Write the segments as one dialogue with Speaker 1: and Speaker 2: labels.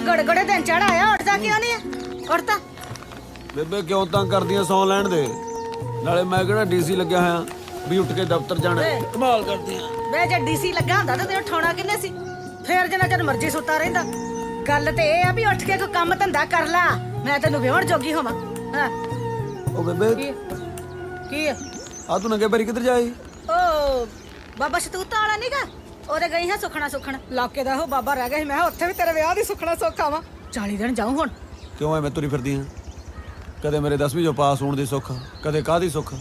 Speaker 1: गड़गड़े दिन चढ़ाया उठदा क्यों नहीं है? उठता
Speaker 2: ਬੇਬੇ ਕਿਉਂ ਤੰਗ ਕਰਦੀਆਂ ਸੌਂ ਲੈਣ ਦੇ ਨਾਲੇ ਮੈਂ ਕਿਹੜਾ ਡੀਸੀ ਲੱਗਿਆ ਹੋਇਆ ਵੀ ਉੱਠ ਕੇ ਦਫ਼ਤਰ ਜਾਣਾ ਕਮਾਲ ਕਰਦੀਆਂ
Speaker 1: ਵੇ ਜੇ ਡੀਸੀ ਲੱਗਾ ਹੁੰਦਾ ਤਾਂ ਤੈਨੂੰ ਠਾਉਣਾ ਕਿੰਨੇ ਸੀ ਫੇਰ ਜਿੰਨਾ ਚਿਰ ਮਰਜ਼ੀ ਸੁੱਤਾ ਰਹਿੰਦਾ ਗੱਲ ਤੇ ਇਹ ਆ ਵੀ ਉੱਠ ਕੇ ਕੋਈ ਕੰਮ ਧੰਦਾ ਕਰ ਲਾ ਮੈਂ ਤੈਨੂੰ ਵਿਆਹਣ ਜੋਗੀ ਹੋਵਾਂ ਹਾਂ
Speaker 2: ਉਹ ਬੇਬੇ
Speaker 1: ਕੀ ਆ
Speaker 2: ਆ ਤੂੰ ਨੰਗੇ ਪੈਰੀ ਕਿੱਧਰ ਜਾਈ
Speaker 1: ਓ ਬਾਬਾ ਸ਼ਤੂਤਾਂ ਵਾਲਾ ਨੀਗਾ ਉਹਦੇ ਗਈ ਹਾਂ ਸੁਖਣਾ ਲਾਕੇ ਦਾ ਉਹ ਬਾਬਾ ਰਹਿ ਗਿਆ ਸੀ ਮੈਂ ਕਿਹਾ ਉੱਥੇ ਵੀ ਤੇਰੇ ਵਿਆਹ ਦੀ ਸੁਖਣਾ ਸੌਖਾ ਵਾ 40 ਦਿਨ ਜਾਊਂ ਹੁਣ
Speaker 2: ਕਿਉਂ ਐਵੇਂ ਤੁਰੀ ਫਿਰਦੀ ਹਾਂ ਕਦੇ ਮੇਰੇ 10ਵੀਂ ਚੋਂ ਪਾਸ ਹੋਣ ਦੀ ਸੁੱਖ ਕਦੇ ਕਾਹਦੀ ਸੁੱਖ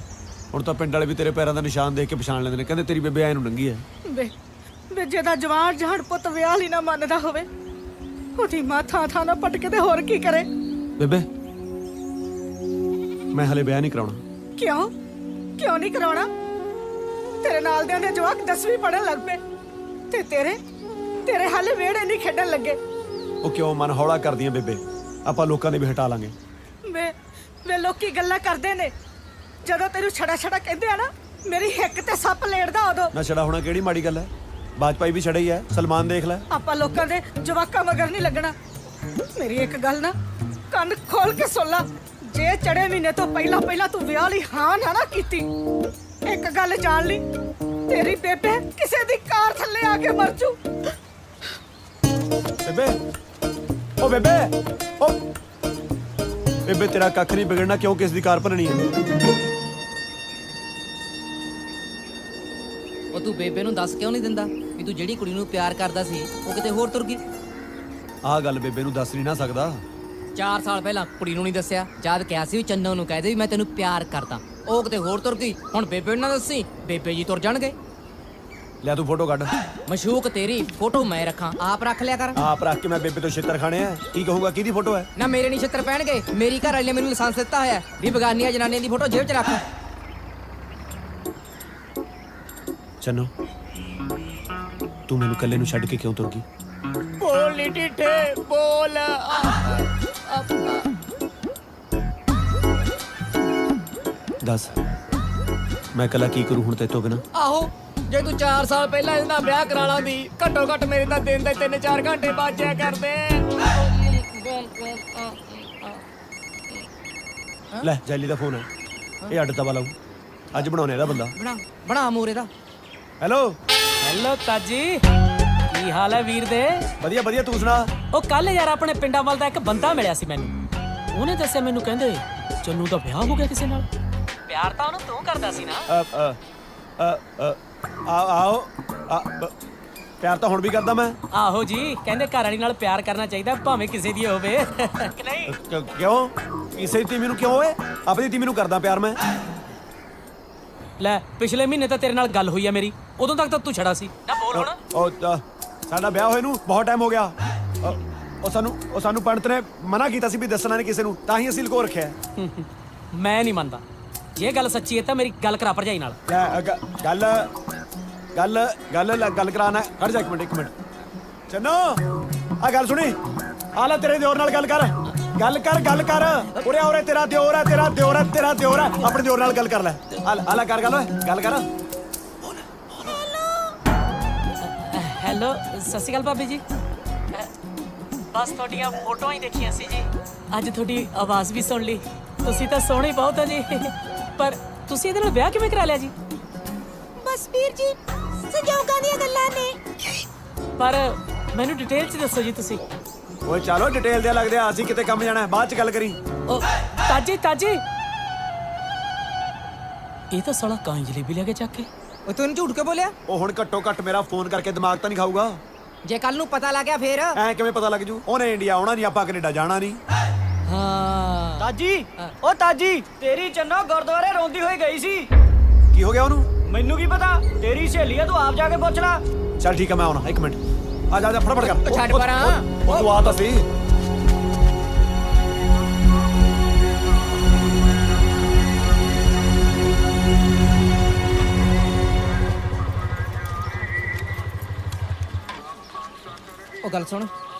Speaker 2: ਹੁਣ ਤਾਂ ਪਿੰਡ ਵਾਲੇ ਵੀ ਤੇਰੇ ਪੈਰਾਂ ਦਾ ਨਿਸ਼ਾਨ ਦੇਖ ਕੇ ਪਛਾਣ ਲੈਂਦੇ ਨੇ ਕਹਿੰਦੇ ਤੇਰੀ ਬੇਬੇ ਐ ਨੂੰ ਨੰਗੀ ਐ
Speaker 1: ਵੇ ਜਿਹਦਾ ਜਵਾਨ ਜਹੜ ਪੁੱਤ ਵਿਆਹ ਲਈ ਨਾ ਮੰਨਦਾ ਹੋਵੇ ਉਹਦੀ ਮਾਂ ਥਾਂ ਨਾ ਪਟਕੇ ਤੇ ਹੋਰ ਕੀ ਕਰੇ
Speaker 2: ਬੇਬੇ ਮੈਂ ਹਲੇ ਵਿਆਹ ਨਹੀਂ ਕਰਾਉਣਾ
Speaker 1: ਕਿਉਂ ਨਹੀਂ ਕਰਾਉਣਾ ਤੇਰੇ ਨਾਲ ਦੇ ਜਵਾਕ 10ਵੀਂ ਪੜ੍ਹਨ ਲੱਗ ਪਏ ਤੇ ਤੇਰੇ ਹਾਲੇ ਵਿਹੜੇ ਨਹੀਂ ਖੇਡਣ ਲੱਗੇ
Speaker 2: ਉਹ ਕਿਉਂ ਮਨ ਹੌਲਾ ਕਰਦੀਆਂ ਬੇਬੇ ਆਪਾਂ ਲੋਕਾਂ ਦੇ ਵੀ ਹਟਾ ਲਾਂਗੇ
Speaker 1: ਵੇ ਲੋਕੀ ਗੱਲਾਂ ਕਰਦੇ ਨੇ ਜਦੋਂ ਤੈਨੂੰ ਛੜਾ ਕਹਿੰਦੇ ਆ ਨਾ ਮੇਰੀ ਹਿੱਕ ਤੇ ਸੱਪ ਲੇੜਦਾ ਉਦੋਂ
Speaker 2: ਨਾ ਛੜਾ ਹੋਣਾ ਕਿਹੜੀ ਮਾੜੀ ਗੱਲ ਹੈ ਬਾਜਪਾਈ ਵੀ ਛੜਾ ਹੀ ਹੈ ਸਲਮਾਨ ਦੇਖ ਲੈ
Speaker 1: ਆਪਾਂ ਲੋਕਾਂ ਦੇ ਜਵਾਕਾਂ ਮਗਰ ਨਹੀਂ ਲੱਗਣਾ ਮੇਰੀ ਇੱਕ ਗੱਲ ਨਾ ਕੰਨ ਖੋਲ ਕੇ ਸੁਣ ਲੈ ਜੇ ਚੜੇ ਮਹੀਨੇ ਤੋਂ ਪਹਿਲਾਂ ਤੂੰ ਵਿਆਹ ਲਈ ਹਾਂ ਨਾ ਕੀਤੀ ਇੱਕ ਗੱਲ ਜਾਣ ਲਈ ਤੇਰੀ ਬੇਬੇ ਕਿਸੇ ਦੀ ਕਾਰ ਥੱਲੇ ਆ ਕੇ ਮਰ ਜੂ
Speaker 2: ਬੇਬੇ ਤੇਰਾ ਕੱਖ ਨਹੀਂ ਵਿਗੜਨਾ ਕਿਉਂ ਕਿਸ ਦੀ ਕਾਰ ਭੰਨਣੀ ਹੈ
Speaker 3: ਉਹ ਤੂੰ ਬੇਬੇ ਨੂੰ ਦੱਸ ਕਿਉਂ ਨਹੀਂ ਦਿੰਦਾ ਵੀ ਤੂੰ ਜਿਹੜੀ ਕੁੜੀ ਨੂੰ ਪਿਆਰ ਕਰਦਾ ਸੀ ਉਹ ਕਿਤੇ ਹੋਰ ਤੁਰ ਗਈ
Speaker 2: ਆਹ ਗੱਲ ਬੇਬੇ ਨੂੰ ਦੱਸ ਨਹੀਂ ਨਾ ਸਕਦਾ
Speaker 3: 4 ਸਾਲ ਪਹਿਲਾਂ ਕੁੜੀ ਨੂੰ ਨਹੀਂ ਦੱਸਿਆ ਜਦ ਕਿਹਾ ਸੀ ਵੀ ਚੰਨੋ ਨੂੰ ਕਹਿ ਦੇ ਵੀ ਮੈਂ ਤੈਨੂੰ ਪਿਆਰ ਕਰਦਾ ਉਹ ਕਿਤੇ ਹੋਰ ਤੁਰ ਗਈ ਹੁਣ ਬੇਬੇ ਨੂੰ ਨਾ ਦੱਸੀ ਬੇਬੇ ਜੀ ਤੁਰ ਜਾਣਗੇ
Speaker 2: ਲੈ ਤੂੰ ਫੋਟੋ ਕੱਢ
Speaker 3: ਮਸ਼ੂਕ ਤੇਰੀ ਫੋਟੋ ਮੈਂ ਰੱਖਾਂ ਆਪ ਰੱਖ ਲਿਆ ਕਰ
Speaker 2: ਆਪ ਰੱਖ ਕੇ ਮੈਂ ਬੇਬੇ ਤੋਂ ਛਿੱਤਰ ਖਾਣੇ ਆ ਕੀ ਕਹੂੰਗਾ ਕਿਹਦੀ ਫੋਟੋ ਹੈ
Speaker 3: ਨਾ ਮੇਰੇ ਨਹੀਂ ਛਿੱਤਰ ਪੈਣਗੇ ਮੇਰੀ ਘਰ ਵਾਲੀ ਨੇ ਮੈਨੂੰ ਲਾਇਸੈਂਸ ਦਿੱਤਾ ਹੋਇਆ ਵੀ ਬਗਾਨੀਆਂ ਜਨਾਨੀਆਂ ਦੀ ਫੋਟੋ ਜੇਬ 'ਚ ਰੱਖ
Speaker 2: ਚੰਨੋ ਤੂੰ ਮੈਨੂੰ ਇਕੱਲੇ ਨੂੰ ਛੱਡ ਕੇ ਕਿਉਂ ਤੁਰ ਗਈ
Speaker 3: ਬੋਲ ਢਿੱਠੇ ਬੋਲ
Speaker 2: ਦੱਸ ਮੈਂ ਇਕੱਲਾ ਕੀ ਕਰੂੰ ਹੁਣ ਤੇਤੋਂ ਬਿਨਾਂ
Speaker 3: ਆਹੋ ਜੇ ਤੂੰ 4 ਸਾਲ ਪਹਿਲਾਂ ਇਹਦਾ ਵਿਆਹ ਕਰਾ ਲਾਂਦੀ ਘੱਟੋ ਘੱਟ ਮੇਰੇ ਨਾਲ ਦਿਨ ਦੇ 3-4 ਘੰਟੇ ਬਾਜਿਆ ਕਰਦੇ
Speaker 2: ਲੈ ਜੈਲੀ ਦਾ ਫੋਨ ਹੈ ਇਹ ਅੱਡ ਦਬਾ ਲਾਊ ਅੱਜ ਬਣਾਉਣੇ ਇਹਦਾ ਬੰਦਾ
Speaker 3: ਬਣਾ ਮੋਰੇ ਦਾ
Speaker 2: ਹੈਲੋ
Speaker 4: ਤਾਜੀ ਕੀ ਹਾਲ ਹੈ ਵੀਰ ਦੇ
Speaker 2: ਵਧੀਆ ਤੂੰ ਸੁਣਾ
Speaker 4: ਉਹ ਕੱਲ ਯਾਰ ਆਪਣੇ ਪਿੰਡਾਂ ਵੱਲ ਦਾ ਇੱਕ ਬੰਦਾ ਮਿਲਿਆ ਸੀ ਮੈਨੂੰ ਉਹਨੇ ਦੱਸਿਆ ਮੈਨੂੰ ਕਹਿੰਦੇ ਚੰਨੂ ਦਾ ਵਿਆਹ ਹੋ ਗਿਆ ਕਿਸੇ ਨਾਲ ਪਿਆਰ ਤਾਂ ਉਹਨੂੰ ਤੂੰ ਕਰਦਾ ਸੀ ਨਾ
Speaker 2: ਆਓ ਪਿਆਰ ਤਾਂ ਹੁਣ ਵੀ ਕਰਦਾ ਮੈਂ
Speaker 4: ਆਹੋ ਜੀ ਕਹਿੰਦੇ ਘਰ ਵਾਲੀ ਨਾਲ ਪਿਆਰ ਕਰਨਾ ਚਾਹੀਦਾ ਭਾਵੇਂ ਕਿਸੇ ਦੀ ਹੋਵੇ ਕਿ ਨਹੀਂ
Speaker 2: ਕਿਉਂ ਕਿਸੇ ਦੀ ਤੀਵੀਂ ਨੂੰ ਕਿਉਂ ਓਏ ਆਪਣੀ ਤੀਵੀਂ ਨੂੰ ਕਰਦਾ ਪਿਆਰ ਮੈਂ
Speaker 4: ਲੈ ਪਿਛਲੇ ਮਹੀਨੇ ਤਾਂ ਤੇਰੇ ਨਾਲ ਗੱਲ ਹੋਈ ਆ ਮੇਰੀ ਉਦੋਂ ਤੱਕ ਤਾਂ ਤੂੰ ਛੜਾ ਸੀ ਨਾ ਬੋਲ ਹੁਣ
Speaker 2: ਉਹ ਸਾਡਾ ਵਿਆਹ ਹੋਏ ਨੂੰ ਬਹੁਤ ਟਾਈਮ ਹੋ ਗਿਆ ਉਹ ਸਾਨੂੰ ਪੰਡਤ ਨੇ ਮਨਾ ਕੀਤਾ ਸੀ ਵੀ ਦੱਸਣਾ ਨਹੀਂ ਕਿਸੇ ਨੂੰ ਤਾਂ ਹੀ ਅਸੀਂ ਲੁਕੋ ਰੱਖਿਆ
Speaker 4: ਮੈਂ ਨਹੀਂ ਮੰਨਦਾ ਜੇ ਗੱਲ ਸੱਚੀ ਹੈ ਤਾਂ ਮੇਰੀ ਗੱਲ ਕਰਾ ਭਰਜਾਈ ਨਾਲ
Speaker 2: ਗੱਲ ਕਰਾਣਾ ਖੜ ਜਾ ਇੱਕ ਮਿੰਟ ਚੰਨੋ ਆ ਗੱਲ ਸੁਣੀ ਆ ਲੈ ਤੇਰੇ ਦਿਓਰ ਨਾਲ ਗੱਲ ਕਰ ਉਰੇ ਤੇਰਾ ਦਿਓਰ ਹੈ ਆਪਣੇ ਦਿਓਰ ਨਾਲ ਗੱਲ ਕਰ ਲੈ ਆ ਲੈ ਕਰ ਗੱਲ ਕਰ
Speaker 4: ਹੈਲੋ ਸਤਿ ਸ਼੍ਰੀ ਅਕਾਲ ਭਾਬੀ ਜੀ ਬਸ ਤੁਹਾਡੀਆਂ ਫੋਟੋਆਂ ਹੀ ਦੇਖੀਆਂ ਸੀ ਜੀ ਅੱਜ ਤੁਹਾਡੀ ਆਵਾਜ਼ ਵੀ ਸੁਣ ਲਈ ਤੁਸੀਂ ਤਾਂ ਸੋਹਣੇ ਬਹੁਤ ਹੋ ਜੀ ਪਰ ਤੁਸੀਂ ਇਹਦੇ ਨਾਲ ਵਿਆਹ ਕਿਵੇਂ ਕਰਾ ਲਿਆ ਜੀ
Speaker 1: ਬਸ ਵੀਰ ਜੀ ਸੰਜੋਗਾਂ ਦੀਆਂ ਗੱਲਾਂ ਨੇ
Speaker 4: ਪਰ ਮੈਨੂੰ ਡਿਟੇਲ 'ਚ ਦੱਸੋ ਜੀ ਤੁਸੀਂ
Speaker 2: ਓਏ ਚਲੋ ਡਿਟੇਲ ਦੇ ਲੱਗਦੇ ਆ ਅਸੀਂ ਕਿਤੇ ਕੰਮ ਜਾਣਾ ਬਾਅਦ 'ਚ ਗੱਲ ਕਰੀ
Speaker 4: ਉਹ ਤਾਜੀ ਇਹ ਤਾਂ ਸਾਲਾ ਕਾਂ ਜਲੇਬੀ ਲੈ ਕੇ ਚੱਕ ਕੇ
Speaker 3: ਉਹ ਤੂੰ ਝੂਠ ਕੇ ਬੋਲਿਆ
Speaker 2: ਉਹ ਹੁਣ ਘੱਟੋ ਘੱਟ ਮੇਰਾ ਫੋਨ ਕਰਕੇ ਦਿਮਾਗ ਤਾਂ ਨਹੀਂ ਖਾਊਗਾ
Speaker 3: ਜੇ ਕੱਲ ਨੂੰ ਪਤਾ ਲੱਗ ਗਿਆ ਫੇਰ
Speaker 2: ਐ ਕਿਵੇਂ ਪਤਾ ਲੱਗ ਜੂ ਉਹਨੇ ਇੰਡੀਆ ਆਉਣਾ ਨਹੀਂ ਆਪਾਂ ਕੈਨੇਡਾ ਜਾਣਾ ਨਹੀਂ
Speaker 3: ਹਾਂ
Speaker 4: ਤਾਜੀ ਤੇਰੀ ਚੰਨੋ ਗੁਰਦੁਆਰੇ ਰੋਂਦੀ ਹੋਈ ਗਈ ਸੀ
Speaker 2: ਕੀ ਹੋ ਗਿਆ ਉਹਨੂੰ
Speaker 4: ਮੈਨੂੰ ਕੀ ਪਤਾ ਤੇਰੀ ਸਹੇਲੀ ਆ ਤੂੰ ਆਪ ਜਾ ਕੇ ਪੁੱਛ ਲੈ
Speaker 2: ਚੱਲ ਠੀਕ ਹੈ ਮੈਂ ਆਉਣਾ 1 ਮਿੰਟ ਆ ਜਾ ਫਟਾਫਟ ਕਰ
Speaker 3: ਛੱਡ ਪਰਾਂ
Speaker 2: ਉਹ ਤੂੰ ਆ ਤਾਂ ਸਹੀ
Speaker 3: ਉਹ ਗੱਲ ਸੁਣ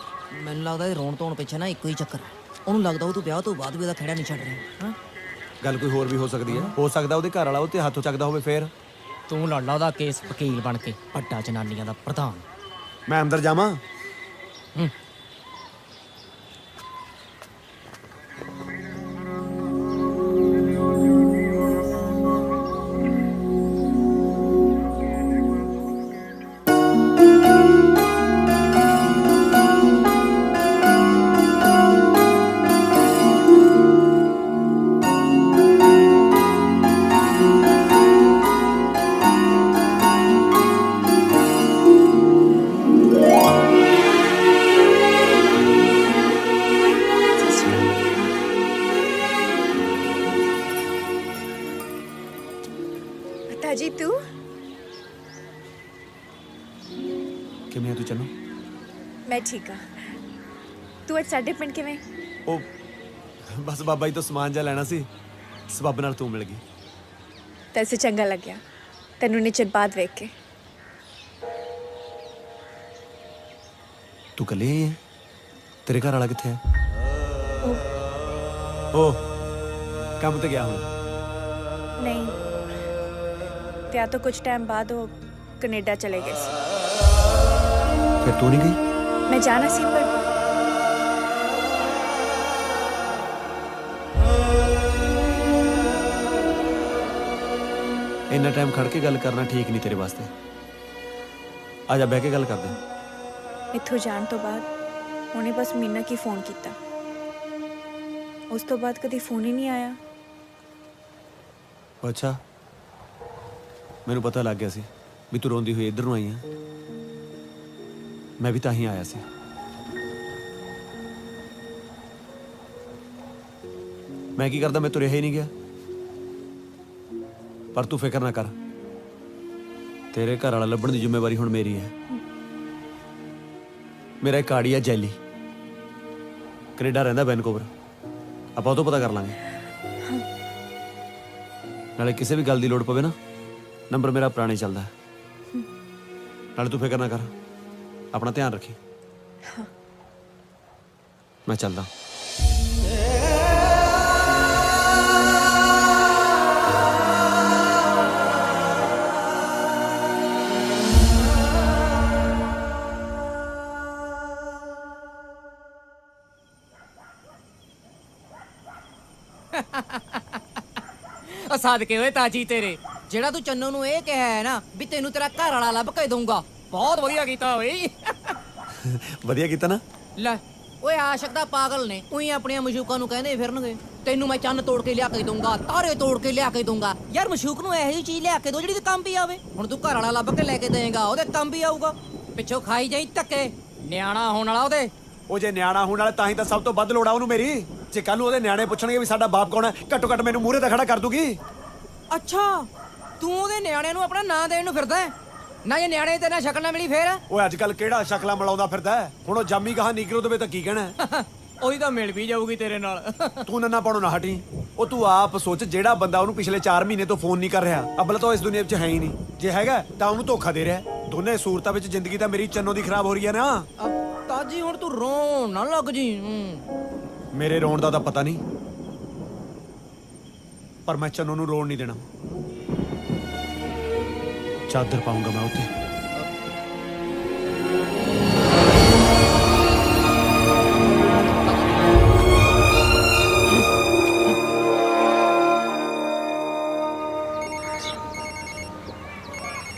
Speaker 3: ਮੈਨੂੰ ਲੱਗਦਾ ਇਹ ਰੋਣ ਧੋਣ ਪਿੱਛੇ ਨਾ ਇੱਕੋ ਹੀ ਚੱਕਰ ਹੈ ਉਹਨੂੰ ਲੱਗਦਾ ਉਹ ਤੂੰ ਵਿਆਹ ਤੋਂ ਬਾਅਦ ਵੀ ਉਹਦਾ ਖਹਿੜਾ ਨਹੀਂ ਛੱਡ ਰਿਹਾ ਹਾਂ
Speaker 2: ਗੱਲ ਕੋਈ ਹੋਰ ਵੀ ਹੋ ਸਕਦੀ ਹੈ ਹੋ ਸਕਦਾ ਉਹਦੇ ਘਰ ਵਾਲਾ ਉਹ ਤੇ ਹੱਥੋਂ ਚੱਕਦਾ ਹੋਵੇ ਫੇਰ
Speaker 4: ਤੂੰ ਲੜ ਲਾ ਉਹਦਾ ਕੇਸ ਵਕੀਲ ਬਣ ਕੇ ਵੱਡਾ ਜਨਾਨੀਆਂ ਦਾ ਪ੍ਰਧਾਨ
Speaker 2: ਮੈਂ ਅੰਦਰ ਜਾਵਾਂ ਕਿਵੇਂ ਆ ਤੂੰ ਚੰਨੋ?
Speaker 5: ਮੈਂ ਠੀਕ ਹਾਂ। ਤੂੰ ਅੱਜ ਸਾਡੇ ਪਿੰਡ ਕਿਵੇਂ?
Speaker 2: ਉਹ ਬਸ ਬਾਬਾ ਜੀ ਤੋਂ ਸਮਾਨ ਜਿਹਾ ਲੈਣਾ ਸੀ, ਸਬੱਬ ਨਾਲ ਤੂੰ ਮਿਲ ਗਈ।
Speaker 5: ਤੈਨੂੰ ਚੰਗਾ ਲੱਗਿਆ ਤੈਨੂੰ ਇੰਨੇ ਚਿਰ ਬਾਅਦ ਵੇਖ ਕੇ।
Speaker 2: ਤੂੰ ਇਕੱਲੀ ਆਈ ਹੈ? ਤੇਰੇ ਘਰ ਵਾਲਾ ਕਿੱਥੇ ਹੈ? ਉਹ ਕੰਮ ਤੇ ਗਿਆ ਹੁਣ।
Speaker 5: ਨਹੀਂ, ਵਿਆਹ ਤੋਂ ਕੁਝ ਟਾਈਮ ਬਾਅਦ ਉਹ ਕੈਨੇਡਾ ਚਲੇ ਗਏ ਸੀ।
Speaker 2: ਫਿਰ ਤੂੰ ਨਹੀਂ ਗਈ?
Speaker 5: ਮੈਂ ਜਾਣਾ ਸੀ ਪਰ
Speaker 2: ਇੰਨਾ ਟਾਈਮ ਖੜ ਕੇ ਗੱਲ ਕਰਨਾ ਠੀਕ ਨਹੀਂ ਤੇਰੇ ਵਾਸਤੇ। ਆ ਜਾ ਬਹਿ ਕੇ ਗੱਲ ਕਰਦੇ ਹਾਂ।
Speaker 5: ਇੱਥੋਂ ਜਾਣ ਤੋਂ ਬਾਅਦ ਉਹਨੇ ਬਸ ਮੀਨਾ ਕੀ ਫੋਨ ਕੀਤਾ, ਉਸ ਤੋਂ ਬਾਅਦ ਕਦੀ ਫੋਨ ਹੀ ਨਹੀਂ ਆਇਆ।
Speaker 2: ਅੱਛਾ, ਮੈਨੂੰ ਪਤਾ ਲੱਗ ਗਿਆ ਸੀ ਵੀ ਤੂੰ ਰੋਂਦੀ ਹੋਈ ਇੱਧਰ ਨੂੰ ਆਈ ਹੈ। ਮੈਂ ਵੀ ਤਾਂ ਹੀ ਆਇਆ ਸੀ। ਮੈਂ ਕੀ ਕਰਦਾ, ਮੈਂ ਤੁਰਿਆ ਹੀ ਨਹੀਂ ਗਿਆ। ਪਰ ਤੂੰ ਫਿਕਰ ਨਾ ਕਰ, ਤੇਰੇ ਘਰ ਵਾਲਾ ਲੱਭਣ ਦੀ ਜ਼ਿੰਮੇਵਾਰੀ ਹੁਣ ਮੇਰੀ ਹੈ। ਮੇਰਾ ਇੱਕ ਆੜੀ ਹੈ ਜੈਲੀ, ਕੈਨੇਡਾ ਰਹਿੰਦਾ, ਵੈਨਕੂਵਰ। ਆਪਾਂ ਉਹ ਤੋਂ ਪਤਾ ਕਰ ਲਾਂਗੇ। ਨਾਲੇ ਕਿਸੇ ਵੀ ਗੱਲ ਦੀ ਲੋੜ ਪਵੇ ਨਾ, ਨੰਬਰ ਮੇਰਾ ਪੁਰਾਣਾ ਹੀ ਚੱਲਦਾ ਹੈ। ਨਾਲੇ ਤੂੰ ਫਿਕਰ ਨਾ ਕਰ, ਆਪਣਾ ਧਿਆਨ ਰੱਖੀ। ਮੈਂ ਚੱਲਦਾ।
Speaker 3: ਸਦਕੇ ਓਏ ਤਾਜੀ ਤੇਰੇ, ਜਿਹੜਾ ਤੂੰ ਚੰਨੋ ਨੂੰ ਇਹ ਕਿਹਾ ਹੈ ਨਾ ਵੀ ਤੈਨੂੰ ਤੇਰਾ ਘਰ ਵਾਲਾ ਲੱਭ ਕੇ ਦਊਂਗਾ, ਬਹੁਤ ਵਧੀਆ ਕੀਤਾ ਓਏ।
Speaker 2: ਵਧੀਆ ਕੀਤਾ ਨਾ।
Speaker 3: ਲੈ ਓਏ ਆਸ਼ਕ ਦਾ ਪਾਗਲ ਨੇ, ਉਹੀ ਆਪਣੀਆਂ ਮਸ਼ੂਕਾਂ ਨੂੰ ਕਹਿੰਦੇ ਫਿਰਨਗੇ ਤੈਨੂੰ ਮੈਂ ਚੰਨ ਤੋੜ ਕੇ ਲਿਆ ਕੇ ਦਊਂਗਾ, ਤਾਰੇ ਤੋੜ ਕੇ ਲਿਆ ਕੇ ਦਊਂਗਾ। ਯਾਰ ਮਸ਼ੂਕ ਨੂੰ ਇਹੋ ਜਿਹੀ ਚੀਜ਼ ਲਿਆ ਕੇ ਦੋ ਜਿਹੜੀ ਤੇ ਕੰਮ ਵੀ ਆਵੇ। ਹੁਣ ਤੂੰ ਘਰ ਵਾਲਾ ਲੱਭ ਕੇ ਲੈ ਕੇ ਦੇਏਗਾ, ਉਹਦੇ ਕੰਮ ਵੀ ਆਊਗਾ। ਪਿੱਛੋਂ ਖਾਈ ਜਾਈ ਧੱਕੇ, ਨਿਆਣਾ ਹੋਣ ਵਾਲਾ ਉਹਦੇ।
Speaker 2: ਉਹ ਜੇ ਨਿਆਣਾ ਹੋਣ ਵਾਲਾ ਤਾਂ ਹੀ ਤਾਂ ਸਭ ਤੋਂ ਵੱਧ ਲੋੜ ਆ ਉਹਨੂੰ ਮੇਰੀ। ਜੇ ਕੱਲ ਨੂੰ ਉਹਦੇ ਨਿਆਣੇ ਪੁੱਛਣਗੇ ਵੀ ਸਾਡਾ ਬਾਪ ਕੌਣ ਹੈ, ਘੱਟੋ ਘੱਟ ਮੈਨੂੰ ਮੂਹਰੇ ਤਾਂ ਖੜਾ ਕਰ ਦੂਗੀ।
Speaker 3: ਅੱਛਾ, ਤੂੰ ਉਹਦੇ ਨਿਆਣੇ ਨੂੰ ਆਪਣਾ ਨਾਂ ਦੇਣ ਨੂੰ ਫਿਰਦਾ ਹੈ? ਨਾ ਜੇ ਨਿਆਣੇ ਤੇ ਨਾ ਸ਼ਕਲ ਨਾ ਮਿਲੀ ਫੇਰ?
Speaker 2: ਓਏ ਅੱਜ ਕੱਲ ਕਿਹੜਾ ਸ਼ਕਲਾਂ ਮਿਲਾਉਂਦਾ ਫਿਰਦਾ ਹੈ? ਹੁਣ ਉਹ ਜਾਮੀ ਕਹਾ ਨਿਕਲੋ ਦੇਵੇ ਤਾਂ ਕੀ ਕਹਿਣਾ?
Speaker 3: ਉਹਦੀ ਤਾਂ ਮਿਲ ਵੀ ਜਾਊਗੀ ਤੇਰੇ ਨਾਲ।
Speaker 2: ਤੂੰ ਨੰਨਾ ਪਾਉਣੋਂ ਨਾ ਹਟੀ। ਉਹ ਤੂੰ ਆਪ ਸੋਚ, ਜਿਹੜਾ ਬੰਦਾ ਉਹਨੂੰ ਪਿਛਲੇ 4 ਮਹੀਨੇ ਤੋਂ ਫੋਨ ਨਹੀਂ ਕਰ ਰਿਹਾ, ਅਬਲ ਤਾਂ ਇਸ ਦੁਨੀਆ ਵਿੱਚ ਹੈ ਹੀ ਨਹੀਂ। ਜੇ ਹੈਗਾ ਤਾਂ ਉਹਨੂੰ ਧੋਖਾ ਦੇ ਰਿਹਾ। ਦੋਨੇ ਸੂਰਤਾਂ ਵਿੱਚ ਜ਼ਿੰਦਗੀ ਤਾਂ ਮੇਰੀ ਚੰਨੋ ਦੀ ਖਰਾਬ ਹੋ ਰਹੀ ਹੈ ਨਾ।
Speaker 3: ਤਾਜੀ ਹੁਣ ਤੂੰ ਰੋਣ ਨਾ ਲੱਗ ਜੀ।
Speaker 2: ਮੇਰੇ ਰੋਣ ਦਾ ਤਾਂ ਪਤਾ ਨਹੀਂ, ਪਰ ਮੈਂ ਚੰਨੋ ਨੂੰ ਰੋਣ ਨਹੀਂ ਦੇਣਾ। ਚਾਦਰ ਪਾਉਂਗਾ ਮੈਂ ਉੱਤੇ।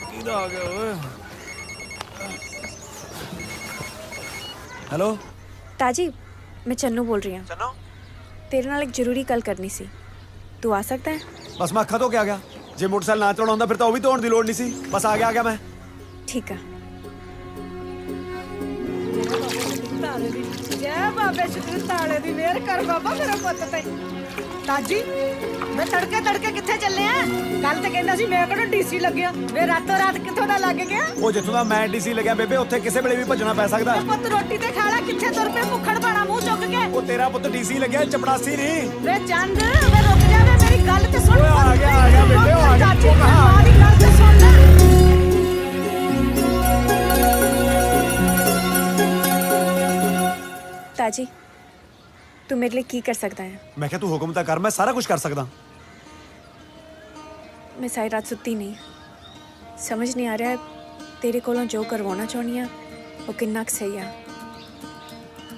Speaker 2: ਕਿਹਦਾ ਆ ਗਿਆ ਓਏ? ਹੈਲੋ
Speaker 5: ताजी, मैं चन्नू बोल रही हूँ।
Speaker 2: ਚੰਨੋ,
Speaker 5: तेरे नाल एक जरूरी गल करनी सी। तू आ सकता है?
Speaker 2: ਬਸ ਮੈਂ ਅੱਖਾਂ ਧੋ ਕੇ ਆ ਗਿਆ। ਜੇ ਮੋਟਰਸਾਈਕਲ ਨਾ ਚਲਾਉਣਾ ਹੁੰਦਾ ਫਿਰ ਤਾਂ ਉਹ ਵੀ ਧੋਣ ਦੀ ਲੋੜ ਨਹੀਂ ਸੀ। ਬਸ ਆ ਗਿਆ ਮੈਂ।
Speaker 5: ठीक है।
Speaker 1: ਜੈ ਬਾਬੇ ਸ਼ੁਕਰ ਤਾਲੇ ਦੀ ਮਿਹਰ ਕਰ ਬਾਬਾ ਮੇਰੇ ਪੁੱਤ ਤੇ। ਤਾਜੀ ਮੈਂ ਤੜਕੇ ਤੜਕੇ ਕਿੱਥੇ ਚੱਲੇ ਆ? ਕੱਲ ਤੇ ਕਹਿੰਦਾ ਸੀ ਮੈਂ ਕਿਹੜਾ ਡੀਸੀ ਲੱਗਿਆ, ਵੇ ਰਾਤੋਂ ਰਾਤ ਕਿੱਥੋਂ ਦਾ ਲੱਗ ਗਿਆ?
Speaker 2: ਉਹ ਜਿੱਥੋਂ ਦਾ ਮੈਂ ਡੀਸੀ ਲੱਗਿਆ ਬੇਬੇ, ਉੱਥੇ ਕਿਸੇ ਵੇਲੇ ਵੀ ਭੱਜਣਾ ਪੈ ਸਕਦਾ।
Speaker 1: ਪੁੱਤ ਰੋਟੀ ਤੇ ਖਾ ਲੈ, ਕਿੱਥੇ ਤੁਰ ਪਏ ਭੁੱਖੜ ਬਾਣਾ ਮੂੰਹ ਚੁੱਕ ਕੇ?
Speaker 2: ਉਹ ਤੇਰਾ ਪੁੱਤ ਡੀਸੀ ਲੱਗਿਆ, ਚਪੜਾਸੀ ਨਹੀਂ।
Speaker 1: ਵੇ ਚੰਦ ਵੇ ਰੁਕ ਜਾ, ਵੇ ਮੇਰੀ ਗੱਲ ਤੇ ਸੁਣ।
Speaker 2: ਓਏ ਆ ਗਿਆ ਬੇਬੇ, ਉਹ ਆ ਗਿਆ।
Speaker 1: ਚਾਚੀ ਮਾਂ ਦੀ ਗੱਲ ਤੇ ਸੁਣ ਲੈ।
Speaker 5: ताजी, तू मेरे लिए की कर सकता है?
Speaker 2: ਮੈਂ ਕਿਹਾ ਤੂੰ ਹੁਕਮ ਤਾਂ ਕਰ, ਮੈਂ ਸਾਰਾ ਕੁਝ ਕਰ ਸਕਦਾ।
Speaker 5: मैं सारी रात सुत्ती नहीं, समझ नहीं आ रहा है तेरे कोलों जो करवाना चाहनी है वो कितना कुछ सही है।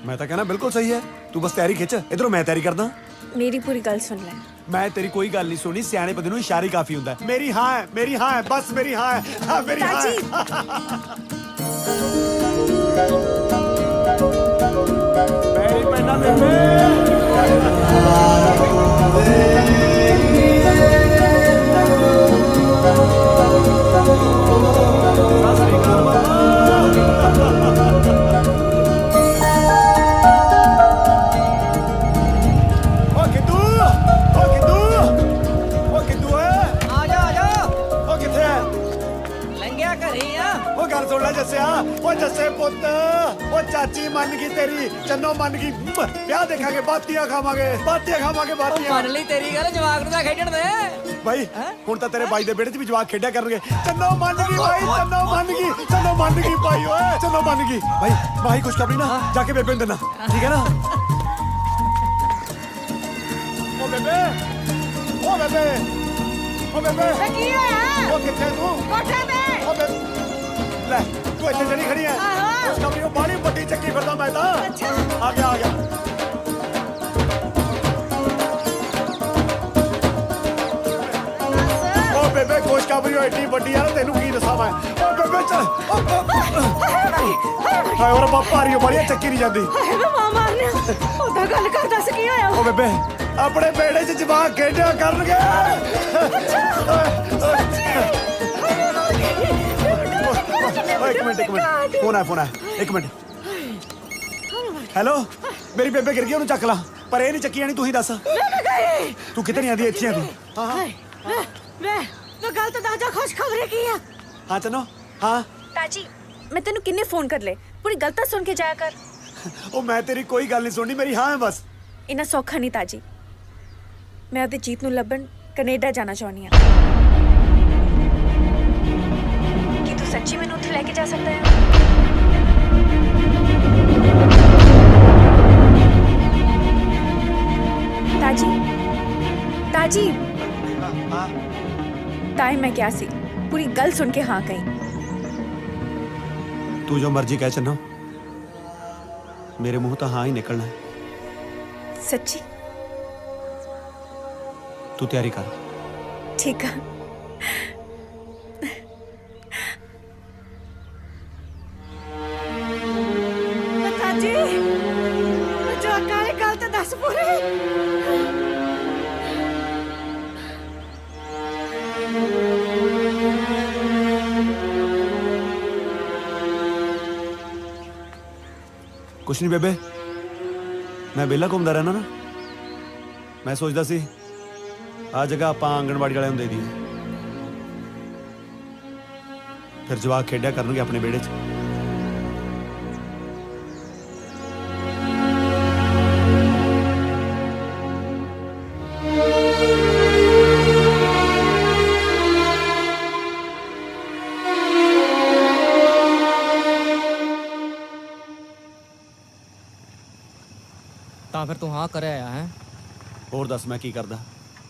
Speaker 2: ਮੈਂ ਤਾਂ ਕਹਿਣਾ ਬਿਲਕੁਲ ਸਹੀ ਹੈ। ਤੂੰ ਬਸ ਤਿਆਰੀ ਖਿੱਚ, ਇਧਰੋਂ ਮੈਂ ਤਿਆਰੀ ਕਰਦਾ।
Speaker 5: मेरी पूरी गल सुन ले।
Speaker 2: ਮੈਂ ਤੇਰੀ ਕੋਈ ਗੱਲ ਨਹੀਂ ਸੁਣੀ। ਸਿਆਣੇ ਬੰਦੇ ਨੂੰ ਇਸ਼ਾਰੇ ਕਾਫੀ ਹੁੰਦਾ ਹੈ। ਮੇਰੀ ਹਾਂ ਹੈ, ਮੇਰੀ ਹਾਂ ਹੈ, ਬਸ ਮੇਰੀ ਹਾਂ ਹੈ। ਹਾਂ ਮੇਰੀ ਹਾਂ
Speaker 5: ताजी,
Speaker 2: ਹੈ। ਮੇਰੀ ਪੈਨਾ ਬੇਬੇ। गल सुन ले जस्सिया ओ जस्से पुत्त ओ चाची मन गई तेरी चन्नो मन गई ब्याह देखांगे बातियां खावांगे बातियां
Speaker 3: मन ली तेरी गल जवाक नु खेडण दे
Speaker 2: भाई हुण तां तेरे बाई दे बेड़े च भी जवाक खेड्या करनगे चन्नो मन गई भाई चन्नो मन गई भाई ओए चन्नो मन गई भाई भाई कुछ करनी ना जाके बेबे देना ठीक है ना ओ बेबे ओ बेबे ओ बेबे
Speaker 1: ਕੀ ਹੋਇਆ
Speaker 2: ओ किथे तू
Speaker 1: ਕੋਠੇ ਤੇ
Speaker 2: ओ बेबे ले तू इतने जनी खड़ी है उस कमरे को बड़ी बड़ी चक्की फिरदा मैं तां आ गया ओ बेबे कोश कमरी एडी बड़ी यार तेनू की दसा मैं ओ बेबे चल हाय और पापा रियो बड़ी चक्की नहीं जांदी
Speaker 1: ਹਾਏ ਵੇ ਮਾਂ ਮਾਰਨੇ ਉਹਦਾ ਗੱਲ ਕਰ ਦੱਸ ਕੀ ਹੋਇਆ
Speaker 2: ओ बेबे अपने बेड़े च जवाक खेड्या करनगे एक मिनट फोन है एक मिनट हेलो मेरी बेबे गिर गई ओनू चक ला पर ये नहीं चक्की जानी तू ही दस तू किते नहीं आंदी इत्थे तू
Speaker 1: ਵੇ ਗੱਲ ਤਾਂ ਦੱਸ ਜਾ ਖੁਸ਼ਖਬਰੀ ਕੀ ਆ
Speaker 2: हाँ चनो हाँ
Speaker 5: ताजी मैं तेनू किन्ने फोन कर ले पूरी गल तां सुन के जाया कर
Speaker 2: ओ मैं तेरी कोई गल नहीं सुननी मेरी हाँ है बस
Speaker 5: इन्ना सौखा नहीं ताजी मैं अपने जीत नू लभन कनेडा जाना चाहनी हां की तू सच्ची मैनू उत्थे लेके जा सकदा है ताजी ताजी ताई मैं क्या सी पूरी गल सुन के हाँ कही
Speaker 2: तू जो मर्जी कह चन्नो मेरे मुंह तो हाँ ही निकलना है
Speaker 5: सच्ची
Speaker 2: तू तैयारी कर
Speaker 5: ठीक है
Speaker 1: ਚਾਚੀ ਜੋ ਕਾਲੇ ਗੱਲ ਤਾਂ ਦੱਸ ਪੂਰੀ
Speaker 2: कुछ नहीं बेबे मैं बेला घूमता रहना ना मैं सोचता सी आ जगह आप आंगनवाड़ी वाले दे दी फिर जवाक खेड्या करनगे अपने बेड़े च
Speaker 3: ਤਾਂ ਫਿਰ ਤੂੰ ਹਾਂ ਕਰਿਆ ਆ ਹੈ
Speaker 2: ਹੋਰ ਦੱਸ ਮੈਂ ਕੀ ਕਰਦਾ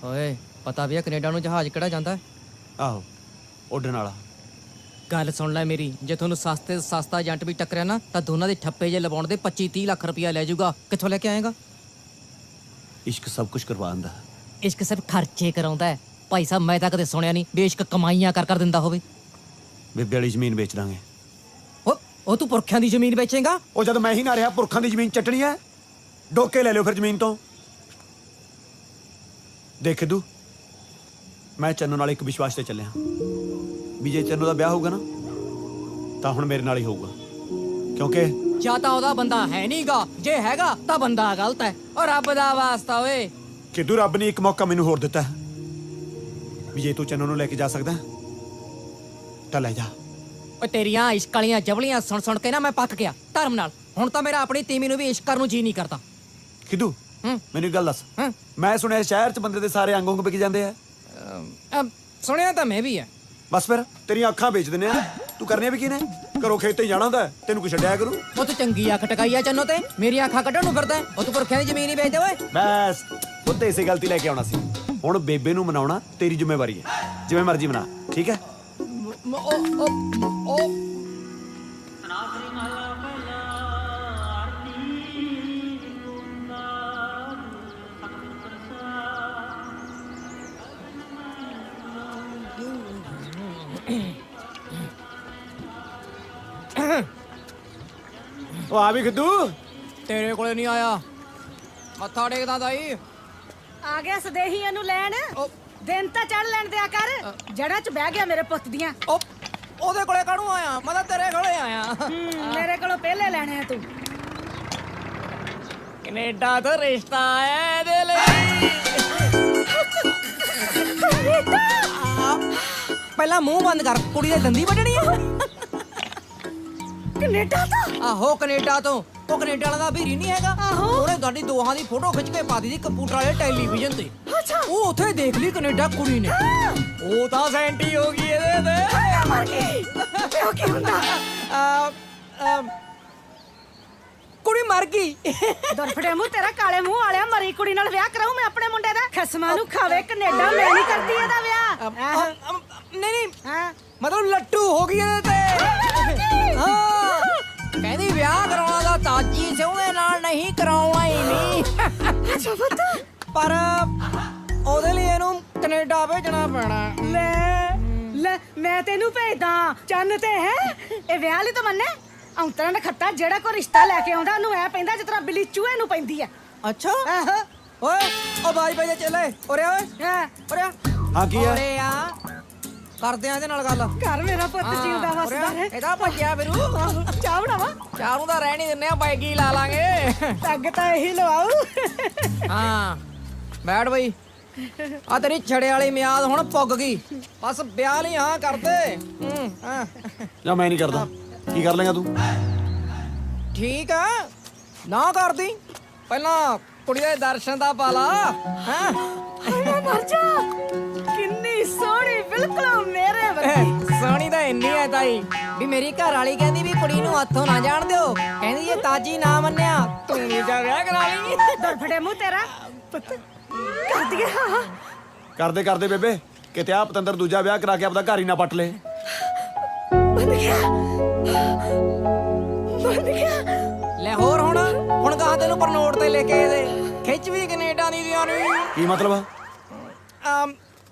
Speaker 3: ਓਏ ਪਤਾ ਵੀ ਆ ਕੈਨੇਡਾ ਨੂੰ ਜਹਾਜ਼ ਕਿਹੜਾ ਜਾਂਦਾ
Speaker 2: ਆਹੋ ਉੱਡਣ ਵਾਲਾ
Speaker 3: ਗੱਲ ਸੁਣ ਲੈ ਮੇਰੀ ਜੇ ਤੁਹਾਨੂੰ ਸਸਤੇ ਸਸਤਾ ਏਜੰਟ ਵੀ ਟੱਕਰਿਆ ਨਾ ਤਾਂ ਦੋਨਾਂ ਦੇ ਠੱਪੇ ਜੇ ਲਵਾਉਣ ਦੇ 25-30 ਲੱਖ ਰੁਪਇਆ ਲੈ ਜਾਊਗਾ ਕਿੱਥੋਂ ਲੈ ਕੇ ਆਏਗਾ
Speaker 2: ਇਸ਼ਕ ਸਭ ਕੁਝ ਕਰਵਾਉਂਦਾ
Speaker 3: ਇਸ਼ਕ ਸਿਰਫ ਖਰਚੇ ਕਰਾਉਂਦਾ ਹੈ ਭਾਈ ਸਾਹਿਬ ਮੈਂ ਤਾਂ ਕਦੇ ਸੁਣਿਆ ਨਹੀਂ ਵੀ ਇਸ਼ਕ ਕਮਾਈਆਂ ਕਰ ਦਿੰਦਾ ਹੋਵੇ
Speaker 2: ਬੇਬੇ ਵਾਲੀ ਜ਼ਮੀਨ ਵੇਚ ਦਾਂਗੇ
Speaker 3: ਉਹ ਤੂੰ ਪੁਰਖਿਆਂ ਦੀ ਜ਼ਮੀਨ ਵੇਚੇਂਗਾ
Speaker 2: ਉਹ ਜਦ ਮੈਂ ਹੀ ਨਾ ਰਿਹਾ ਪੁਰਖਾਂ ਦੀ ਜ਼ਮੀਨ ਚੱਟਣੀ ਹੈ ਡੋਕੇ ਲੈ ਲਿਓ ਫਿਰ ਜ਼ਮੀਨ ਤੋਂ ਦੇਖ ਦੂ ਮੈਂ ਚੰਨੂ ਨਾਲ ਇੱਕ ਵਿਸ਼ਵਾਸ ਤੇ ਚੱਲਿਆ ਵੀ ਜੇ ਚੰਨੂ ਦਾ ਵਿਆਹ ਹੋਊਗਾ ਨਾ ਤਾਂ ਹੁਣ ਮੇਰੇ ਨਾਲ ਹੀ ਹੋਊਗਾ ਕਿਉਂਕਿ
Speaker 3: ਜਾਂ ਤਾਂ ਉਹਦਾ ਬੰਦਾ ਹੈ ਨਹੀਂਗਾ ਜੇ ਹੈਗਾ ਤਾਂ ਬੰਦਾ ਗਲਤ ਹੈ ਔਰ ਰੱਬ ਦਾ ਵਾਸਤਾ ਓਏ
Speaker 2: ਕਿਦੋਂ ਰੱਬ ਨੇ ਇੱਕ ਮੌਕਾ ਮੈਨੂੰ ਹੋਰ ਦਿੱਤਾ ਵੀ ਜੇ ਤੂੰ ਚੰਨੂ ਨੂੰ ਲੈ ਕੇ ਜਾ ਸਕਦਾ ਤਾਂ ਲੈ ਜਾ
Speaker 3: ਓਏ ਤੇਰੀਆਂ ਇਸ਼ਕ ਵਾਲੀਆਂ ਜਵਲੀਆਂ ਸੁਣ ਕੇ ਨਾ ਮੈਂ ਪੱਕ ਗਿਆ ਧਰਮ ਨਾਲ ਹੁਣ ਤਾਂ ਮੇਰਾ ਆਪਣੀ ਤੀਮੀ ਨੂੰ ਵੀ ਇਸ਼ਕ ਕਰਨ ਨੂੰ ਜੀ ਨਹੀਂ ਕਰਦਾ
Speaker 2: ਕਿਦੋਂ ਮੈਨੂੰ ਇੱਕ ਗੱਲ ਦੱਸ ਮੈਂ ਸੁਣਿਆ ਸ਼ਹਿਰ 'ਚ ਬੰਦੇ ਦੇ ਸਾਰੇ ਅੰਗ ਵਿਕ ਜਾਂਦੇ ਆ
Speaker 3: ਸੁਣਿਆ ਤਾਂ ਮੈਂ ਵੀ ਆ
Speaker 2: ਬਸ ਫਿਰ ਤੇਰੀਆਂ ਅੱਖਾਂ ਵੇਚ ਦਿੰਦੇ ਆ ਤੂੰ ਕਰਨੀਆਂ ਵੀ ਕੀ ਨੇ ਘਰੋਂ ਖੇਤੇ ਹੀ ਜਾਣਾ ਹੁੰਦਾ ਤੈਨੂੰ ਕੋਈ ਛੱਡਿਆ ਕਰੂ
Speaker 3: ਉਹ ਤੂੰ ਚੰਗੀ ਅੱਖ ਟਕਾਈ ਆ ਚੰਨੋ ਤੇ ਮੇਰੀਆਂ ਅੱਖਾਂ ਕੱਢਣ ਨੂੰ ਫਿਰਦਾ ਉਹ ਤੂੰ ਪੁਰਖਿਆਂ ਦੀ ਜ਼ਮੀਨ ਹੀ ਵੇਚਦੇ ਓਏ
Speaker 2: ਬਸ ਉੱਤੇ ਇਸੇ ਗਲਤੀ ਲੈ ਕੇ ਆਉਣਾ ਸੀ ਹੁਣ ਬੇਬੇ ਨੂੰ ਮਨਾਉਣਾ ਤੇਰੀ ਜ਼ਿੰਮੇਵਾਰੀ ਹੈ ਜਿਵੇਂ ਮਰਜ਼ੀ ਮਨਾ ਠੀਕ ਹੈ ਉਹ ਆ ਵੀ ਖਿੱਦੂ
Speaker 3: ਤੇਰੇ ਕੋਲੇ ਨਹੀਂ ਆਇਆ ਮੱਥਾ ਟੇਕਦਾ ਤਾਈ
Speaker 1: ਆ ਗਿਆ ਸਦੇਹੀਆਂ ਨੂੰ ਲੈਣ ਦਿਨ ਤਾਂ ਚੜ ਲੈਣ ਦਿਆ ਕਰ ਜੜਾਂ 'ਚ ਬਹਿ ਗਿਆ ਮੇਰੇ ਪੁੱਤ ਦੀਆਂ
Speaker 3: ਉਹਦੇ ਕੋਲੇ ਕਾਹਨੂੰ ਆਇਆ ਮੈਂ ਤਾਂ ਤੇਰੇ ਕੋਲੇ ਆਇਆ
Speaker 1: ਮੇਰੇ ਕੋਲੋਂ ਪਹਿਲੇ ਲੈਣੇ ਆ ਤੂੰ
Speaker 3: ਕੈਨੇਡਾ ਤੋਂ ਰਿਸ਼ਤਾ ਆਇਆ ਇਹਦੇ ਲਈ ਪਹਿਲਾਂ ਮੂੰਹ ਬੰਦ ਕਰ ਕੁੜੀ ਦੇ ਦੰਦੀ ਵੱਢਣੀ ਆ
Speaker 1: ਕੈਨੇਡਾ ਤੋਂ
Speaker 3: ਆਹੋ ਕੈਨੇਡਾ ਤੋਂ। ਉਹ ਕੈਨੇਡਾ ਵਾਲਾ ਦਾ ਵੀਰੀ ਨਹੀਂ ਹੈਗਾ, ਉਹਨੇ ਤੁਹਾਡੀ ਦੋਹਾਂ ਦੀ ਫੋਟੋ ਖਿੱਚ ਕੇ ਪਾ ਦਿੱਤੀ ਕੰਪਿਊਟਰ ਵਾਲੇ ਟੈਲੀਵਿਜ਼ਨ ਤੇ।
Speaker 1: ਅੱਛਾ
Speaker 3: ਉਹ ਉੱਥੇ ਦੇਖ ਲਈ ਕੈਨੇਡਾ ਕੁੜੀ ਨੇ, ਉਹ ਤਾਂ ਸੈਂਟੀ ਹੋ ਗਈ ਇਹਦੇ ਤੇ।
Speaker 1: ਮਰ ਗਈ ਪਿਓ ਕੀ ਹੁੰਦਾ
Speaker 3: ਕੁੜੀ ਮਰ ਗਈ।
Speaker 1: ਦਰਫੜੇ ਮੂੰਹ ਤੇਰਾ ਕਾਲੇ ਮੂੰਹ ਵਾਲਿਆ, ਮਰੀ ਕੁੜੀ ਨਾਲ ਵਿਆਹ ਕਰਾਉ ਮੈਂ ਆਪਣੇ ਮੁੰਡੇ ਦਾ। ਖਸਮਾਂ ਨੂੰ ਖਾਵੇ ਕੈਨੇਡਾ, ਮੈਂ ਨਹੀਂ ਕਰਦੀ ਇਹਦਾ ਵਿਆਹ।
Speaker 3: ਨਹੀਂ ਨਹੀਂ
Speaker 1: ਹਾਂ
Speaker 3: ਮਤਲਬ ਲੱਟੂ ਹੋ ਗਈ ਇਹਦੇ ਤੇ। ਹਾਂ ਕਹਿੰਦੀ ਵਿਆਹ ਕਰਾਉਣਾ ਦਾ ਤਾਜੀ ਸੋਹਣੇ ਨਾਲ ਨਹੀਂ, ਕਰਾਉਣਾ ਹੀ ਨਹੀਂ।
Speaker 1: ਅੱਛਾ ਪਤਾ
Speaker 3: ਪਰ ਉਹਦੇ ਲਈ ਇਹਨੂੰ ਕੈਨੇਡਾ ਭੇਜਣਾ ਪੈਣਾ।
Speaker 1: ਲੈ ਮੈਂ ਤੈਨੂੰ ਭੇਜਦਾ ਚੰਨ ਤੇ ਹੈ। ਇਹ ਵਿਆਹ ਲਈ ਤਾਂ ਮੰਨੇ ਔਂਤਰਾਂ ਦਾ ਖੱਤਾ, ਜਿਹੜਾ ਕੋਈ ਰਿਸ਼ਤਾ ਲੈ ਕੇ ਆਉਂਦਾ ਉਹਨੂੰ ਐ ਪੈਂਦਾ ਜਿਸ ਤਰ੍ਹਾਂ ਬਿੱਲੀ ਚੂਹੇ ਨੂੰ ਪੈਂਦੀ ਆ।
Speaker 3: ਅੱਛਾ
Speaker 1: ਆਹੋ
Speaker 3: ਓਏ ਉਹ ਬਾਜ ਪੈ ਚੱਲੇ ਉਰੇ ਓਏ
Speaker 1: ਹਾਂ
Speaker 3: ਉਰੇ ਆ।
Speaker 2: ਹਾਂ ਕੀ ਆ?
Speaker 3: ਉਰੇ ਆ ਕਰਦੇ ਆ ਇਹਦੇ ਨਾਲ ਗੱਲ।
Speaker 1: ਘਰ ਮੇਰਾ ਪੁੱਤ ਜਿਉਂਦਾ ਵਸਦਾ ਹੈ।
Speaker 3: ਇਹਦਾ ਭੱਜਿਆ ਫਿਰੂ।
Speaker 1: ਚਾਹ ਬਣਾਵਾ?
Speaker 3: ਚਾਹ ਨੂੰ ਤਾਂ ਰਹਿ ਨਹੀਂ ਦਿੰਨੇ ਆ, ਬਾਈਕੀ ਲਾ ਲਾਂਗੇ।
Speaker 1: ਟੱਗ ਤਾਂ ਇਹੀ ਲਵਾਉ।
Speaker 3: ਹਾਂ ਬੈਠ ਬਈ। ਆ ਤੇਰੀ ਛੜੇ ਵਾਲੀ ਮਿਆਦ ਹੁਣ ਪੁੱਗ ਗਈ, ਬਸ ਵਿਆਹ ਲਈ ਹਾਂ ਕਰਦੇ। ਹਾਂ
Speaker 2: ਜਾਂ ਮੈਂ ਨਹੀਂ ਕਰਦਾ। ਕੀ ਕਰ ਲੇਗਾ ਤੂੰ?
Speaker 3: ਠੀਕ ਆ ਨਾ ਕਰਦੀ, ਪਹਿਲਾਂ ਕੁੜੀ ਦੇ ਦਰਸ਼ਨ ਦਾ ਪਾਲਾ। ਹਾਂ
Speaker 1: ਮੈਂ ਮਰ ਜਾ, ਕਿੰਨੀ ਸੋਹਣੀ, ਬਿਲਕੁਲ ਮੇਰੇ ਵਰਗੀ।
Speaker 3: ਸੋਹਣੀ ਤਾਂ ਇੰਨੀ ਐ ਤਾਈ ਵੀ ਮੇਰੀ ਘਰ ਵਾਲੀ ਕਹਿੰਦੀ ਵੀ ਕੁੜੀ ਨੂੰ ਹੱਥੋਂ ਨਾ ਜਾਣ ਦਿਓ, ਕਹਿੰਦੀ ਇਹ ਤਾਜੀ ਨਾ ਮੰਨਿਆ ਤੂੰ ਨਹੀਂ ਜਾ ਵਿਆਹ ਕਰਾ ਲਈ।
Speaker 1: ਦਰਫੜੇ ਮੂੰਹ ਤੇਰਾ ਪੁੱਤ ਕਰ ਦਈਏ। ਹਾਂ
Speaker 2: ਕਰਦੇ ਕਰਦੇ ਬੇਬੇ ਕਿਤੇ ਆ ਪਤੰਦਰ ਦੂਜਾ ਵਿਆਹ ਕਰਾ ਕੇ ਆਪਦਾ ਘਰ ਹੀ ਨਾ ਪੱਟ ਲੇ।
Speaker 1: ਬੰਦ ਗਿਆ ਬੰਦ ਗਿਆ।
Speaker 3: ਲੈ ਹੋਰ ਹੁਣ ਕਹਾਂ ਤੈਨੂੰ ਪਰ ਨੋਟ ਤੇ ਲੈ ਕੇ ਇਹਦੇ ਖਿੱਚ ਵੀ ਕੈਨੇਡਾ ਦੀ ਦੀਆਂ ਨੂੰ।
Speaker 2: ਕੀ ਮਤਲਬ ਆ?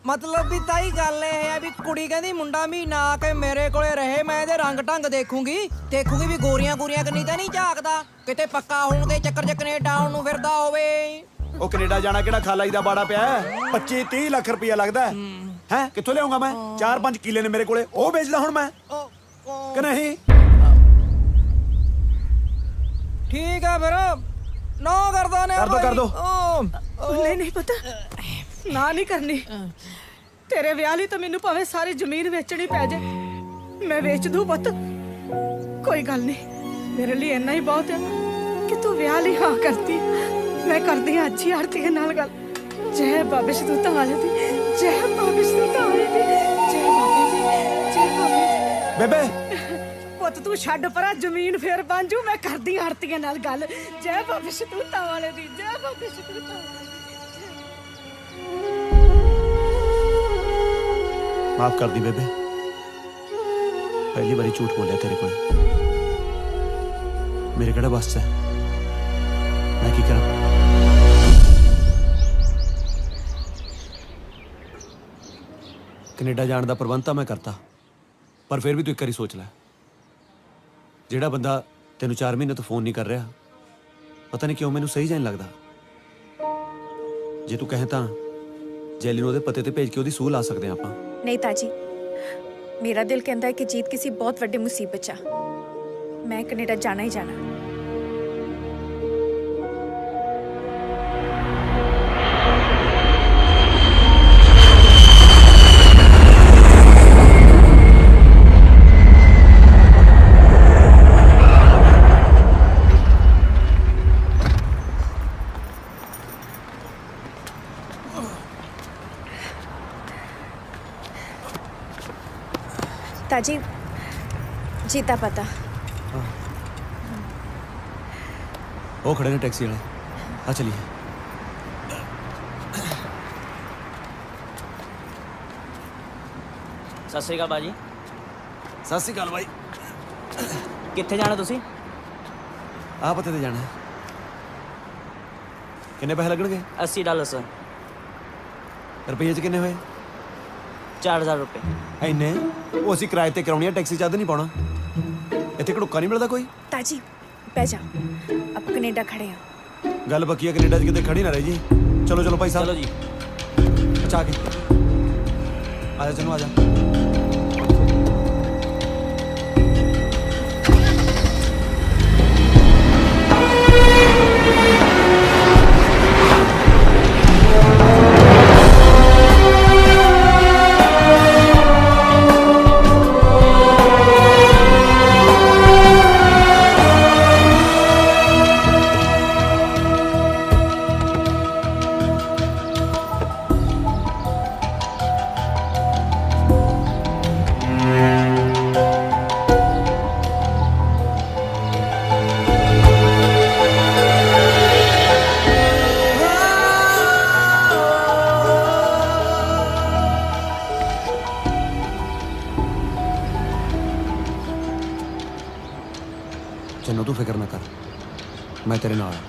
Speaker 3: ਮਤਲਬ ਵੀ ਤਾਈ ਗੱਲ ਇਹ ਹੈ ਵੀ ਕੁੜੀ ਕਹਿੰਦੀ ਮੁੰਡਾ ਮਹੀਨਾ ਆ ਕੇ ਮੇਰੇ ਕੋਲੇ ਰਹੇ, ਮੈਂ ਇਹਦੇ ਰੰਗ ਢੰਗ ਦੇਖੂੰਗੀ ਵੀ ਗੋਰੀਆਂ ਕੰਨੀ ਤਾਂ ਨਹੀਂ ਝਾਕਦਾ, ਕਿਤੇ ਪੱਕਾ ਹੋਣ ਦੇ ਚੱਕਰ 'ਚ ਕੈਨੇਡਾ ਆਉਣ ਨੂੰ ਫਿਰਦਾ ਹੋਵੇ।
Speaker 2: ਉਹ ਕੈਨੇਡਾ ਜਾਣਾ ਕਿਹੜਾ ਖਾਲਾਈ ਦਾ ਬਾੜਾ ਪਿਆ? 25-30 ਲੱਖ ਰੁਪਇਆ ਲੱਗਦਾ ਹੈ। ਕਿੱਥੋਂ ਲਿਆਉਂਗਾ ਮੈਂ? 4-5 ਕਿੱਲੇ ਨੇ ਮੇਰੇ ਕੋਲੇ, ਉਹ ਵੇਚਦਾ ਹੁਣ ਮੈਂ ਕਿ ਨਹੀਂ?
Speaker 3: ਠੀਕ ਆ ਫਿਰ ਨਾ ਕਰਦਾ ਨੇ।
Speaker 2: ਕਰ ਦੋ
Speaker 1: ਨਹੀਂ ਪਤਾ ਨਾ ਨਹੀਂ ਕਰਨੀ। ਤੇਰੇ ਵਿਆਹ ਲਈ ਤਾਂ ਮੈਨੂੰ ਭਾਵੇਂ ਸਾਰੀ ਜ਼ਮੀਨ ਵੇਚਣੀ ਪੈ ਜਾਏ, ਮੈਂ ਵੇਚ ਦੂੰ ਪੁੱਤ। ਕੋਈ ਗੱਲ ਨਹੀਂ, ਮੇਰੇ ਲਈ ਇੰਨਾ ਹੀ ਬਹੁਤ ਹੈ ਕਿ ਤੂੰ ਵਿਆਹ ਲਈ ਹਾਂ ਕਰਤੀ। ਮੈਂ ਕਰਦੀ ਹਾਂ ਅੱਛੀ ਆਰਤੀ ਨਾਲ ਗੱਲ। ਜੈ ਬਾਬੇ ਸਿੱਧੂ ਵਾਲੇ ਦੀ, ਜੈ ਬਾਬੇ ਸਿੱਧੂ ਵਾਲੇ ਦੀ, ਜੈ ਬਾਬੇ ਦੀ, ਜੈ ਬਾਬੇ ਦੀ।
Speaker 2: ਬੇਬੇ
Speaker 1: ਪੁੱਤ ਤੂੰ ਛੱਡ ਪਰਾਂ, ਜ਼ਮੀਨ ਫੇਰ ਬਾਂਝੂ। ਮੈਂ ਕਰਦੀ ਆਰਤੀਆਂ ਨਾਲ ਗੱਲ। ਜੈ ਬਾਬੇ ਸਿੱਧੂ ਵਾਲੇ ਦੀ, ਜੈ ਬਾਬੇ ਸਿੱਧੂ ਵਾਲੇ ਦੀ।
Speaker 2: ਮਾਫ ਕਰ ਦੀ ਬੇਬੇ, ਪਹਿਲੀ ਵਾਰੀ ਝੂਠ ਬੋਲਿਆ ਤੇਰੇ ਕੋਲ। ਮੇਰੇ ਕਿਹੜਾ ਬਸ 'ਚ ਹੈ, ਮੈਂ ਕੀ ਕਰਾਂ? ਕੈਨੇਡਾ ਜਾਣ ਦਾ ਪ੍ਰਬੰਧ ਤਾਂ ਮੈਂ ਕਰਤਾ, ਪਰ ਫਿਰ ਵੀ ਤੂੰ ਇੱਕ ਵਾਰੀ ਸੋਚ ਲੈ। ਜਿਹੜਾ ਬੰਦਾ ਤੈਨੂੰ 4 ਮਹੀਨੇ ਤੋਂ ਫੋਨ ਨਹੀਂ ਕਰ ਰਿਹਾ, ਪਤਾ ਨਹੀਂ ਕਿਉਂ ਮੈਨੂੰ ਸਹੀ ਜਿਹਾ ਨਹੀਂ ਲੱਗਦਾ। ਜੇ ਤੂੰ ਕਹੇ ਤਾਂ ਜੈਲੀ ਨੂੰ ਉਹਦੇ ਪਤੇ ਤੇ ਭੇਜ ਕੇ ਉਹਦੀ ਸੂਹ ਲਾ ਸਕਦੇ ਹਾਂ ਆਪਾਂ।
Speaker 5: नहीं ताजी, मेरा दिल कहता है कि जीत किसी बहुत बड़ी मुसीबत चा, मैं कनेडा जाना ही जाना। ताजी जीता पता
Speaker 2: वो खड़े ने टैक्सी वाले। हाँ चलिए।
Speaker 6: ਸਤਿ ਸ਼੍ਰੀ ਅਕਾਲ ਬਾਜੀ।
Speaker 2: सत श्री अकाल भाई।
Speaker 6: ਕਿੱਥੇ ਜਾਣਾ ਤੁਸੀਂ?
Speaker 2: आ पते ते जाना है। किन्ने पैसे लगणगे?
Speaker 6: $80 सर।
Speaker 2: रुपये च किन्ने होए?
Speaker 6: 4000 रुपये।
Speaker 2: ਇੰਨੇ ਉਹ ਅਸੀਂ ਕਿਰਾਏ ਤੇ ਕਰਾਉਣੀ ਆ, ਟੈਕਸੀ ਚਾਹ ਨਹੀਂ ਪਾਉਣਾ। ਇੱਥੇ ਘੜੁੱਕਾ ਨਹੀਂ ਮਿਲਦਾ ਕੋਈ।
Speaker 5: ताजी बह जा, अब कनेडा खड़े हैं।
Speaker 2: ਗੱਲ ਪੱਕੀ ਆ, ਕੈਨੇਡਾ 'ਚ ਕਿਤੇ ਖੜੀ ਨਾ ਰਹਿ ਜੀ। ਚਲੋ ਚਲੋ ਭਾਈ ਸਾਹਿਬ,
Speaker 6: ਚਲੋ ਜੀ।
Speaker 2: ਅੱਛਾ ਆ ਕੇ ਆ ਜਾ, ਚਲੋ ਆ ਜਾ। ਚੰਨੋ ਤੂੰ ਫਿਕਰ ਨਾ ਕਰ, ਮੈਂ ਤੇਰੇ ਨਾਲ ਹਾਂ।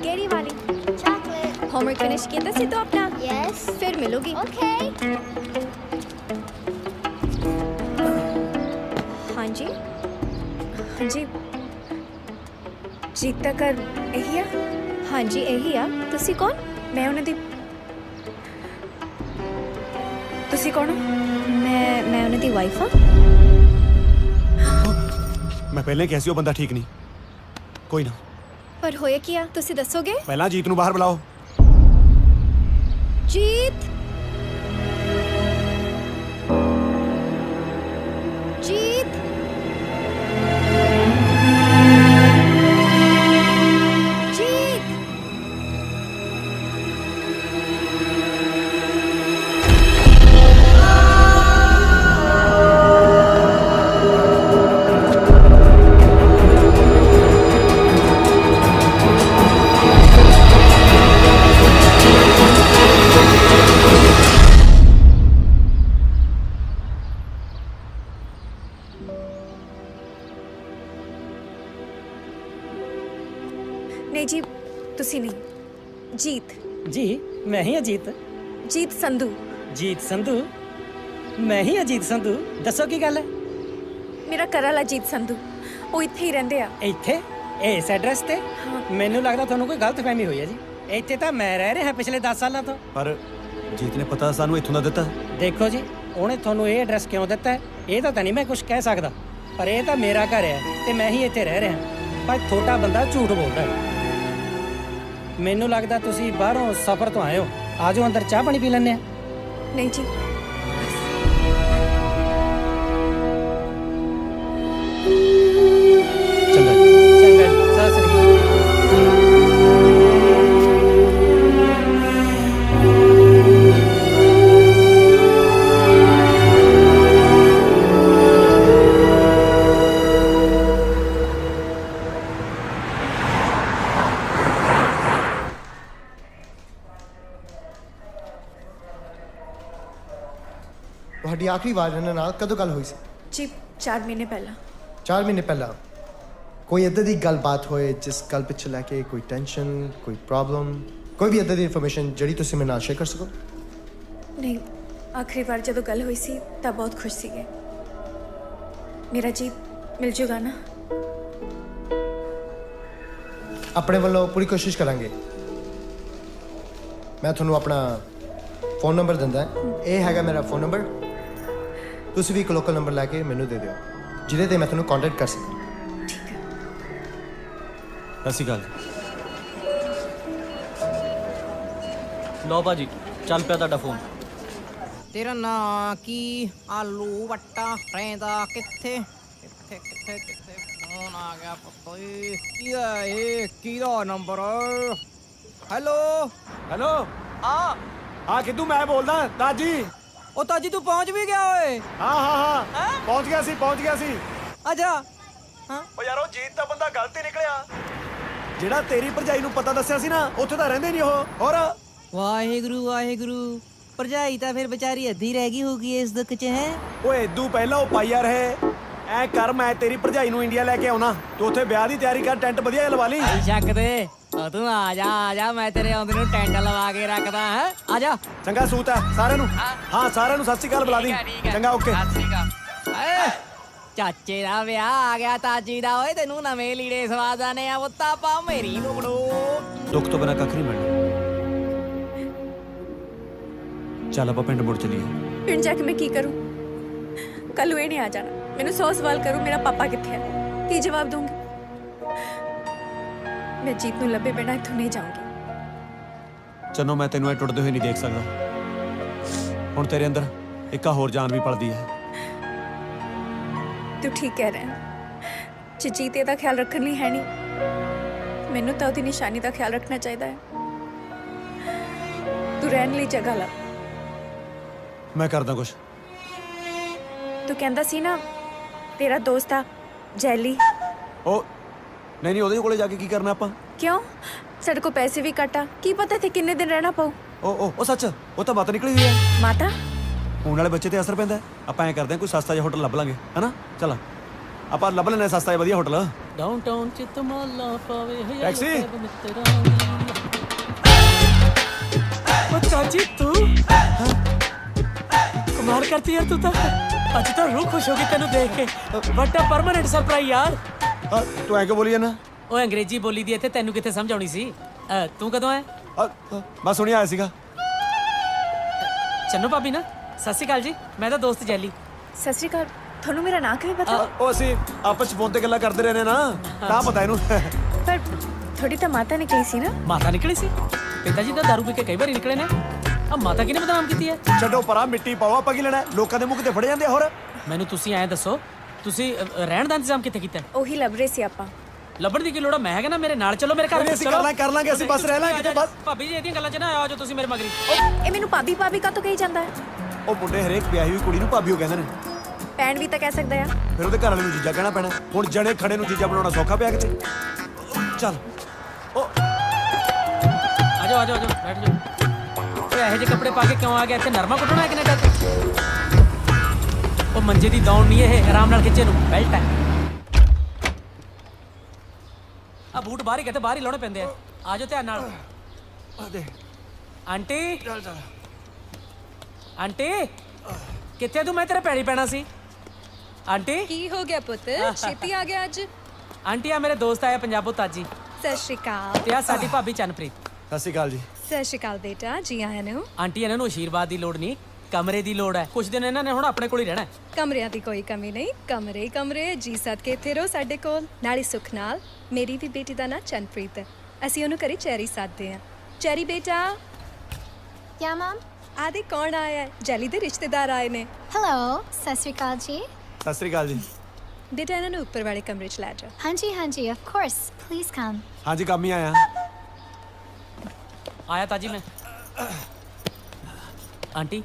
Speaker 7: केरी वाली चॉकलेट। होमवर्क फिनिश किया था तो अपना? यस। फिर मिलोगी। ओके। हाँ जी।
Speaker 5: हाँ जी ਜੀਤ ਦਾ ਘਰ ਇਹੀ ਆ?
Speaker 7: हाँ जी यही आ। तुसी कौन?
Speaker 5: ਮੈਂ ਉਹਨਾਂ ਦੀ ਤੁਸੀਂ ਕੌਣ ਹੋ?
Speaker 7: मैं उन्हें दी वाइफ हाँ।
Speaker 2: ਮੈਂ ਪਹਿਲਾਂ ਹੀ ਕਿਹਾ ਸੀ ਉਹ ਬੰਦਾ ਠੀਕ ਨਹੀਂ। ਕੋਈ ਨਾ,
Speaker 7: पर होया किया तुसी दसोगे?
Speaker 2: ਪਹਿਲਾਂ ਜੀਤ ਨੂੰ ਬਾਹਰ ਬੁਲਾਓ।
Speaker 7: जीत जीत जीत
Speaker 5: ਨਹੀਂ ਜੀ ਤੁਸੀਂ ਨਹੀਂ, ਜੀਤ
Speaker 4: ਜੀ ਮੈਂ ਹੀ ਅਜੀਤ।
Speaker 5: ਜੀਤ ਸੰਧੂ।
Speaker 4: ਜੀਤ ਸੰਧੂ? ਮੈਂ ਹੀ ਅਜੀਤ ਸੰਧੂ। ਦੱਸੋ ਕੀ ਗੱਲ ਹੈ?
Speaker 5: ਮੇਰਾ ਘਰ ਵਾਲਾ ਜੀਤ ਸੰਧੂ, ਉਹ ਇੱਥੇ ਹੀ ਰਹਿੰਦੇ ਆ।
Speaker 4: ਇੱਥੇ ਇਸ ਐਡਰੈਸ ਤੇ? ਮੈਨੂੰ ਲੱਗਦਾ ਤੁਹਾਨੂੰ ਕੋਈ ਗਲਤਫਹਿਮੀ ਹੋਈ ਹੈ ਜੀ। ਇੱਥੇ ਤਾਂ ਮੈਂ ਰਹਿ ਰਿਹਾ ਪਿਛਲੇ 10 ਸਾਲਾਂ ਤੋਂ।
Speaker 2: ਪਰ ਜੀਤ ਨੇ ਪਤਾ ਸਾਨੂੰ ਇੱਥੋਂ ਦਾ ਦਿੱਤਾ।
Speaker 4: ਦੇਖੋ ਜੀ, ਉਹਨੇ ਤੁਹਾਨੂੰ ਇਹ ਐਡਰੈਸ ਕਿਉਂ ਦਿੱਤਾ ਹੈ ਇਹ ਤਾਂ ਨਹੀਂ ਮੈਂ ਕੁਝ ਕਹਿ ਸਕਦਾ, ਪਰ ਇਹ ਤਾਂ ਮੇਰਾ ਘਰ ਹੈ ਤੇ ਮੈਂ ਹੀ ਇੱਥੇ ਰਹਿ ਰਿਹਾ। ਪਰ ਛੋਟਾ ਬੰਦਾ ਝੂਠ ਬੋਲਦਾ ਹੈ। ਮੈਨੂੰ ਲੱਗਦਾ ਤੁਸੀਂ ਬਾਹਰੋਂ ਸਫ਼ਰ ਤੋਂ ਆਏ ਹੋ। ਆ ਜਾਓ ਅੰਦਰ ਚਾਹ ਪਾਣੀ ਪੀ ਲੈਂਦੇ ਆ।
Speaker 5: ਨਹੀਂ ਜੀ
Speaker 2: ਚੰਗਾ
Speaker 4: ਚੰਗਾ ਜੀ, ਸਤਿ ਸ੍ਰੀ ਅਕਾਲ।
Speaker 8: ਤੁਹਾਡੀ ਆਖਰੀ ਵਾਰ ਇਹਨਾਂ ਨਾਲ ਕਦੋਂ ਗੱਲ ਹੋਈ ਸੀ?
Speaker 5: ਜੀ 4 ਮਹੀਨੇ ਪਹਿਲਾਂ।
Speaker 8: 4 ਮਹੀਨੇ ਪਹਿਲਾਂ। ਕੋਈ ਇੱਦਾਂ ਦੀ ਗੱਲਬਾਤ ਹੋਏ ਜਿਸ ਗੱਲ ਪਿੱਛੇ ਲੈ ਕੇ ਕੋਈ ਟੈਨਸ਼ਨ, ਕੋਈ ਪ੍ਰੋਬਲਮ, ਕੋਈ ਵੀ ਇੱਦਾਂ ਦੀ ਇਨਫੋਰਮੇਸ਼ਨ ਜਿਹੜੀ ਤੁਸੀਂ ਮੇਰੇ ਨਾਲ ਸ਼ੇਅਰ ਕਰ ਸਕੋ?
Speaker 5: ਨਹੀਂ, ਆਖਰੀ ਵਾਰ ਜਦੋਂ ਗੱਲ ਹੋਈ ਸੀ ਤਾਂ ਬਹੁਤ ਖੁਸ਼ ਸੀਗੇ। ਮੇਰਾ ਜੀਤ ਮਿਲ ਜੂਗਾ ਨਾ?
Speaker 8: ਆਪਣੇ ਵੱਲੋਂ ਪੂਰੀ ਕੋਸ਼ਿਸ਼ ਕਰਾਂਗੇ। ਮੈਂ ਤੁਹਾਨੂੰ ਆਪਣਾ ਫੋਨ ਨੰਬਰ ਦਿੰਦਾ। ਇਹ ਹੈਗਾ ਮੇਰਾ ਫੋਨ ਨੰਬਰ। ਤੁਸੀਂ ਵੀ ਇੱਕ ਲੋਕਲ ਨੰਬਰ ਲੈ ਕੇ ਮੈਨੂੰ ਦੇ ਦਿਓ ਜਿਹਦੇ ਤੇ ਮੈਂ ਤੁਹਾਨੂੰ ਕੰਟੈਕਟ ਕਰ ਸਕਾਂ।
Speaker 5: ਠੀਕ ਹੈ।
Speaker 2: ਸਤਿ ਸ਼੍ਰੀ ਅਕਾਲ।
Speaker 6: ਲਓ ਭਾਜੀ, ਚੱਲ ਪਿਆ ਤੁਹਾਡਾ ਫੋਨ।
Speaker 3: ਤੇਰਾ ਨਾਂ ਕੀ? ਆਲੂ ਵੱਟਾ ਰਹਿੰਦਾ ਕਿੱਥੇ ਕਿੱਥੇ ਕਿੱਥੇ ਕਿੱਥੇ? ਫੋਨ ਆ ਗਿਆ ਪੁੱਤ। ਕਿਹਦਾ ਇਹ? ਕਿਹਦਾ ਨੰਬਰ? ਹੈਲੋ
Speaker 2: ਹੈਲੋ,
Speaker 3: ਆ
Speaker 2: ਹਾਂ ਕਿੱਦੂ ਮੈਂ ਬੋਲਦਾ ਤਾਜੀ।
Speaker 3: ਉਹ ਤਾਜੀ ਤੂੰ ਪਹੁੰਚ ਵੀ ਗਿਆ ਓਏ?
Speaker 2: ਹਾਂ ਪਹੁੰਚ ਗਿਆ ਸੀ।
Speaker 3: ਅੱਛਾ ਹਾਂ।
Speaker 2: ਓ ਯਾਰ ਉਹ ਜੀਤ ਦਾ ਬੰਦਾ ਗਲਤ ਹੀ ਨਿਕਲਿਆ। ਜਿਹੜਾ ਤੇਰੀ ਭਰਜਾਈ ਨੂੰ ਪਤਾ ਦੱਸਿਆ ਸੀ ਨਾ, ਉੱਥੇ ਤਾਂ ਰਹਿੰਦੇ ਨਹੀਂ ਉਹ। ਹੋਰ
Speaker 3: ਵਾਹਿਗੁਰੂ ਵਾਹਿਗੁਰੂ। ਭਰਜਾਈ ਤਾਂ ਫਿਰ ਵਿਚਾਰੀ ਅੱਧੀ ਰਹਿ ਗਈ ਹੋਊਗੀ ਇਸ ਦੁੱਖ 'ਚ ਹੈ।
Speaker 2: ਓਏ ਇਦੂ ਪਹਿਲਾਂ ਉਹ ਪਾਈਆ ਰਹੇ। ਐ ਕਰ, ਮੈਂ ਤੇਰੀ ਭਰਜਾਈ ਨੂੰ ਇੰਡੀਆ ਲੈ ਕੇ ਆਉਣਾ, ਤੂੰ ਉੱਥੇ ਵਿਆਹ ਦੀ ਤਿਆਰੀ ਕਰ, ਟੈਂਟ ਵਧੀਆ ਜਿਹਾ ਲਵਾ ਲਈ।
Speaker 3: ਸ਼ੱਕ ਤੇ ਤੂੰ ਆ ਜਾ ਮੈਂ ਤੇਰੇ ਆਉਂਦੇ ਨੂੰ ਟੈਂਟ ਲਵਾ ਕੇ ਰੱਖਦਾ ਹੈ। ਆ ਜਾ।
Speaker 2: ਚੰਗਾ ਸੂਤ ਹੈ ਸਾਰਿਆਂ ਨੂੰ। ਹਾਂ ਸਾਰਿਆਂ ਨੂੰ ਸਤਿ ਸ਼੍ਰੀ ਅਕਾਲ ਬੁਲਾ ਦੀ। ਚੰਗਾ ਓਕੇ।
Speaker 3: ਚਾਚੇ ਦਾ ਵਿਆਹ ਆ ਗਿਆ ਤਾਜੀ ਦਾ। ਓਏ ਤੈਨੂੰ ਨਵੇਂ ਲੀੜੇ ਸਵਾਦਾਂ ਨੇ ਆ ਪੁੱਤਾ ਪਾ ਮੇਰੀ ਲੁਕੜੋ।
Speaker 2: ਦੁੱਖ ਤੋਂ ਬਿਨਾਂ ਕੱਖ ਨਹੀਂ ਮਿਲਣਾ। ਚੱਲ ਆਪਾਂ ਪਿੰਡ ਮੁੜ ਚਲੀਏ।
Speaker 5: ਪਿੰਡ ਜਾ ਕੇ ਮੈਂ ਕੀ ਕਰੂੰ? ਕੱਲ ਨੂੰ ਇਹ ਨਹੀਂ ਆ ਜਾਣਾ। ਮੈਨੂੰ 100 ਸਵਾਲ ਕਰੂ ਮੇਰਾ ਪਾਪਾ ਕਿੱਥੇ ਹੈ, ਕੀ ਜਵਾਬ ਦੂੰਗੀ? ਮੈਂ ਜੀਤ ਨੂੰ ਲੱਭੇ ਬਿਨਾਂ ਇੱਥੋਂ ਨਹੀਂ ਜਾਊਂਗੀ।
Speaker 2: ਚੰਨੋ, ਮੈਂ ਤੈਨੂੰ ਇਹ ਟੁੱਟਦੇ ਹੋਏ ਨਹੀਂ ਦੇਖ ਸਕਦਾ। ਹੁਣ ਤੇਰੇ ਅੰਦਰ ਇੱਕ ਹੋਰ ਜਾਨ ਵੀ ਪਲਦੀ ਹੈ।
Speaker 5: ਤੂੰ ਠੀਕ ਕਹਿ ਰਿਹਾ ਹੈ। ਜੇ ਜੀਤ ਇਹਦਾ ਖਿਆਲ ਰੱਖਣ ਲਈ ਹੈ ਨਹੀਂ, ਮੈਨੂੰ ਤਾਂ ਉਹਦੀ ਨਿਸ਼ਾਨੀ ਦਾ ਖਿਆਲ ਰੱਖਣਾ ਚਾਹੀਦਾ ਹੈ। ਤੂੰ ਰਹਿਣ ਲਈ ਜਗ੍ਹਾ ਲੱਭ।
Speaker 2: ਮੈਂ ਕਰਦਾ ਕੁਛ।
Speaker 5: ਤੂੰ ਕਹਿੰਦਾ ਸੀ ਨਾ ਤੇਰਾ ਦੋਸਤ ਆ ਜੈਲੀ।
Speaker 2: ਉਹ ਨਹੀਂ ਨਹੀਂ, ਉਹਦੇ ਕੋਲੇ ਜਾ ਕੇ ਕੀ ਕਰਨਾ ਆਪਾਂ?
Speaker 5: ਕਿਉਂ? ਸਾਡੇ ਕੋਲ ਪੈਸੇ ਵੀ ਘੱਟ ਆ, ਕੀ ਪਤਾ ਇੱਥੇ ਕਿੰਨੇ ਦਿਨ ਰਹਿਣਾ ਪਊ।
Speaker 2: ਉਹ ਸੱਚ, ਉਹ ਤਾਂ ਬਾਤ ਨਿਕਲੀ ਹੋਈ ਹੈ।
Speaker 5: ਮਾਤਾ
Speaker 2: ਹੋਣ ਵਾਲੇ ਬੱਚੇ ਤੇ ਅਸਰ ਪੈਂਦਾ ਹੈ। ਆਪਾਂ ਐਂ ਕਰਦੇ ਹਾਂ, ਕੋਈ ਸਸਤਾ ਜਿਹਾ ਹੋਟਲ ਲੱਭ ਲਾਂਗੇ, ਹਨਾ? ਚਲ ਆਪਾਂ ਲੱਭ ਲੈਣੇ ਸਸਤਾ ਜਿਹਾ ਵਧੀਆ ਹੋਟਲ।
Speaker 4: ਡਾਊਨਟਾਊਨ ਚ ਤਮਾਲਾ ਪਾਵੇ ਹਯਾਰ
Speaker 2: ਟੈਕਸੀ?
Speaker 4: ਉਹ ਚਾਚੀ ਤੂੰ ਕਮਾਲ ਕਰਤੀ ਯਾਰ ਤੂੰ ਤਾਂ। ਅੱਜ ਤਾਂ ਰੂਹ ਖੁਸ਼ ਹੋ ਗਈ ਤੈਨੂੰ ਦੇਖ ਕੇ। ਵੱਡਾ ਪਰਮਾਨੈਂਟ ਸਰਪ੍ਰਾਈਜ਼ ਯਾਰ।
Speaker 2: ਤੂੰ ਐਂ ਕਿਉਂ ਬੋਲੀ ਜਾਂਦਾ?
Speaker 4: ਉਹ ਅੰਗਰੇਜ਼ੀ ਬੋਲੀ ਦੀ ਇੱਥੇ ਤੈਨੂੰ ਕਿੱਥੇ ਸਮਝ ਆਉਣੀ ਸੀ। ਤੂੰ ਕਦੋਂ ਆਇਆ?
Speaker 2: ਮੈਂ ਸੁਣਿਆ ਆਇਆ ਸੀਗਾ।
Speaker 4: ਚੰਨੂ ਭਾਬੀ ਨਾ, ਸਤਿ ਸ਼੍ਰੀ ਅਕਾਲ ਜੀ। ਮੈਂ ਤਾਂ ਦੋਸਤ ਜੈਲੀ।
Speaker 5: ਸਤਿ ਸ਼੍ਰੀ ਅਕਾਲ। ਤੁਹਾਨੂੰ ਮੇਰਾ ਨਾਂ ਕਿਵੇਂ ਪਤਾ?
Speaker 2: ਉਹ ਅਸੀਂ ਆਪਸ ਚ ਫੋਨ ਤੇ ਗੱਲਾਂ ਕਰਦੇ ਰਹੇ ਨੇ ਨਾ, ਤਾਂ ਪਤਾ ਇਹਨੂੰ।
Speaker 5: ਪਰ ਥੋੜੀ ਤਾਂ ਮਾਤਾ ਨਿਕਲੀ ਸੀ ਨਾ।
Speaker 4: ਮਾਤਾ ਨਿਕਲੀ ਸੀ? ਪਿਤਾ ਜੀ ਤਾਂ ਦਾਰੂ ਪੀ ਕੇ ਕਈ ਵਾਰੀ ਨਿਕਲੇ ਨੇ। ਆ ਮਾਤਾ ਕਿਹਨੇ ਬਦਨਾਮ ਕੀਤੀ ਹੈ?
Speaker 2: ਛੱਡੋ ਪਰਾਂ, ਮਿੱਟੀ ਪਾਓ, ਆਪਾਂ ਕੀ ਲੈਣਾ? ਲੋਕਾਂ ਦੇ ਮੂੰਹ ਤੇ ਫੜੇ ਜਾਂਦੇ ਆ। ਹੋਰ
Speaker 4: ਮੈਨੂੰ ਤੁਸੀਂ ਐਂ ਦੱਸੋ, ਤੁਸੀਂ ਰਹਿਣ ਦਾ ਇੰਤਜ਼ਾਮ ਕਿੱਥੇ ਕੀਤਾ?
Speaker 5: ਉਹੀ ਲੱਭ ਰਹੇ ਸੀ ਆਪਾਂ।
Speaker 4: ਲੱਭਣ ਦੀ ਕੀ ਲੋੜ ਆ? ਮੈਂ ਹੈਗਾ ਨਾ, ਮੇਰੇ ਨਾਲ ਚਲੋ, ਮੇਰੇ ਘਰ
Speaker 2: ਅਸੀਂ ਕਰ ਲਾਂਗੇ, ਅਸੀਂ ਬਸ ਰਹਿ ਲਾਂਗੇ ਬਸ।
Speaker 4: ਭਾਬੀ ਜੀ ਇਹਦੀਆਂ ਗੱਲਾਂ 'ਚ ਨਾ ਆਓ ਜੋ ਤੁਸੀਂ ਮੇਰੇ ਮਗਰੀ।
Speaker 5: ਇਹ ਮੈਨੂੰ ਭਾਬੀ ਭਾਬੀ ਕਾਹਤੋਂ ਕਹੀ ਜਾਂਦਾ ਹੈ?
Speaker 2: ਉਹ ਮੁੰਡੇ ਹਰੇਕ ਵਿਆਹੀ ਹੋਈ ਕੁੜੀ ਨੂੰ ਭਾਬੀਓ ਕਹਿੰਦੇ ਨੇ।
Speaker 5: ਭੈਣ ਵੀ ਤਾਂ ਕਹਿ ਸਕਦਾ ਆ।
Speaker 2: ਫਿਰ ਉਹਦੇ ਘਰ ਵਾਲੇ ਨੂੰ ਜੀਜਾ ਕਹਿਣਾ ਪੈਣਾ। ਹੁਣ ਜਣੇ ਖੜੇ ਨੂੰ ਜੀਜਾ ਬਣਾਉਣਾ ਸੌਖਾ ਪਿਆ ਕਿਤੇ? ਚੱਲ
Speaker 4: ਆਜੋ ਆਜੋ ਆਜੋ, ਬੈਠ ਜਾਓ। ਓਏ ਇਹੋ ਜਿਹੇ ਕੱਪੜੇ ਪਾ ਕੇ ਕਿਉਂ ਆ ਗਿਆ ਇੱਥੇ? ਨਰਮਾ ਕੁੱਟਣਾ ਹੈ ਕੈਨੇਡਾ 'ਚ? ਉਹ ਮੰਜੇ ਦੀ ਦੌੜ ਨਹੀਂ, ਇਹ ਆਰਾਮ ਨਾਲ ਖਿੱਚੇ ਨੂੰ ਬੈਲਟ ਹੈ। ਆ ਬੂਟ ਬਾਹਰ ਹੀ ਕਿਤੇ ਬਾਹਰ ਹੀ ਲਾਉਣੇ ਪੈਂਦੇ ਆ। ਆਜੋ ਧਿਆਨ ਨਾਲ। ਆਂਟੀ ਆਂਟੀ ਕਿੱਥੇ ਤੂੰ? ਮੈਂ ਤੇਰੇ ਪੈਰੀ ਪੈਣਾ ਸੀ। ਆਂਟੀ
Speaker 9: ਕੀ ਹੋ ਗਿਆ ਪੁੱਤ? ਛੇਤੀ ਆ ਗਿਆ ਅੱਜ।
Speaker 4: ਆਂਟੀ ਆ ਮੇਰੇ ਦੋਸਤ ਆਇਆ ਪੰਜਾਬੋਂ, ਤਾਜੀ।
Speaker 9: ਸਤਿ ਸ਼੍ਰੀ ਅਕਾਲ।
Speaker 4: ਤੇ ਆ ਸਾਡੀ ਭਾਬੀ ਚੰਨਪ੍ਰੀਤ।
Speaker 2: ਸਤਿ ਸ਼੍ਰੀ ਅਕਾਲ ਜੀ।
Speaker 9: ਸਤਿ ਸ਼੍ਰੀ ਅਕਾਲ ਬੇਟਾ, ਜੀ ਆਇਆਂ ਨੂੰ।
Speaker 4: ਆਂਟੀ ਇਹਨਾਂ ਨੂੰ ਆਸ਼ੀਰਵਾਦ ਦੀ ਲੋੜ ਨਹੀਂ, ਕਮਰੇ ਦੀ ਲੋੜ ਹੈ। ਕੁਝ ਦਿਨ ਇਹਨਾਂ ਨੇ ਹੁਣ ਆਪਣੇ ਕੋਲ ਹੀ ਰਹਿਣਾ ਹੈ।
Speaker 9: ਕਮਰਿਆਂ ਦੀ ਕੋਈ ਕਮੀ ਨਹੀਂ, ਕਮਰੇ ਹੀ ਕਮਰੇ। ਜੀ ਸਦਕੇ ਇੱਥੇ ਰਹੋ ਸਾਡੇ ਕੋਲ। ਨਾਲੇ ਸੁੱਖ ਨਾਲ ਮੇਰੀ ਵੀ ਬੇਟੀ ਦਾ ਨਾਂ ਚੰਨਪ੍ਰੀਤ ਹੈ। ਅਸੀਂ ਉਹਨੂੰ ਘਰੇ ਚੈਰੀ ਸਾਧਦੇ ਹਾਂ। ਚੈਰੀ ਬੇਟਾ।
Speaker 7: क्या मैम?
Speaker 9: ਆ ਦੇ ਕੌਣ ਆਇਆ ਹੈ? ਜੈਲੀ ਦੇ ਰਿਸ਼ਤੇਦਾਰ ਆਏ ਨੇ।
Speaker 7: हेलो, सत श्री अकाल जी।
Speaker 2: ਸਤਿ ਸ਼੍ਰੀ ਅਕਾਲ ਜੀ।
Speaker 9: ਬੇਟਾ ਇਹਨਾਂ ਨੂੰ ਉੱਪਰ ਵਾਲੇ ਕਮਰੇ 'ਚ ਲੈ ਜਾਓ।
Speaker 7: हाँ जी, of course. Please come.
Speaker 2: ਹਾਂਜੀ, ਕੰਮ ਹੀ ਆਇਆ।
Speaker 4: ਆਇਆ ਤਾਜੀ ਮੈਂ। ਆਂਟੀ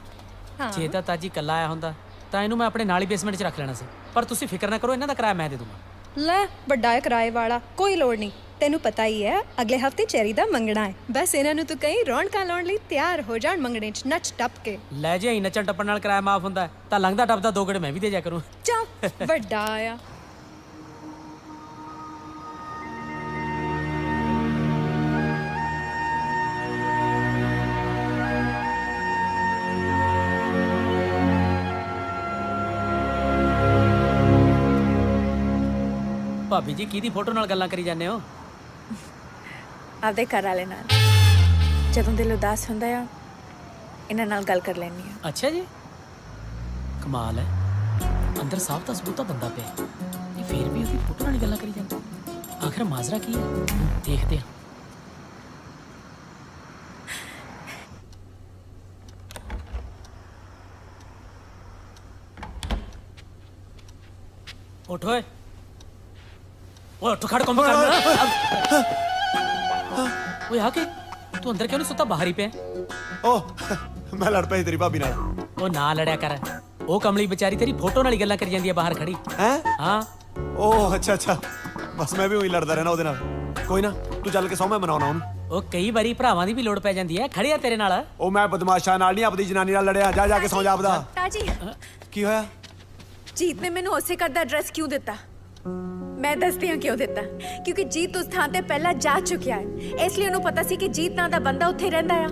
Speaker 9: ਹਾਂ।
Speaker 4: ਜੇ ਤਾਂ ਤਾਜੀ ਕੱਲਾ ਆਇਆ ਹੁੰਦਾ ਤਾਂ ਇਹਨੂੰ ਮੈਂ ਆਪਣੇ ਨਾਲ ਹੀ ਬੇਸਮੈਂਟ 'ਚ ਰੱਖ ਲੈਣਾ ਸੀ, ਪਰ ਤੁਸੀਂ ਫਿਕਰ ਨਾ ਕਰੋ, ਇਹਨਾਂ ਦਾ ਕਿਰਾਇਆ ਮੈਂ ਦੇ ਦੂੰਗਾ।
Speaker 9: ਲੈ ਵੱਡਾ ਹੈ ਕਿਰਾਏ ਵਾਲਾ, ਕੋਈ ਲੋੜ ਨਹੀਂ। ਤੈਨੂੰ ਪਤਾ ਹੀ ਹੈ ਅਗਲੇ ਹਫਤੇ ਚੈਰੀ ਦਾ ਮੰਗਣਾ ਹੈ। ਬਸ ਇਹਨਾਂ ਨੂੰ ਤੂੰ ਕਹੀਂ ਰੌਣਕਾਂ ਲਾਉਣ ਲਈ ਤਿਆਰ ਹੋ ਜਾਣ ਮੰਗਣੇ 'ਚ ਨੱਚ ਟੱਪ ਕੇ।
Speaker 4: ਲੈ ਜੇ ਨੱਚਣ ਟੱਪਣ ਨਾਲ ਕਿਰਾਇਆ ਮਾਫ ਹੁੰਦਾ ਤਾਂ ਲੰਘਦਾ ਟੱਪਦਾ 2 ਗੇੜੇ ਮੈਂ ਵੀ ਦੇ ਜਾ ਕਰੂੰ।
Speaker 9: ਚੱਲ ਵੱਡਾ ਆ।
Speaker 4: ਭਾਬੀ ਜੀ ਕਿਹਦੀ ਫੋਟੋ ਨਾਲ ਗੱਲਾਂ ਕਰੀ ਜਾਂਦੇ ਹੋ?
Speaker 5: ਆਪਦੇ ਘਰ ਵਾਲੇ ਨਾਲ। ਜਦੋਂ ਦਿਲ ਉਦਾਸ ਹੁੰਦਾ ਆ, ਇਹਨਾਂ ਨਾਲ ਗੱਲ ਕਰ ਲੈਣੀ ਆ।
Speaker 4: ਅੱਛਾ ਜੀ, ਕਮਾਲ ਹੈ। ਅੰਦਰ ਸਾਫ ਤਾਂ ਸਬੂਤਾ ਬੰਦਾ ਪਿਆ, ਇਹ ਫੇਰ ਵੀ ਉਹਦੀ ਫੋਟੋ ਨਾਲ ਗੱਲਾਂ ਕਰੀ ਜਾਂਦਾ। ਆਖਰ ਮਾਜ਼ਰਾ ਕੀ ਹੈ? ਦੇਖਦੇ ਹਾਂ। ਉੱਠ ਓਏ, ਓਏ ਉੱਠ, ਖੜ ਕੰਮ ਕਰ। ਓਏ ਆ ਕੇ ਤੂੰ ਅੰਦਰ ਕਿਉਂ ਨਹੀਂ ਸੁੱਤਾ? ਬਾਹਰ ਹੀ ਪਿਆ।
Speaker 2: ਓਹ ਮੈਂ ਲੜ ਪਈ ਤੇਰੀ ਭਾਬੀ ਨਾਲ।
Speaker 4: ਉਹ ਨਾ ਲੜਿਆ ਕਰ, ਉਹ ਕਮਲੀ ਵਿਚਾਰੀ ਤੇਰੀ ਫੋਟੋ ਨਾਲ ਹੀ ਗੱਲਾਂ ਕਰੀ ਜਾਂਦੀ ਹੈ ਬਾਹਰ ਖੜੀ।
Speaker 2: ਹੈ?
Speaker 4: ਹਾਂ।
Speaker 2: ਓਹ ਅੱਛਾ ਅੱਛਾ, ਬਸ ਮੈਂ ਵੀ ਉਹੀ ਲੜਦਾ ਰਹਿਣਾ ਉਹਦੇ ਨਾਲ। ਕੋਈ ਨਾ, ਤੂੰ ਚੱਲ ਕੇ ਸੌਂ, ਮੈਂ ਮਨਾਉਣਾ ਉਹਨੂੰ।
Speaker 4: ਉਹ ਕਈ ਵਾਰੀ ਭਰਾਵਾਂ ਦੀ ਵੀ ਲੋੜ ਪੈ ਜਾਂਦੀ ਹੈ। ਖੜਿਆ ਤੇਰੇ ਨਾਲ।
Speaker 2: ਉਹ ਮੈਂ ਬਦਮਾਸ਼ਾਂ ਨਾਲ ਨਹੀਂ, ਆਪਣੀ ਜਨਾਨੀ ਨਾਲ ਲੜਿਆ। ਜਾ ਕੇ ਸੌਂ ਜਾ ਆਪਦਾ।
Speaker 5: ਤਾਜੀ,
Speaker 2: ਕੀ ਹੋਇਆ?
Speaker 5: ਜੀਤ ਨੇ ਮੈਨੂੰ ਉਸੇ ਘਰ ਦਾ ਐਡਰੈਸ ਕਿਉਂ ਦਿੱਤਾ? ਮੈਂ ਦੱਸਦੀ ਹਾਂ ਕਿਉਂ ਦਿੱਤਾ। ਕਿਉਂਕਿ ਜੀਤ ਉਸ ਥਾਂ ਤੇ ਪਹਿਲਾਂ ਜਾ ਚੁੱਕਿਆ ਹੈ, ਇਸ ਲਈ ਉਹਨੂੰ ਪਤਾ ਸੀ ਕਿ ਜੀਤ ਨਾਂ ਦਾ ਬੰਦਾ ਉੱਥੇ ਰਹਿੰਦਾ ਆ,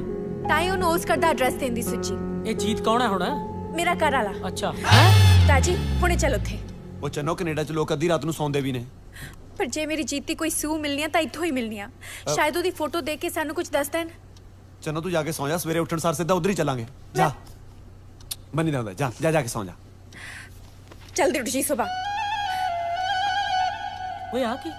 Speaker 5: ਤਾਂ ਹੀ ਉਹਨੂੰ ਉਸ ਘਰ ਦਾ ਐਡਰੈਸ ਦੇਣ ਦੀ ਸੋਚੀ।
Speaker 4: ਇਹ ਜੀਤ ਕੌਣ ਹੈ ਹੁਣ?
Speaker 5: ਮੇਰਾ ਘਰ ਵਾਲਾ।
Speaker 4: ਅੱਛਾ।
Speaker 5: ਤਾਜੀ ਹੁਣੇ ਚੱਲ ਉੱਥੇ।
Speaker 2: ਉਹ ਚੰਨੋ, ਕੈਨੇਡਾ 'ਚ ਲੋਕ ਅੱਧੀ ਰਾਤ ਨੂੰ ਸੌਂਦੇ ਵੀ ਨੇ।
Speaker 5: ਪਰ ਜੇ ਮੇਰੀ ਜੀਤ ਦੀ ਕੋਈ ਸੂਹ ਮਿਲਣੀ ਆ ਤਾਂ ਇੱਥੋਂ ਹੀ ਮਿਲਣੀ ਆ। ਸ਼ਾਇਦ ਉਹਦੀ ਫੋਟੋ ਦੇਖ ਕੇ ਸਾਨੂੰ ਕੁਝ ਦੱਸ ਦੇਣ।
Speaker 2: ਚੰਨੋ ਤੂੰ ਜਾ ਕੇ ਸੌਂ ਜਾ, ਸਵੇਰੇ ਉੱਠਣ ਸਾਰ ਸਿੱਧਾ ਉਧਰ ਹੀ ਚੱਲਾਂਗੇ। ਜਾ, ਬੰਨੀ ਦਾ ਹੁੰਦਾ। ਜਾ ਕੇ ਸੌਂ ਜਾ।
Speaker 5: ਜਲਦੀ ਉੱਠ ਜੀ ਸੁਬਾ।
Speaker 4: ਓਏ ਆ ਕੀ?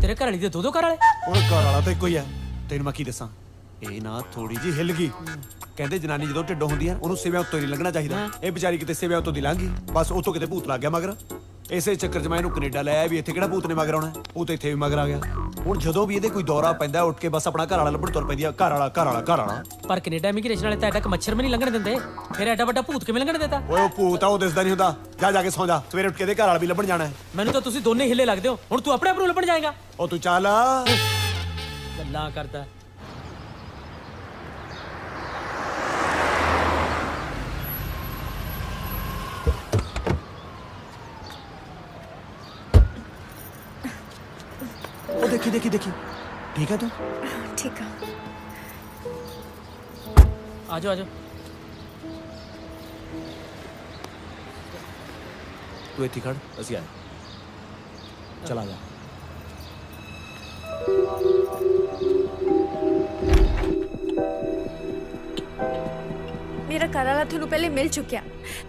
Speaker 4: ਤੇਰੇ ਘਰ ਵਾਲੀ ਦੇ 2 ਘਰ ਵਾਲੇ?
Speaker 2: ਉਹ ਘਰ ਵਾਲਾ ਤਾਂ ਇੱਕੋ ਹੀ ਹੈ। ਤੈਨੂੰ ਮੈਂ ਕੀ ਦੱਸਾਂ, ਇਹ ਨਾ ਥੋੜੀ ਜੀ ਹਿੱਲ ਗਈ। ਕਹਿੰਦੇ ਜਨਾਨੀ ਜਦੋਂ ਢਿੱਡੋਂ ਹੁੰਦੀ ਹੈ ਉਹਨੂੰ ਸਿਵਿਆਂ ਉੱਤੋਂ ਨਹੀਂ ਲੰਘਣਾ ਚਾਹੀਦਾ। ਇਹ ਵਿਚਾਰੀ ਕਿਤੇ ਸਿਵਿਆਂ ਉੱਤੋਂ ਦੀ ਲੰਘ ਗਈ, ਬਸ ਉੱਥੋਂ ਕਿਤੇ ਭੂਤ ਲੱਗ ਗਿਆ ਮਗਰ। ਇਸੇ ਚੱਕਰ 'ਚ ਮੈਂ ਇਹਨੂੰ ਕੈਨੇਡਾ ਲੈ ਆਇਆ ਵੀ ਇੱਥੇ ਕਿਹੜਾ ਭੂਤ ਨੇ ਮਗਰ ਆਉਣਾ, ਭੂਤ ਇੱਥੇ ਵੀ ਮਗਰ ਆ ਗਿਆ। ਹੁਣ ਜਦੋਂ ਵੀ ਇਹਦੇ ਕੋਈ ਦੌਰਾ ਪੈਂਦਾ ਉੱਠ ਕੇ ਬਸ ਆਪਣਾ ਘਰ ਵਾਲਾ ਲੱਭਣ ਤੁਰ ਪੈਂਦੀ ਆ, ਘਰ ਵਾਲਾ।
Speaker 4: ਪਰ ਕੈਨੇਡਾ ਇਮੀਗ੍ਰੇਸ਼ਨ ਵਾਲੇ ਤਾਂ ਐਡਾ ਮੱਛਰ ਵੀ ਨਹੀਂ ਲੰਘਣ ਦਿੰਦੇ, ਫਿਰ ਐਡਾ ਵੱਡਾ ਭੂਤ ਕਿਵੇਂ ਲੰਘਣ ਦੇਤਾ?
Speaker 2: ਓਏ ਉਹ ਭੂਤ ਆ, ਉਹ ਦਿਸਦਾ ਨਹੀਂ ਹੁੰਦਾ। ਜਾ ਕੇ ਸੌਂ ਜਾ, ਸਵੇਰੇ ਉੱਠ ਕੇ ਇਹਦੇ ਘਰ ਵਾਲਾ ਵੀ ਲੱਭਣ ਜਾਣਾ ਹੈ।
Speaker 4: ਮੈਨੂੰ ਤਾਂ ਤੁਸੀਂ ਦੋਨੇ ਹਿੱਲੇ ਲੱਗਦੇ ਹੋ, ਹੁਣ ਤੂੰ ਆਪਣੇ ਆਪ ਨੂੰ ਲੱਭਣ ਜਾਏਗਾ?
Speaker 2: ਉਹ ਤੂੰ ਚੱਲ।
Speaker 4: ਗੱਲਾਂ ਕਰਦਾ।
Speaker 2: ਉਹ ਦੇਖੀ ਠੀਕ ਹੈ ਤੂੰ?
Speaker 5: ਠੀਕ ਆ।
Speaker 4: ਆਜੋ
Speaker 2: ਤੂੰ ਇੱਥੇ ਖੜ, ਅਸੀਂ ਆਏ। ਚਲਾ ਜਾ।
Speaker 5: ਮੇਰਾ ਘਰ ਵਾਲਾ ਤੁਹਾਨੂੰ ਪਹਿਲੇ ਮਿਲ ਚੁੱਕਿਆ,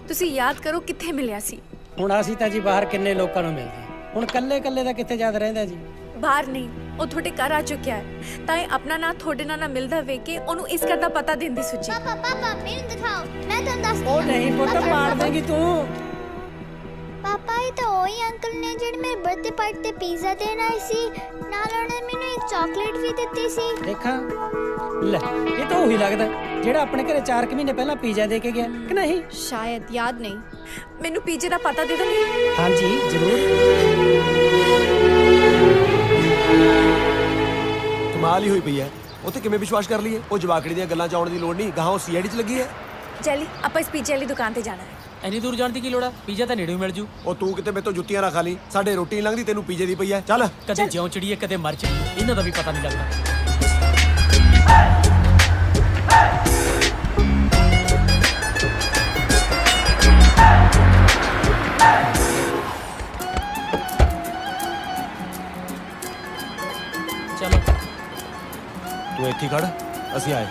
Speaker 5: ਤੁਸੀਂ ਯਾਦ ਕਰੋ ਕਿੱਥੇ ਮਿਲਿਆ ਸੀ।
Speaker 10: ਹੁਣ ਅਸੀਂ ਤਾਂ ਜੀ ਬਾਹਰ ਕਿੰਨੇ ਲੋਕਾਂ ਨੂੰ ਮਿਲਦੇ, ਹੁਣ ਕੱਲੇ ਦਾ ਕਿੱਥੇ ਯਾਦ ਰਹਿੰਦਾ ਜੀ।
Speaker 5: ਬਾਹਰ ਨਹੀਂ, ਉਹ ਤੁਹਾਡੇ ਘਰ ਆ ਚੁੱਕਿਆ ਹੈ, ਤਾਂ ਇਹ ਆਪਣਾ ਨਾਂ ਤੁਹਾਡੇ ਨਾਲ ਨਾ ਮਿਲਦਾ ਵੇਖ ਕੇ ਉਹਨੂੰ ਇਸ ਗੱਲ ਦਾ ਪਤਾ ਦੇਣ ਦੀ ਸੋਚੀ।
Speaker 7: ਪਾਪਾ ਮੈਨੂੰ ਦਿਖਾਓ, ਮੈਂ ਤੁਹਾਨੂੰ ਦੱਸਦੀ
Speaker 10: ਉਹ ਨਹੀਂ ਪੁੱਤ, ਪਾੜ ਦੇਗੀ ਤੂੰ।
Speaker 7: ਪਾਪਾ ਇਹ ਤਾਂ ਉਹੀ ਅੰਕਲ ਨੇ ਜਿਹੜੇ ਮੇਰੇ ਬਰਥਡੇ ਪਾਰਟੀ ਤੇ ਪੀਜ਼ਾ ਦੇਣ ਆਏ ਸੀ, ਨਾਲ ਉਹਨਾਂ ਨੇ ਮੈਨੂੰ ਇੱਕ ਚਾਕਲੇਟ ਵੀ ਦਿੱਤੀ ਸੀ।
Speaker 10: ਦੇਖਾਂ ਲੈ, ਇਹ ਤਾਂ ਉਹੀ ਲੱਗਦਾ ਜਿਹੜਾ ਆਪਣੇ ਘਰੇ 4 ਮਹੀਨੇ ਪਹਿਲਾਂ ਪੀਜ਼ਾ ਦੇ ਕੇ ਗਿਆ ਕਿ ਨਹੀਂ?
Speaker 5: ਸ਼ਾਇਦ ਯਾਦ ਨਹੀਂ। ਮੈਨੂੰ ਪੀਜ਼ੇ ਦਾ ਪਤਾ ਦੇ ਦੋਗੇ?
Speaker 10: ਹਾਂਜੀ ਜ਼ਰੂਰ।
Speaker 2: ਕਮਾਲ ਹੀ ਹੋਈ ਪਈ ਹੈ, ਉੱਥੇ ਕਿਵੇਂ ਵਿਸ਼ਵਾਸ ਕਰ ਲਈਏ? ਉਹ ਜਵਾਕੜੀ ਦੀਆਂ ਗੱਲਾਂ 'ਚ ਆਉਣ ਦੀ ਲੋੜ ਨਹੀਂ, ਗਾਹਾਂ ਉਹ ਸੀਆਈਡੀ 'ਚ ਲੱਗੀ ਹੈ।
Speaker 5: ਚਲੀ ਆਪਾਂ ਇਸ ਪੀਜ਼ੇ ਵਾਲੀ ਦੁਕਾਨ ਤੇ ਜਾਣਾ ਹੈ।
Speaker 4: ਇੰਨੀ ਦੂਰ ਜਾਣ ਦੀ ਕੀ ਲੋੜ ਆ? ਪੀਜ਼ਾ ਤਾਂ ਨੇੜੇ ਹੀ ਮਿਲ ਜੂ।
Speaker 2: ਉਹ ਤੂੰ ਕਿਤੇ ਮੇਰੇ ਤੋਂ ਜੁੱਤੀਆਂ ਨਾ ਖਾ ਲਈ, ਸਾਡੇ ਰੋਟੀ ਨਹੀਂ ਲੰਘਦੀ, ਤੈਨੂੰ ਪੀਜ਼ੇ ਦੀ ਪਈ ਹੈ। ਚੱਲ।
Speaker 4: ਕਦੇ ਜਿਉਂ ਚੜੀਏ ਕਦੇ ਮਰ ਚੜੀਏ, ਇਹਨਾਂ ਦਾ ਵੀ ਪਤਾ ਨਹੀਂ ਲੱਗਦਾ। ਚਲੋ
Speaker 2: ਤੂੰ ਇੱਥੇ ਖੜ, ਅਸੀਂ ਆਏ।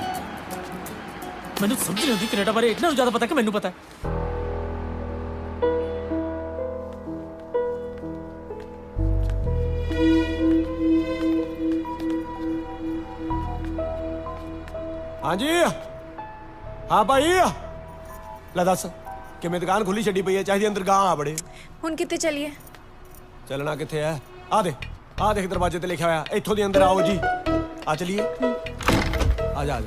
Speaker 4: ਮੈਨੂੰ ਸਮਝ ਨਹੀਂ ਆਉਂਦੀ ਕੈਨੇਡਾ ਬਾਰੇ ਇਹਨਾਂ ਨੂੰ ਜ਼ਿਆਦਾ ਪਤਾ ਕਿ ਮੈਨੂੰ ਪਤਾ।
Speaker 2: ਹਾਂਜੀ ਹਾਂ ਭਾਈ, ਲੈ ਦੱਸ ਕਿਵੇਂ ਦੁਕਾਨ ਖੁੱਲੀ ਛੱਡੀ ਪਈ ਹੈ? ਚਾਹੀਦੀ ਅੰਦਰ ਗਾਂ ਆ ਬੜੇ।
Speaker 5: ਹੁਣ ਕਿੱਥੇ ਚਲੀਏ?
Speaker 2: ਚੱਲਣਾ ਕਿੱਥੇ ਹੈ? ਆ ਦੇਖ ਦਰਵਾਜ਼ੇ ਤੇ ਲਿਖਿਆ ਹੋਇਆ, ਇੱਥੋਂ ਦੀ ਅੰਦਰ ਆਓ ਜੀ। ਆ ਚਲੀਏ। ਆ ਜਾ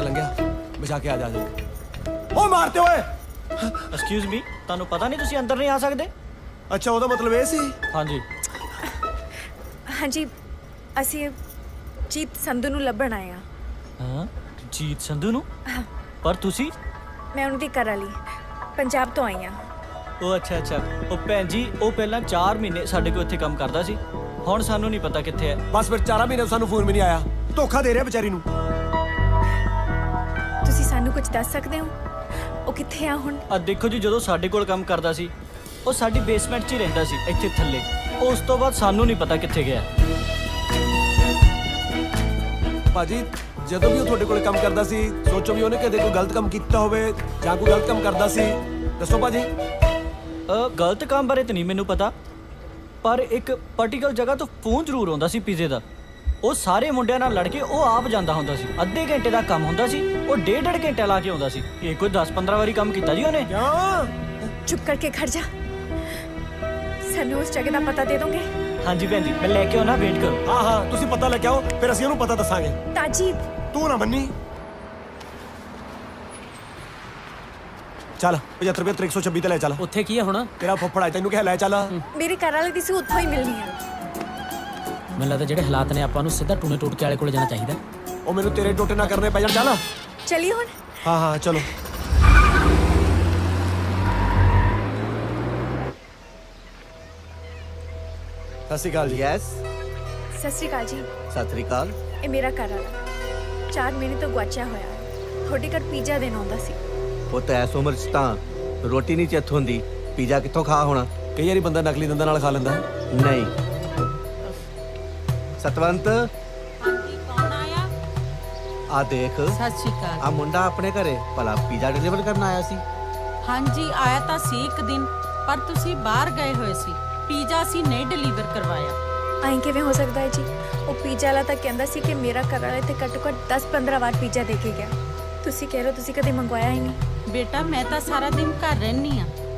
Speaker 2: ਲੰਘਿਆ ਵਿਛਾ ਕੇ ਆ ਜਾ। ਉਹ ਮਾਰਤੇ ਓਏ।
Speaker 6: ਐਕਸਕਿਊਜ਼ ਮੀ, ਤੁਹਾਨੂੰ ਪਤਾ ਨਹੀਂ ਤੁਸੀਂ ਅੰਦਰ ਨਹੀਂ ਆ ਸਕਦੇ?
Speaker 2: ਅੱਛਾ, ਉਹਦਾ ਮਤਲਬ ਇਹ ਸੀ।
Speaker 6: ਹਾਂਜੀ
Speaker 5: ਹਾਂਜੀ, ਅਸੀਂ ਜੀਤ ਸੰਧੂ ਨੂੰ ਲੱਭਣ ਆਏ ਆ।
Speaker 6: ਹਾਂ, ਜੀਤ ਸੰਧੂ ਨੂੰ? ਪਰ ਤੁਸੀਂ?
Speaker 5: ਮੈਂ ਉਹਨਾਂ ਦੀ ਘਰ ਵਾਲੀ ਪੰਜਾਬ ਤੋਂ ਆਈ ਆ।
Speaker 6: ਉਹ ਅੱਛਾ। ਉਹ ਭੈਣ ਜੀ, ਉਹ ਪਹਿਲਾਂ 4 ਮਹੀਨੇ ਸਾਡੇ ਕੋਲ ਇੱਥੇ ਕੰਮ ਕਰਦਾ ਸੀ, ਹੁਣ ਸਾਨੂੰ ਨਹੀਂ ਪਤਾ ਕਿੱਥੇ ਹੈ।
Speaker 2: ਬਸ ਫਿਰ 4 ਮਹੀਨੇ ਸਾਨੂੰ ਫੋਨ ਵੀ ਨਹੀਂ ਆਇਆ। ਧੋਖਾ ਦੇ ਰਿਹਾ ਵਿਚਾਰੀ ਨੂੰ।
Speaker 5: ਤੁਸੀਂ ਸਾਨੂੰ ਕੁਝ ਦੱਸ ਸਕਦੇ ਹੋ ਉਹ ਕਿੱਥੇ ਆ ਹੁਣ?
Speaker 6: ਆ ਦੇਖੋ ਜੀ, ਜਦੋਂ ਸਾਡੇ ਕੋਲ ਕੰਮ ਕਰਦਾ ਸੀ ਉਹ ਸਾਡੀ ਬੇਸਮੈਂਟ 'ਚ ਹੀ ਰਹਿੰਦਾ ਸੀ, ਇੱਥੇ ਥੱਲੇ। ਉਸ ਤੋਂ ਬਾਅਦ ਸਾਨੂੰ ਨਹੀਂ ਪਤਾ ਕਿੱਥੇ ਗਿਆ।
Speaker 2: ਭਾਜੀ, ਜਦੋਂ ਵੀ ਉਹ ਤੁਹਾਡੇ ਕੋਲ ਕੰਮ ਕਰਦਾ ਸੀ, ਸੋਚੋ ਵੀ ਉਹਨੇ ਕਦੇ ਕੋਈ ਗਲਤ ਕੰਮ ਕੀਤਾ ਹੋਵੇ ਜਾਂ ਕੋਈ ਗਲਤ ਕੰਮ ਕਰਦਾ ਸੀ? ਦੱਸੋ ਭਾਜੀ।
Speaker 6: ਗਲਤ ਕੰਮ ਬਾਰੇ ਤਾਂ ਨਹੀਂ ਮੈਨੂੰ ਪਤਾ, ਪਰ ਇੱਕ ਪਾਰਟੀਕਲ ਜਗ੍ਹਾ ਤੋਂ ਫੋਨ ਜ਼ਰੂਰ ਆਉਂਦਾ ਸੀ ਪੀਜ਼ੇ ਦਾ। ਉਹ ਸਾਰੇ ਮੁੰਡਿਆਂ ਨਾਲ ਲੜ ਕੇ ਉਹ ਆਪ ਜਾਂਦਾ ਹੁੰਦਾ ਸੀ। ਅੱਧੇ ਘੰਟੇ ਦਾ ਕੰਮ ਹੁੰਦਾ ਸੀ, ਉਹ 1.5 ਘੰਟਾ ਲਾ ਕੇ ਆਉਂਦਾ ਸੀ। ਇਹ ਕੋਈ 10-15 ਵਾਰੀ ਕੰਮ ਕੀਤਾ ਜੀ ਉਹਨੇ।
Speaker 5: ਚੁੱਪ ਕਰਕੇ ਖੜ ਜਾ, ਸਾਨੂੰ ਉਸ ਜਗ੍ਹਾ ਦਾ ਪਤਾ ਦੇ ਦੋਗੇ?
Speaker 6: ਹਾਂਜੀ ਭੈਣ ਜੀ, ਮੈਂ ਲੈ ਕੇ ਆਉਣਾ, ਵੇਟ ਕਰੋ।
Speaker 2: ਹਾਂ ਤੁਸੀਂ ਪਤਾ ਲੈ ਕੇ ਆਓ, ਫਿਰ ਅਸੀਂ ਉਹਨੂੰ ਪਤਾ ਦੱਸਾਂਗੇ।
Speaker 5: ਤਾਜੀ
Speaker 2: ਤੂੰ ਨਾ ਮੰਨੀ। ਚੱਲ 75 126 ਤੇ ਲੈ ਚੱਲ।
Speaker 4: ਉੱਥੇ ਕੀ ਹੈ ਹੁਣ?
Speaker 2: ਤੇਰਾ ਫੁੱਫੜ ਆਇਆ, ਤੈਨੂੰ ਕਿਹਾ ਲੈ ਚੱਲ।
Speaker 5: ਮੇਰੇ ਘਰ ਵਾਲੇ ਦੀ ਸੀ, ਉੱਥੋਂ ਹੀ ਮਿਲਣੀ ਆ।
Speaker 4: ਮੈਨੂੰ ਲੱਗਦਾ ਜਿਹੜੇ ਹਾਲਾਤ ਨੇ ਆਪਾਂ ਨੂੰ ਸਿੱਧਾ ਟੂਣੇ ਟੋਟਕੇ ਵਾਲੇ ਕੋਲ ਜਾਣਾ ਚਾਹੀਦਾ।
Speaker 2: ਉਹ ਮੈਨੂੰ ਤੇਰੇ ਟੋਟੇ ਨਾ ਕਰਨੇ ਪੈ ਜਾਣ। ਚੱਲ।
Speaker 5: ਚਲਿਏ ਹੁਣ।
Speaker 2: ਹਾਂ ਚਲੋ। ਸਤਿ ਸ਼੍ਰੀ ਅਕਾਲ ਜੀ।
Speaker 11: ਯੈਸ,
Speaker 5: ਸਤਿ ਸ਼੍ਰੀ ਅਕਾਲ ਜੀ।
Speaker 11: ਸਤਿ ਸ਼੍ਰੀ ਅਕਾਲ।
Speaker 5: ਇਹ ਮੇਰਾ ਘਰ ਵਾਲਾ 4 ਮਹੀਨੇ ਤੋਂ ਗੁਆਚਿਆ ਹੋਇਆ ਹੈ। ਤੁਹਾਡੇ ਘਰ ਪੀਜ਼ਾ ਦੇਣ ਆਉਂਦਾ ਸੀ।
Speaker 11: ਉਹ ਤਾਂ ਐਸ ਉਮਰ 'ਚ ਤਾਂ ਰੋਟੀ ਨਹੀਂ ਚਿੱਤ ਹੁੰਦੀ, ਪੀਜ਼ਾ ਕਿੱਥੋਂ ਖਾ ਹੋਣਾ?
Speaker 2: ਕਈ ਵਾਰੀ ਬੰਦਾ ਨਕਲੀ ਦੰਦਾਂ ਨਾਲ ਖਾ ਲੈਂਦਾ।
Speaker 11: ਨਹੀਂ। ਸਤਵੰਤ,
Speaker 12: ਕੌਣ ਆਇਆ?
Speaker 11: ਆ ਦੇਖ,
Speaker 12: ਸਤਿ ਸ਼੍ਰੀ ਅਕਾਲ।
Speaker 11: ਆ ਮੁੰਡਾ ਆਪਣੇ ਘਰੇ ਭਲਾ ਪੀਜ਼ਾ ਡਿਲੀਵਰ ਕਰਨ ਆਇਆ ਸੀ।
Speaker 12: ਹਾਂਜੀ, ਆਇਆ ਤਾਂ ਸੀ ਇੱਕ ਦਿਨ, ਪਰ ਤੁਸੀਂ ਬਾਹਰ ਗਏ ਹੋਏ ਸੀ। ਪੀਜ਼ਾ ਸੀ ਨਹੀਂ ਡਿਲੀਵਰ ਕਰਵਾਇਆ।
Speaker 5: ਐਂ ਕਿਵੇਂ ਹੋ ਸਕਦਾ ਹੈ ਜੀ? ਉਹ ਪੀਜ਼ਾ ਵਾਲਾ ਤਾਂ ਕਹਿੰਦਾ ਸੀ ਕਿ ਮੇਰਾ ਘਰ ਵਾਲਾ ਇੱਥੇ ਘੱਟੋ ਘੱਟ 10-15 ਵਾਰ ਪੀਜ਼ਾ ਦੇ ਕੇ ਗਿਆ। ਤੁਸੀਂ ਕਹਿ ਰਹੇ ਹੋ ਤੁਸੀਂ ਕਦੇ ਮੰਗਵਾਇਆ ਹੀ ਨਹੀਂ।
Speaker 12: ਬੇਟਾ, ਮੈਂ ਤਾਂ ਸਾਰਾ ਦਿਨ ਘਰ ਰਹਿੰਦੀ ਆ,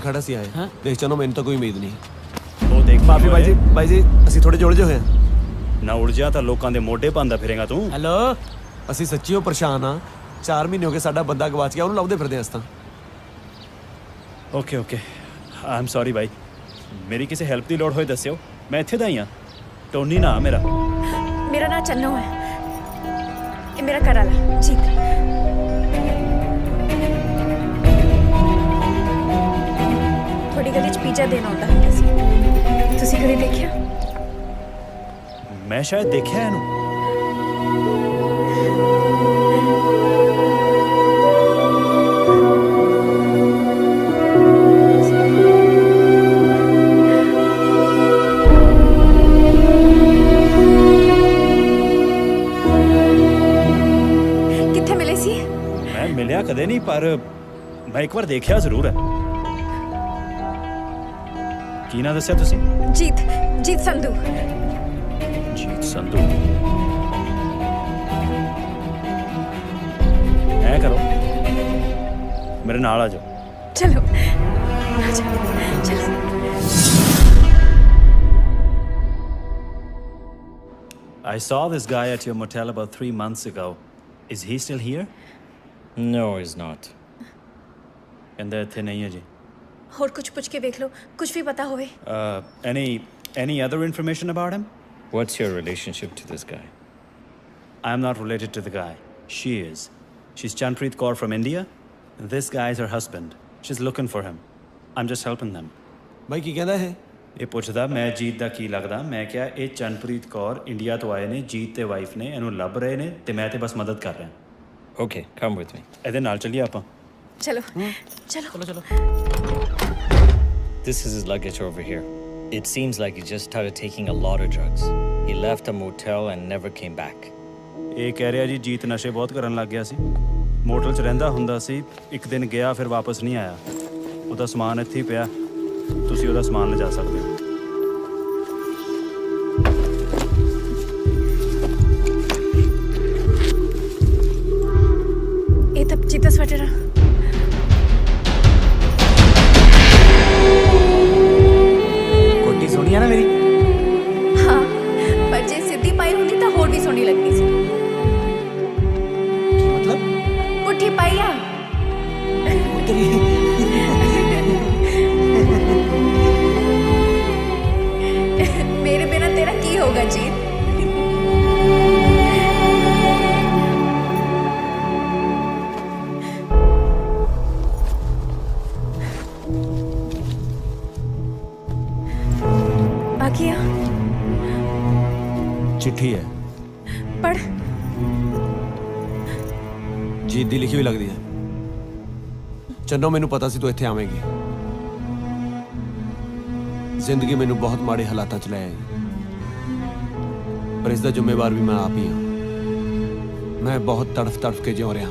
Speaker 13: ਇੱਥੇ ਖੜਾ ਸੀ ਆਏ ਦੇਖ ਚਲੋ ਮੈਨੂੰ ਤਾਂ ਕੋਈ ਉਮੀਦ ਨਹੀਂ
Speaker 14: ਉਹ ਦੇਖ
Speaker 2: ਮਾਫੀ ਬਾਈ ਜੀ ਅਸੀਂ ਥੋੜੇ ਜਿਹੇ ਉਲਝੇ ਹੋਏ ਹਾਂ
Speaker 14: ਨਾ ਉਲਝਿਆ ਤਾਂ ਲੋਕਾਂ ਦੇ ਮੋਢੇ ਪਾਉਂਦਾ ਫਿਰੇਗਾ ਤੂੰ
Speaker 10: ਹੈਲੋ
Speaker 13: ਅਸੀਂ ਸੱਚੀਓ ਪਰੇਸ਼ਾਨ ਆ 4 ਮਹੀਨੇ ਹੋ ਗਏ ਸਾਡਾ ਬੰਦਾ ਗਵਾਚ ਗਿਆ ਉਹਨੂੰ ਲੱਭਦੇ ਫਿਰਦੇ ਹਾਂ ਅਸੀਂ ਤਾਂ
Speaker 14: ਓਕੇ ਆਈ ਐਮ ਸੌਰੀ ਬਾਈ ਮੇਰੀ ਕਿਸੇ ਹੈਲਪ ਦੀ ਲੋੜ ਹੋਏ ਦੱਸਿਓ ਮੈਂ ਇੱਥੇ ਦਾ ਹੀ ਹਾਂ ਟੋਨੀ ਨਾ ਮੇਰਾ
Speaker 5: ਨਾਂ ਚੰਨੋ ਹੈ ਇਹ ਮੇਰਾ ਘਰ ਵਾਲਾ ਜੀਤ ਥੋੜੀ ਗਲੀ ਚ ਪੀਜ਼ਾ ਦੇਣ ਆਉਂਦਾ ਹੁੰਦਾ ਸੀ ਤੁਸੀਂ ਕਦੇ ਦੇਖਿਆ
Speaker 14: ਮੈਂ ਸ਼ਾਇਦ ਦੇਖਿਆ ਇਹਨੂੰ
Speaker 5: ਕਿੱਥੇ ਮਿਲੇ ਸੀ
Speaker 14: ਮੈਂ ਮਿਲਿਆ ਕਦੇ ਨਹੀਂ ਪਰ ਮੈਂ ਇੱਕ ਵਾਰ ਦੇਖਿਆ ਜ਼ਰੂਰ ਹੈ ਕੀ ਨਾਂ ਦੱਸਿਆ ਤੁਸੀਂ
Speaker 5: ਜੀਤ ਸੰਧੂ
Speaker 14: ਜੀਤ ਸੰਧੂ ਐ ਕਰੋ ਮੇਰੇ ਨਾਲ ਆ ਜਾਓ
Speaker 5: ਚਲੋ ਆ ਜਾਓ ਚਲੋ
Speaker 14: I saw this guy at your motel about 3 months ago. Is he still here?
Speaker 15: No, he's not.
Speaker 14: ਕਹਿੰਦਾ ਇੱਥੇ ਨਹੀਂ ਹੈ ਜੀ
Speaker 5: ਹੋਰ ਕੁਝ ਪੁੱਛ ਕੇ ਵੇਖ ਲਓ ਕੁਝ ਵੀ ਪਤਾ ਹੋਵੇ
Speaker 14: Any other information about him?
Speaker 15: What's your relationship to this guy?
Speaker 14: I'm not related to the guy. She is. She's Chanpreet Kaur from India. This guy is her husband. She's looking for him. I'm just helping them.
Speaker 13: ਭਾਈ ਕੀ ਕਹਿੰਦਾ
Speaker 14: ਇਹ ਪੁੱਛਦਾ ਮੈਂ ਜੀਤ ਦਾ ਕੀ ਲੱਗਦਾ ਮੈਂ ਕਿਹਾ ਇਹ Chanpreet Kaur India ਤੋਂ ਆਏ ਨੇ ਜੀਤ ਤੇ ਵਾਈਫ ਨੇ ਇਹਨੂੰ ਲੱਭ ਰਹੇ ਨੇ ਤੇ ਮੈਂ ਤੇ ਬਸ ਮਦਦ ਕਰ ਰਿਹਾ
Speaker 15: Okay, come with me.
Speaker 14: ਇਹਦੇ ਨਾਲ ਚੱਲੀਏ ਆਪਾਂ
Speaker 5: ਚਲੋ
Speaker 15: This is his luggage over here. It seems like he just started taking a lot of drugs. He left the motel and never came back.
Speaker 14: ਇਹ ਕਹਿ ਰਿਹਾ ਜੀ ਜੀਤ ਨਸ਼ੇ ਬਹੁਤ ਕਰਨ ਲੱਗ ਗਿਆ ਸੀ ਮੋਟਲ 'ਚ ਰਹਿੰਦਾ ਹੁੰਦਾ ਸੀ ਇੱਕ ਦਿਨ ਗਿਆ ਫਿਰ ਵਾਪਸ ਨਹੀਂ ਆਇਆ ਉਹਦਾ ਸਮਾਨ ਇੱਥੇ ਹੀ ਪਿਆ ਤੁਸੀਂ ਉਹਦਾ ਸਮਾਨ ਲਿਜਾ ਸਕਦੇ ਹੋ
Speaker 5: ਇਹ ਤਾਂ ਜੀਤਾ ਸਵੈਟਰ
Speaker 2: ਕੋਟੀ ਸੋਹਣੀ ਆ ਨਾ ਮੇਰੀ
Speaker 5: ਹਾਂ ਪਰ ਜੇ ਸਿੱਧੀ ਪਾਈ ਹੁੰਦੀ ਤਾਂ ਹੋਰ ਵੀ ਸੋਹਣੀ ਲੱਗਦੀ ਸੀ
Speaker 2: ਕੀ ਮਤਲਬ
Speaker 5: ਪੁੱਠੀ ਪਾਈ ਆ मेरे बिना तेरा की होगा जीत बाकी
Speaker 13: चिट्ठी है
Speaker 5: पढ़
Speaker 13: ਜੀਤ ਦੀ ਲਿਖੀ ਹੋਈ ਲੱਗਦੀ ਹੈ ਚੰਨੋ ਮੈਨੂੰ ਪਤਾ ਸੀ ਤੂੰ ਇੱਥੇ ਆਵੇਂਗੀ ਜ਼ਿੰਦਗੀ ਮੈਨੂੰ ਬਹੁਤ ਮਾੜੇ ਹਾਲਾਤਾਂ 'ਚ ਲੈ ਆਈ ਪਰ ਇਸ ਦਾ ਜ਼ਿੰਮੇਵਾਰ ਵੀ ਮੈਂ ਆਪ ਹੀ ਹਾਂ ਮੈਂ ਬਹੁਤ ਤੜਫ ਕੇ ਜਿਉ ਰਿਹਾ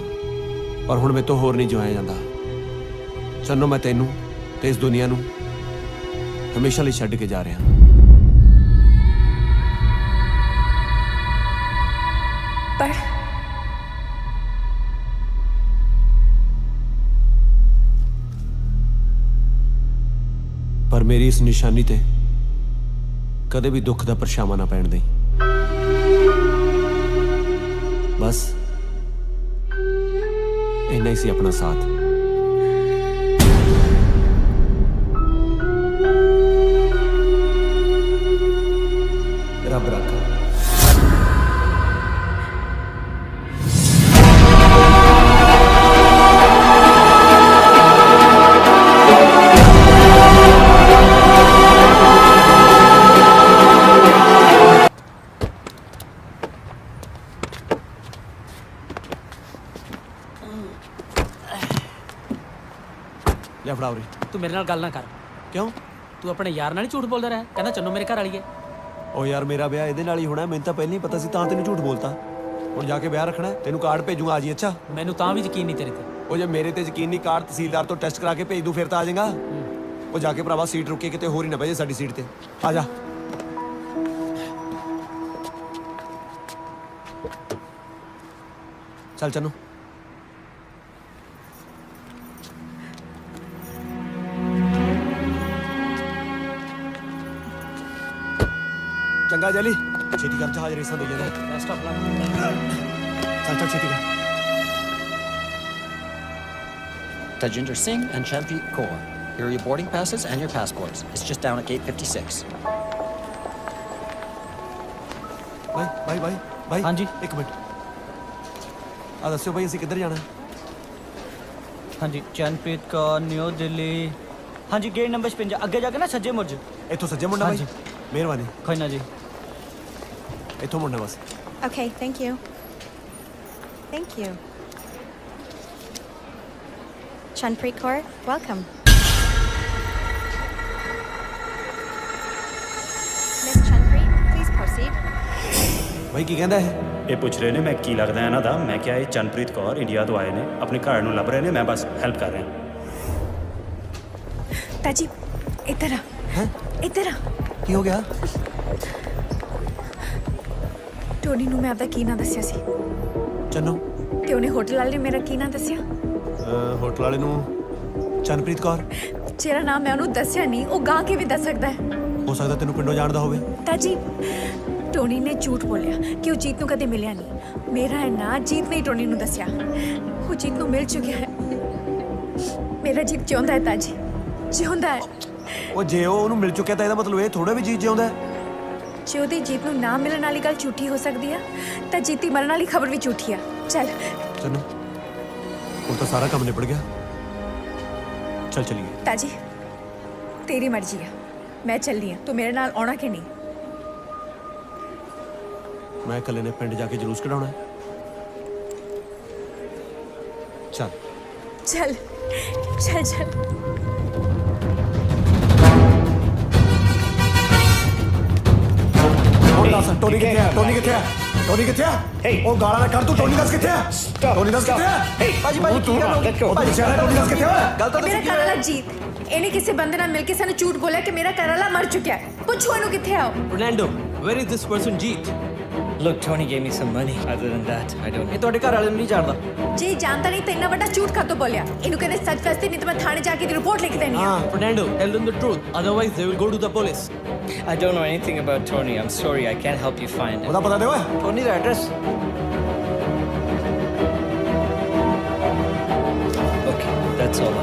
Speaker 13: ਪਰ ਹੁਣ ਮੇਰੇ ਤੋਂ ਹੋਰ ਨਹੀਂ ਜਿਉਇਆ ਜਾਂਦਾ ਚੰਨੋ ਮੈਂ ਤੈਨੂੰ ਤੇ ਇਸ ਦੁਨੀਆ ਨੂੰ ਹਮੇਸ਼ਾ ਲਈ ਛੱਡ ਕੇ ਜਾ ਰਿਹਾ
Speaker 5: पढ़
Speaker 13: ਪਰ ਮੇਰੀ ਇਸ ਨਿਸ਼ਾਨੀ ਤੇ ਕਦੇ ਵੀ ਦੁੱਖ ਦਾ ਪਰਛਾਵਾਂ ਨਾ ਪੈਣ ਦੇਈਂ ਬਸ ਇੰਨਾ ਹੀ ਸੀ ਆਪਣਾ ਸਾਥ ਰੱਬ ਰੱਖਾ ਲੈ ਫੜਾ ਉਰੇ
Speaker 10: ਤੂੰ ਮੇਰੇ ਨਾਲ ਗੱਲ ਨਾ ਕਰ
Speaker 13: ਕਿਉਂ
Speaker 10: ਤੂੰ ਆਪਣੇ ਯਾਰ ਨਾਲ ਹੀ ਝੂਠ ਬੋਲਦਾ ਰਿਹਾ ਕਹਿੰਦਾ ਚੰਨੋ ਮੇਰੇ ਘਰ ਵਾਲੀ ਹੈ
Speaker 13: ਓ ਯਾਰ ਮੇਰਾ ਵਿਆਹ ਇਹਦੇ ਨਾਲ ਹੀ ਹੋਣਾ ਮੈਨੂੰ ਤਾਂ ਪਹਿਲਾਂ ਹੀ ਪਤਾ ਸੀ ਤਾਂ ਤੈਨੂੰ ਝੂਠ ਬੋਲਤਾ ਹੁਣ ਜਾ ਕੇ ਵਿਆਹ ਰੱਖਣਾ ਤੈਨੂੰ ਕਾਰਡ ਭੇਜੂਗਾ ਆ ਜੀ ਅੱਛਾ
Speaker 10: ਮੈਨੂੰ ਤਾਂ ਵੀ ਯਕੀਨ ਨਹੀਂ ਤੇਰੇ ਤੇ
Speaker 13: ਉਹ ਜੇ ਮੇਰੇ ਤੇ ਯਕੀਨ ਨਹੀਂ ਕਾਰਡ ਤਹਿਸੀਲਦਾਰ ਤੋਂ ਟੈਸਟ ਕਰਾ ਕੇ ਭੇਜ ਦੂੰ ਫਿਰ ਤਾਂ ਆ ਜਾਏਗਾ ਉਹ ਜਾ ਕੇ ਭਰਾਵਾ ਸੀਟ ਰੁੱਕੇ ਕਿਤੇ ਹੋਰ ਹੀ ਨਾ ਬਹਿ ਜਾ ਸਾਡੀ ਸੀਟ ਤੇ ਆ ਜਾ ਚੱਲ ਚੰਨੂ
Speaker 2: ਚੰਗਾ ਜੈਲੀ ਛੇਤੀ ਕਰ ਜਹਾਜ਼ ਰੇਸਾਂ ਦੇ ਜਾਣਾ ਬੈਸਟ ਆਫ ਲੱਕ ਚੱਲ ਛੇਤੀ ਕਰ
Speaker 16: Tajinder Singh and Chanpreet Kaur. Here are your boarding passes and your passports. It's just down at gate 56.
Speaker 2: ਬਾਈ ਹਾਂਜੀ ਇੱਕ ਮਿੰਟ ਆ ਦੱਸਿਓ ਬਾਈ ਅਸੀਂ ਕਿੱਧਰ ਜਾਣਾ
Speaker 6: ਹਾਂਜੀ ਚੰਨਪ੍ਰੀਤ ਕੌਰ ਨਿਊ ਦਿੱਲੀ ਹਾਂਜੀ ਗੇਟ ਨੰਬਰ 56 ਅੱਗੇ ਜਾ ਕੇ ਨਾ ਸੱਜੇ ਮੁੜ
Speaker 2: ਇੱਥੋਂ ਸੱਜੇ ਮੁੜਨਾ ਬਾਈ ਮਿਹਰਬਾਨੀ
Speaker 6: ਕੋਈ ਨਾ ਜੀ
Speaker 2: ਇੱਥੋਂ ਮੁੜਨਾ ਬਸ
Speaker 5: Okay, thank you. Thank you. Chanpreet Kaur, welcome. Miss Chanpreet, please proceed.
Speaker 2: ਬਾਈ ਕੀ ਕਹਿੰਦਾ ਇਹ
Speaker 14: ਇਹ ਪੁੱਛ ਰਹੇ ਨੇ ਮੈਂ ਕੀ ਲੱਗਦਾ ਇਹਨਾਂ ਦਾ ਮੈਂ ਕਿਹਾ ਇਹ ਚੰਨਪ੍ਰੀਤ ਕੌਰ ਇੰਡੀਆ ਤੋਂ ਆਏ ਨੇ ਆਪਣੇ ਘਰ ਨੂੰ ਲੱਭ ਰਹੇ ਨੇ ਮੈਂ ਬਸ ਹੈਲਪ ਕਰ ਰਿਹਾ
Speaker 5: ताजी इधर आ इधर आ
Speaker 2: ਕੀ ਹੋ ਗਿਆ
Speaker 5: ਟੋਨੀ ਨੂੰ ਮੈਂ ਆਪਦਾ ਕੀ ਨਾਂ ਦੱਸਿਆ ਸੀ
Speaker 2: ਚੰਨੋ
Speaker 5: ਤੇ ਉਹਨੇ ਹੋਟਲ ਵਾਲੇ ਨੇ ਮੇਰਾ ਕੀ ਨਾਂ ਦੱਸਿਆ
Speaker 2: ਹੋਟਲ ਵਾਲੇ ਨੂੰ ਚੰਨਪ੍ਰੀਤ ਕੌਰ
Speaker 5: ਜਿਹੜਾ ਨਾਮ ਮੈਂ ਉਹਨੂੰ ਦੱਸਿਆ ਨਹੀਂ ਉਹ ਗਾ ਕੇ ਵੀ ਦੱਸ ਸਕਦਾ ਹੈ
Speaker 2: ਹੋ ਸਕਦਾ ਤੈਨੂੰ ਪਿੰਡੋਂ ਜਾਣਦਾ ਹੋਵੇ
Speaker 5: ਤਾਜੀ ਟੋਨੀ ਨੇ ਝੂਠ ਬੋਲਿਆ ਕਿ ਉਹ ਜੀਤ ਨੂੰ ਕਦੇ ਮਿਲਿਆ ਨਹੀਂ ਮੇਰਾ ਇਹ ਨਾਂ ਜੀਤ ਨੇ ਟੋਨੀ ਨੂੰ ਦੱਸਿਆ ਉਹ ਜੀਤ ਨੂੰ ਮਿਲ ਚੁੱਕਿਆ ਹੈ ਮੇਰਾ ਜੀਤ ਜਿਉਂਦਾ ਹੈ ਤਾਜੀ ਜਿਉਂਦਾ ਹੈ
Speaker 2: ਉਹ ਜੇ ਉਹ ਉਹਨੂੰ ਮਿਲ ਚੁੱਕਿਆ ਤਾਂ ਇਹਦਾ ਮਤਲਬ ਇਹ ਥੋੜਾ ਵੀ ਜੀਤ ਜਿਉਂਦਾ ਹੈ
Speaker 5: ਜੇ ਉਹਦੀ ਜੀਤ ਨੂੰ ਨਾ ਮਿਲਣ ਵਾਲੀ ਗੱਲ ਝੂਠੀ ਹੋ ਸਕਦੀ ਆ ਤਾਂ ਜੀਤੀ ਮਰਨ ਵਾਲੀ ਖਬਰ ਵੀ ਝੂਠੀ ਆ ਚੱਲ
Speaker 2: ਚੰਨੋ ਹੁਣ ਤਾਂ ਸਾਰਾ ਕੰਮ ਨਿਬੜ ਗਿਆ ਚੱਲ ਚਲੀਏ
Speaker 5: ਤਾਜੀ ਤੇਰੀ ਮਰਜ਼ੀ ਆ ਮੈਂ ਚੱਲਦੀ ਆ ਤੂੰ ਮੇਰੇ ਨਾਲ ਆਉਣਾ ਕਿ ਨਹੀਂ
Speaker 2: ਮੈਂ ਇਕੱਲੇ ਨੇ ਪਿੰਡ ਜਾ ਕੇ ਜਲੂਸ ਕਢਾਉਣਾ ਹੈ ਚੱਲ
Speaker 5: ਚੱਲ ਚੱਲ ਚੱਲ
Speaker 2: ਟੋਨੀ ਕਿੱਥੇ ਆ ਟੋਨੀ ਕਿੱਥੇ ਆ ਟੋਨੀ ਕਿੱਥੇ ਆ ਉਹ ਗਾਲਾਂ ਨਾ ਕੱਢ ਤੂੰ ਟੋਨੀ ਦੱਸ ਕਿੱਥੇ ਆ ਟੋਨੀ ਦੱਸ ਕਿੱਥੇ ਆ
Speaker 6: ਭਾਜੀ ਭਾਜੀ ਕੀ ਗੱਲ ਹੋ ਗਈ
Speaker 2: ਭਾਜੀ ਚਾਹੇ ਟੋਨੀ ਦੱਸ ਕਿੱਥੇ ਆ ਗੱਲ ਤਾਂ
Speaker 5: ਮੇਰਾ ਘਰ ਵਾਲਾ ਜੀਤ ਇਹਨੇ ਕਿਸੇ ਬੰਦੇ ਨਾਲ ਮਿਲ ਕੇ ਸਾਨੂੰ ਝੂਠ ਬੋਲਿਆ ਕਿ ਮੇਰਾ ਘਰ ਵਾਲਾ ਮਰ ਚੁੱਕਿਆ ਹੈ ਪੁੱਛੋ ਇਹਨੂੰ ਕਿੱਥੇ ਆ
Speaker 11: Fernando, where is this person Jeet?
Speaker 15: Look, Tony gave me some money. Other than that, I don't know.
Speaker 6: ਇਹ ਤੁਹਾਡੇ ਘਰ ਵਾਲੇ ਨੂੰ ਨਹੀਂ ਜਾਣਦਾ
Speaker 5: ਜੇ ਜਾਣਦਾ ਨਹੀਂ ਤਾਂ ਇੰਨਾ ਵੱਡਾ ਝੂਠ ਕਾਤੋਂ ਬੋਲਿਆ ਇਹਨੂੰ ਕਹਿੰਦੇ ਸੱਚ ਦੱਸਦੇ ਨਹੀਂ ਤਾਂ ਮੈਂ ਥਾਣੇ ਜਾ ਕੇ ਦੀ ਰਿਪੋਰਟ ਲਿਖ ਦੇਣੀ ਆ
Speaker 11: Fernando, tell them the truth. Otherwise, they will go to the police.
Speaker 15: I don't know anything about Tony. I'm sorry. I can't help you find him.
Speaker 2: ਉਹਦਾ ਪਤਾ ਦੇ ਓਏ
Speaker 6: Tony the address
Speaker 15: Okay, that's all.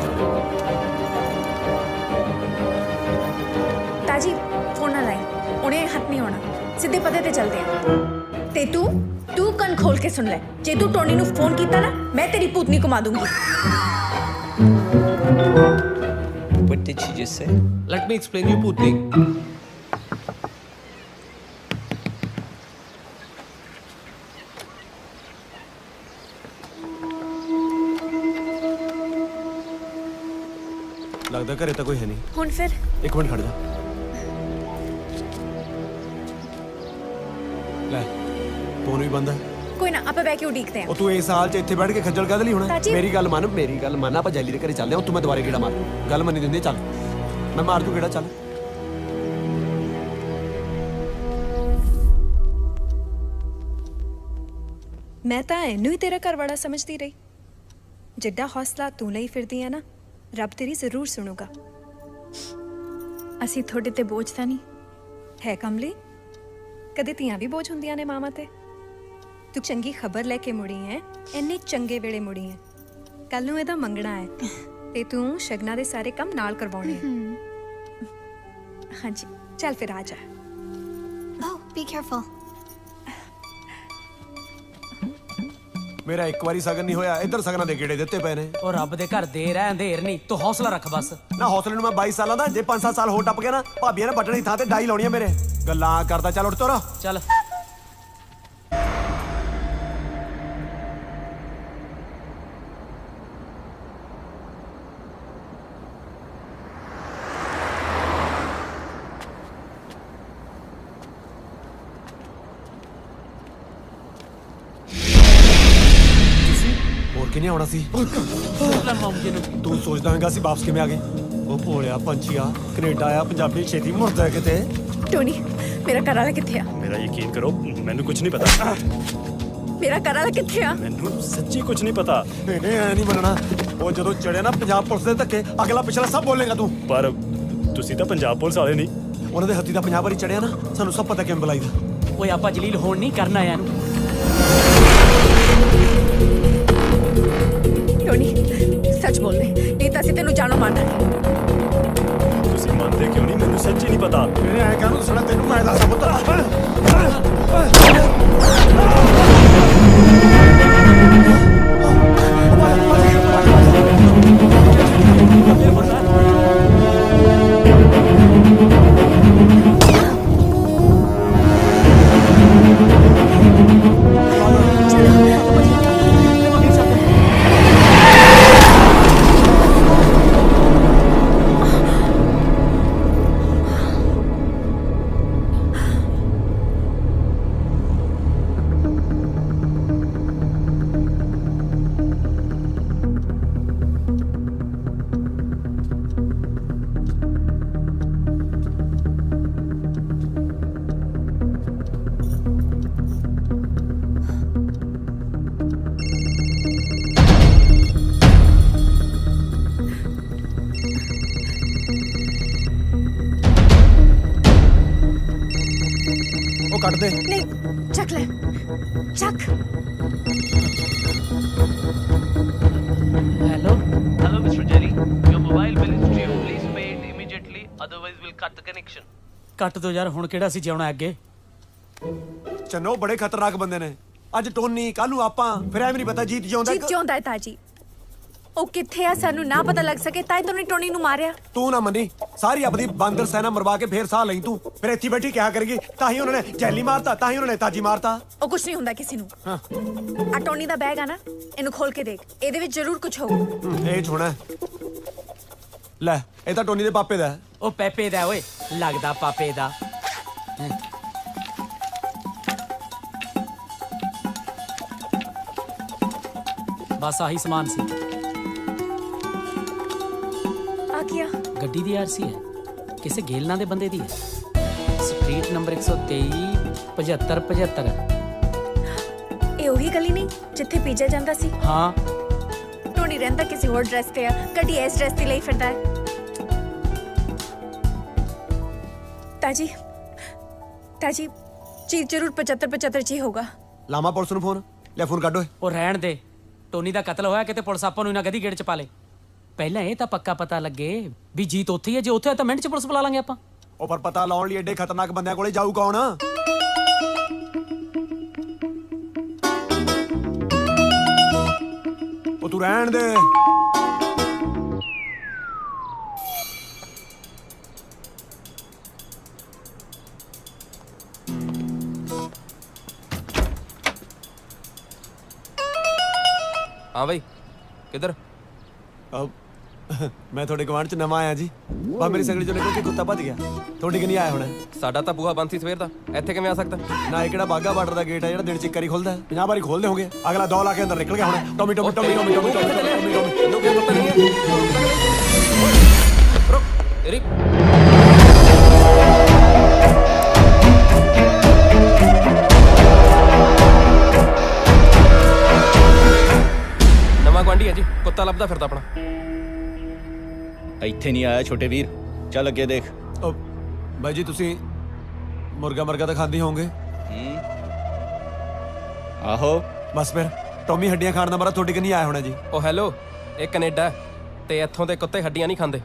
Speaker 5: ਤਾਜੀ phone ਨਾ ਲਾਈ ਉਹਨੇ ਹੱਥ ਨਹੀਂ ਹੋਣਾ ਸਿੱਧੇ ਪਤੇ ਤੇ ਚੱਲਦੇ ਆ ਤੇ ਤੂੰ ਕੰਨ ਖੋਲ ਕੇ ਸੁਣ ਲੈ ਜੇ ਤੂੰ ਟੋਨੀ ਨੂੰ ਫੋਨ ਕੀਤਾ ਨਾ ਮੈਂ ਤੇਰੀ ਪੂਤਨੀ ਘੁਮਾ ਦੂੰਗੀ
Speaker 15: What did she just say?
Speaker 11: Let me explain you, Putni.
Speaker 2: ਲੱਗਦਾ ਘਰੇ ਤਾਂ ਕੋਈ ਹੈ ਨਹੀਂ
Speaker 5: ਹੁਣ ਫਿਰ
Speaker 2: ਇੱਕ ਮਿੰਟ ਖੜ ਜਾ ਲੈ ਫੋਨ ਵੀ ਬੰਦ ਹੈ
Speaker 5: ਕੋਈ ਨਾ ਆਪਾਂ ਬੈ ਕੇ ਉਡੀਕਦੇ ਆ
Speaker 2: ਉਹ ਤੂੰ ਇਸ ਹਾਲ 'ਚ ਇੱਥੇ ਬੈਠ ਕੇ ਖੱਜਲ ਕਾਹਦੇ ਲਈ ਹੋਣਾ
Speaker 5: ਤਾਜੀ-
Speaker 2: ਮੇਰੀ ਗੱਲ ਮੰਨ ਆਪਾਂ ਜੈਲੀ ਦੇ ਘਰੇ ਚੱਲਦੇ ਹਾਂ ਉੱਥੋਂ ਮੈਂ ਦੁਬਾਰੇ ਗੇੜਾ ਮਾਰ ਗੱਲ ਮੰਨੀ ਦਿੰਦੇ ਚੱਲ ਮੈਂ ਮਾਰ ਦੂ ਗੇੜਾ ਚੱਲ
Speaker 9: ਮੈਂ ਤਾਂ ਇਹਨੂੰ ਹੀ ਤੇਰਾ ਘਰ ਵਾਲਾ ਸਮਝਦੀ ਰਹੀ ਜਿੱਡਾ ਹੌਸਲਾ ਤੂੰ ਲਈ ਫਿਰਦੀ ਆ ਨਾ ਰੱਬ ਤੇਰੀ ਜ਼ਰੂਰ ਸੁਣੂਗਾ
Speaker 5: ਅਸੀਂ ਤੁਹਾਡੇ ਤੇ ਬੋਝ ਤਾਂ ਨਹੀਂ
Speaker 9: ਹੈ ਕਮਲੀ ਕਦੇ ਧੀਆਂ ਵੀ ਬੋਝ ਹੁੰਦੀਆਂ ਨੇ ਮਾਵਾਂ ਤੇ ਤੂੰ ਚੰਗੀ ਖਬਰ ਲੈ ਕੇ ਮੁੜੀ ਐ ਇੰਨੇ ਚੰਗੇ ਵੇਲੇ ਮੁੜੀ ਐ ਕੱਲ ਨੂੰ ਇਹਦਾ ਮੰਗਣਾ ਹੈ ਤੇ ਤੂੰ ਸ਼ਗਨਾਂ ਦੇ ਸਾਰੇ ਕੰਮ ਨਾਲ ਕਰਵਾਉਣੇ ਆ
Speaker 5: ਹਾਂਜੀ
Speaker 9: ਚੱਲ ਫਿਰ ਆ ਜਾ
Speaker 7: Oh, be careful.
Speaker 2: ਮੇਰਾ ਇੱਕ ਵਾਰੀ ਸਗਨ ਨਹੀਂ ਹੋਇਆ ਇੱਧਰ ਸਗਨਾਂ ਦੇ ਗੇੜੇ ਦਿੱਤੇ ਪਏ ਨੇ
Speaker 10: ਉਹ ਰੱਬ ਦੇ ਘਰ ਦੇਰ ਹੈ ਅੰਧੇਰ ਨਹੀਂ ਤੂੰ ਹੌਸਲਾ ਰੱਖ ਬਸ
Speaker 2: ਨਾ ਹੌਸਲੇ ਨੂੰ ਮੈਂ 22 ਸਾਲਾਂ ਦਾ ਜੇ 5-7 ਸਾਲ ਹੋਰ ਟੱਪ ਗਿਆ ਨਾ ਭਾਬੀਆਂ ਨੇ ਬਟਣੀ ਥਾਂ ਤੇ ਡਾਈ ਲਾਉਣੀ ਆ ਮੇਰੇ ਗੱਲਾਂ ਕਰਦਾ ਚੱਲ ਉੱਠ ਤੋਰਾ
Speaker 10: ਚੱਲ
Speaker 2: ਹੋਰ ਕਿਨੇ ਆਉਣਾ ਸੀ ਤੂੰ ਸੋਚਦਾ ਹੋਵੇਂਗਾ ਸੀ ਵਾਪਸ ਕਿਵੇਂ ਆ ਗਏ ਉਹ ਭੋਲਿਆ ਪੰਛੀਆ ਕੈਨੇਡਾ ਆ ਪੰਜਾਬੀ ਛੇਤੀ ਮੁੜਦਾ ਕਿਤੇ
Speaker 5: ਟੋਨੀ ਮੇਰਾ ਘਰ ਵਾਲਾ ਕਿੱਥੇ ਆ
Speaker 14: ਮੇਰਾ ਯਕੀਨ ਕਰੋ ਮੈਨੂੰ ਕੁਝ ਨਹੀਂ ਪਤਾ
Speaker 5: ਮੇਰਾ ਘਰ ਵਾਲਾ ਕਿੱਥੇ ਆ
Speaker 14: ਮੈਨੂੰ ਸੱਚੀ ਕੁਝ ਨਹੀਂ ਪਤਾ
Speaker 2: ਇਹਨੇ ਐ ਨਹੀਂ ਮੰਨਣਾ ਉਹ ਜਦੋਂ ਚੜਿਆ ਨਾ ਪੰਜਾਬ ਪੁਲਿਸ ਦੇ ਧੱਕੇ ਅਗਲਾ ਪਿਛਲਾ ਸਭ ਬੋਲੇਗਾ ਤੂੰ
Speaker 14: ਪਰ ਤੁਸੀਂ ਤਾਂ ਪੰਜਾਬ ਪੁਲਿਸ ਵਾਲੇ ਨਹੀਂ
Speaker 2: ਉਹਨਾਂ ਦੇ ਹੱਥੀ ਦਾ 50 ਵਾਰੀ ਚੜਿਆ ਨਾ, ਸਾਨੂੰ ਸਭ ਪਤਾ ਕਿਵੇਂ ਬੁਲਾਈਦਾ।
Speaker 4: ਓਏ ਆਪਾਂ ਜਲੀਲ ਹੋਣ ਨਹੀਂ ਕਰਨਾ ਆਇਆ ਨੂੰ।
Speaker 5: ਟੋਨੀ ਸੱਚ ਬੋਲ ਲੈ, ਨਹੀਂ ਤਾਂ ਅਸੀਂ ਤੈਨੂੰ ਜਾਨੋਂ ਮਾਰਨਾ ਹੈ।
Speaker 14: ਤੁਸੀਂ ਮੰਨਦੇ ਕਿਉਂ ਨਹੀਂ? ਮੈਨੂੰ ਸੱਚੀ ਨਹੀਂ ਪਤਾ।
Speaker 2: ਮੇਰੇ ਐ ਕਾਹਨੂੰ ਦੱਸਣਾ ਤੈਨੂੰ, ਮੈਂ ਦੱਸਾਂ ਪੁੱਤਰ। ਉਹ ਕੱਢ ਦੇ।
Speaker 5: ਨਹੀਂ ਚੱਕ ਲੈ, ਚੱਕ।
Speaker 4: Hello
Speaker 17: Hello, Mr. Jerry. Your mobile bill is due. Please pay it immediately, otherwise we'll cut the connection.
Speaker 4: ਕੱਟ ਦੋ ਯਾਰ, ਹੁਣ ਕਿਹੜਾ ਸੀ ਜਿਉਣਾ ਅੱਗੇ।
Speaker 2: ਚੰਨੋ ਬੜੇ ਖਤਰਨਾਕ ਬੰਦੇ ਨੇ। ਅੱਜ ਟੋਨੀ, ਕੱਲ ਨੂੰ ਆਪਾਂ, ਫਿਰ ਐਵੇਂ ਨਹੀਂ ਪਤਾ ਜੀਤ ਜਿਉਂਦਾ।
Speaker 5: ਜੀਤ ਜਿਉਂਦਾ ਹੈ ਤਾਜੀ। ਉਹ ਕਿੱਥੇ ਆ ਸਾਨੂੰ ਨਾ ਪਤਾ ਲੱਗ ਸਕੇ, ਤਾਂ ਹੀ ਤੂੰ ਟੋਨੀ ਨੂੰ ਮਾਰਿਆ।
Speaker 2: ਤੂੰ ਨਾ ਮੰਨੀ, ਸਾਰੀ ਆਪਣੀ ਬਾਂਦਰ ਸੈਨਾ ਮਰਵਾ ਕੇ ਫੇਰ ਸਾਹ ਲਈ ਤੂੰ। ਫਿਰ ਇੱਥੇ ਬੈਠੀ ਕਿਹਾ ਕਰੇਗੀ, ਤਾਂ ਹੀ ਉਹਨਾਂ ਨੇ ਜੈਲੀ ਮਾਰਤਾ, ਤਾਂ ਹੀ ਉਹਨਾਂ ਨੇ ਤਾਜੀ ਮਾਰਤਾ।
Speaker 5: ਉਹ ਕੁਝ ਨਹੀਂ ਹੁੰਦਾ ਕਿਸੇ ਨੂੰ। ਆ ਟੋਨੀ ਦਾ ਬੈਗ ਆ ਨਾ, ਇਹਨੂੰ ਖੋਲ ਕੇ ਦੇਖ, ਇਹਦੇ ਵਿੱਚ ਜ਼ਰੂਰ ਕੁਝ ਹੋਊ।
Speaker 2: ਇਹ ਛੋਣਾ ਲੈ, ਇਹ ਤਾਂ ਟੋਨੀ ਦੇ ਪਾਪੇ ਦਾ।
Speaker 4: ਉਹ ਪੈਪੇ ਦਾ ਓਏ, ਲੱਗਦਾ ਪਾਪੇ ਦਾ। ਬਸ ਆਹੀ ਸਮਾਨ ਸੀ।
Speaker 5: ਆ ਗਿਆ
Speaker 4: ਗੱਡੀ ਦੀ ਆਰਸੀ ਹੈ, ਕਿਸੇ ਗੇਲਨਾ ਦੇ ਬੰਦੇ ਦੀ ਹੈ। Street number 123 7575।
Speaker 5: ਇਹ ਉਹੀ ਗਲੀ ਨਹੀਂ ਜਿੱਥੇ ਪੀਜਾ ਜਾਂਦਾ ਸੀ?
Speaker 4: ਹਾਂ।
Speaker 5: ਟੋਨੀ ਰਹਿੰਦਾ ਕਿਸੇ ਹੋਰ ਡਰੈਸ ਤੇ ਆ, ਗੱਡੀ ਇਸ ਡਰੈਸ ਤੇ ਲਈ ਫਿਰਦਾ ਹੈ। ਤਾਜੀ ਤਾਜੀ ਚੀਜ਼ ਜ਼ਰੂਰ 7575 ਚ ਹੀ ਹੋਗਾ।
Speaker 2: ਲਾਮਾ ਪੁਲਿਸ ਨੂੰ ਫੋਨ, ਲੈ ਫੋਨ ਕੱਢ ਓਏ।
Speaker 4: ਉਹ ਰਹਿਣ ਦੇ, ਟੋਨੀ ਦਾ ਕਤਲ ਹੋਇਆ ਕਿਤੇ ਪੁਲਿਸ ਆਪਾਂ ਨੂੰ ਇਹਨਾਂ ਗਦੀ ਗੇੜ ਚ ਪਾ ਲੇ। ਪਹਿਲਾਂ ਇਹ ਤਾਂ ਪੱਕਾ ਪਤਾ ਲੱਗੇ ਵੀ ਜੀਤ ਉੱਥੇ ਹੀ ਹੈ। ਜੇ ਉੱਥੇ ਹੈ ਤਾਂ ਮਿੰਟ ਚ ਪੁਲਿਸ ਬੁਲਾ ਲਾਂਗੇ ਆਪਾਂ।
Speaker 2: ਉਹ ਪਰ ਪਤਾ ਲਾਉਣ ਲਈ ਐਡੇ ਖਤਰਨਾਕ ਬੰਦਿਆਂ ਕੋਲੇ ਜਾਊ ਕੌਣ? ਉਹ ਤੂੰ ਰਹਿਣ ਦੇ।
Speaker 18: हाँ भाई किधर?
Speaker 2: मैं थोड़े गवांढ च नवा आया जी। बा मेरी सगड़ी चो निकल के कुत्ता भज गया। थोड़ी कि नहीं आया होना?
Speaker 18: साडा तां बूहा बंद सी सवेर दा, इत्थे किवें आ सकदा?
Speaker 2: ना ये किहड़ा बागा बार्डर दा गेट है जेड़ा दिन च एक वारी खुलदा है? 50 बारी खोलदे होंगे। अगला दौल आके अंदर निकल गया होना। Tommy Tommy Tommy Tommy Tommy
Speaker 18: तेरी नवा गुआंढी है जी, कुत्ता लभदा फिरदा अपना।
Speaker 11: ਇੱਥੇ ਨਹੀਂ ਆਇਆ ਛੋਟੇ ਵੀਰ, ਚੱਲ ਅੱਗੇ ਦੇਖ।
Speaker 2: ਬਾਈ ਜੀ ਤੁਸੀਂ ਮੁਰਗਾ ਮਰਗਾ ਤਾਂ ਖਾਂਦੇ ਹੋਵੋਗੇ?
Speaker 11: ਆਹੋ।
Speaker 2: ਬਸ ਫਿਰ ਟੌਮੀ ਹੱਡੀਆਂ ਖਾਣ ਦਾ ਮਾਰਾ ਤੁਹਾਡੇ ਕਿ ਨਹੀਂ ਆਇਆ ਹੋਣਾ ਜੀ।
Speaker 18: ਉਹ ਹੈਲੋ, ਇਹ ਕੈਨੇਡਾ ਤੇ ਇੱਥੋਂ ਦੇ ਕੁੱਤੇ ਹੱਡੀਆਂ ਨਹੀਂ ਖਾਂਦੇ।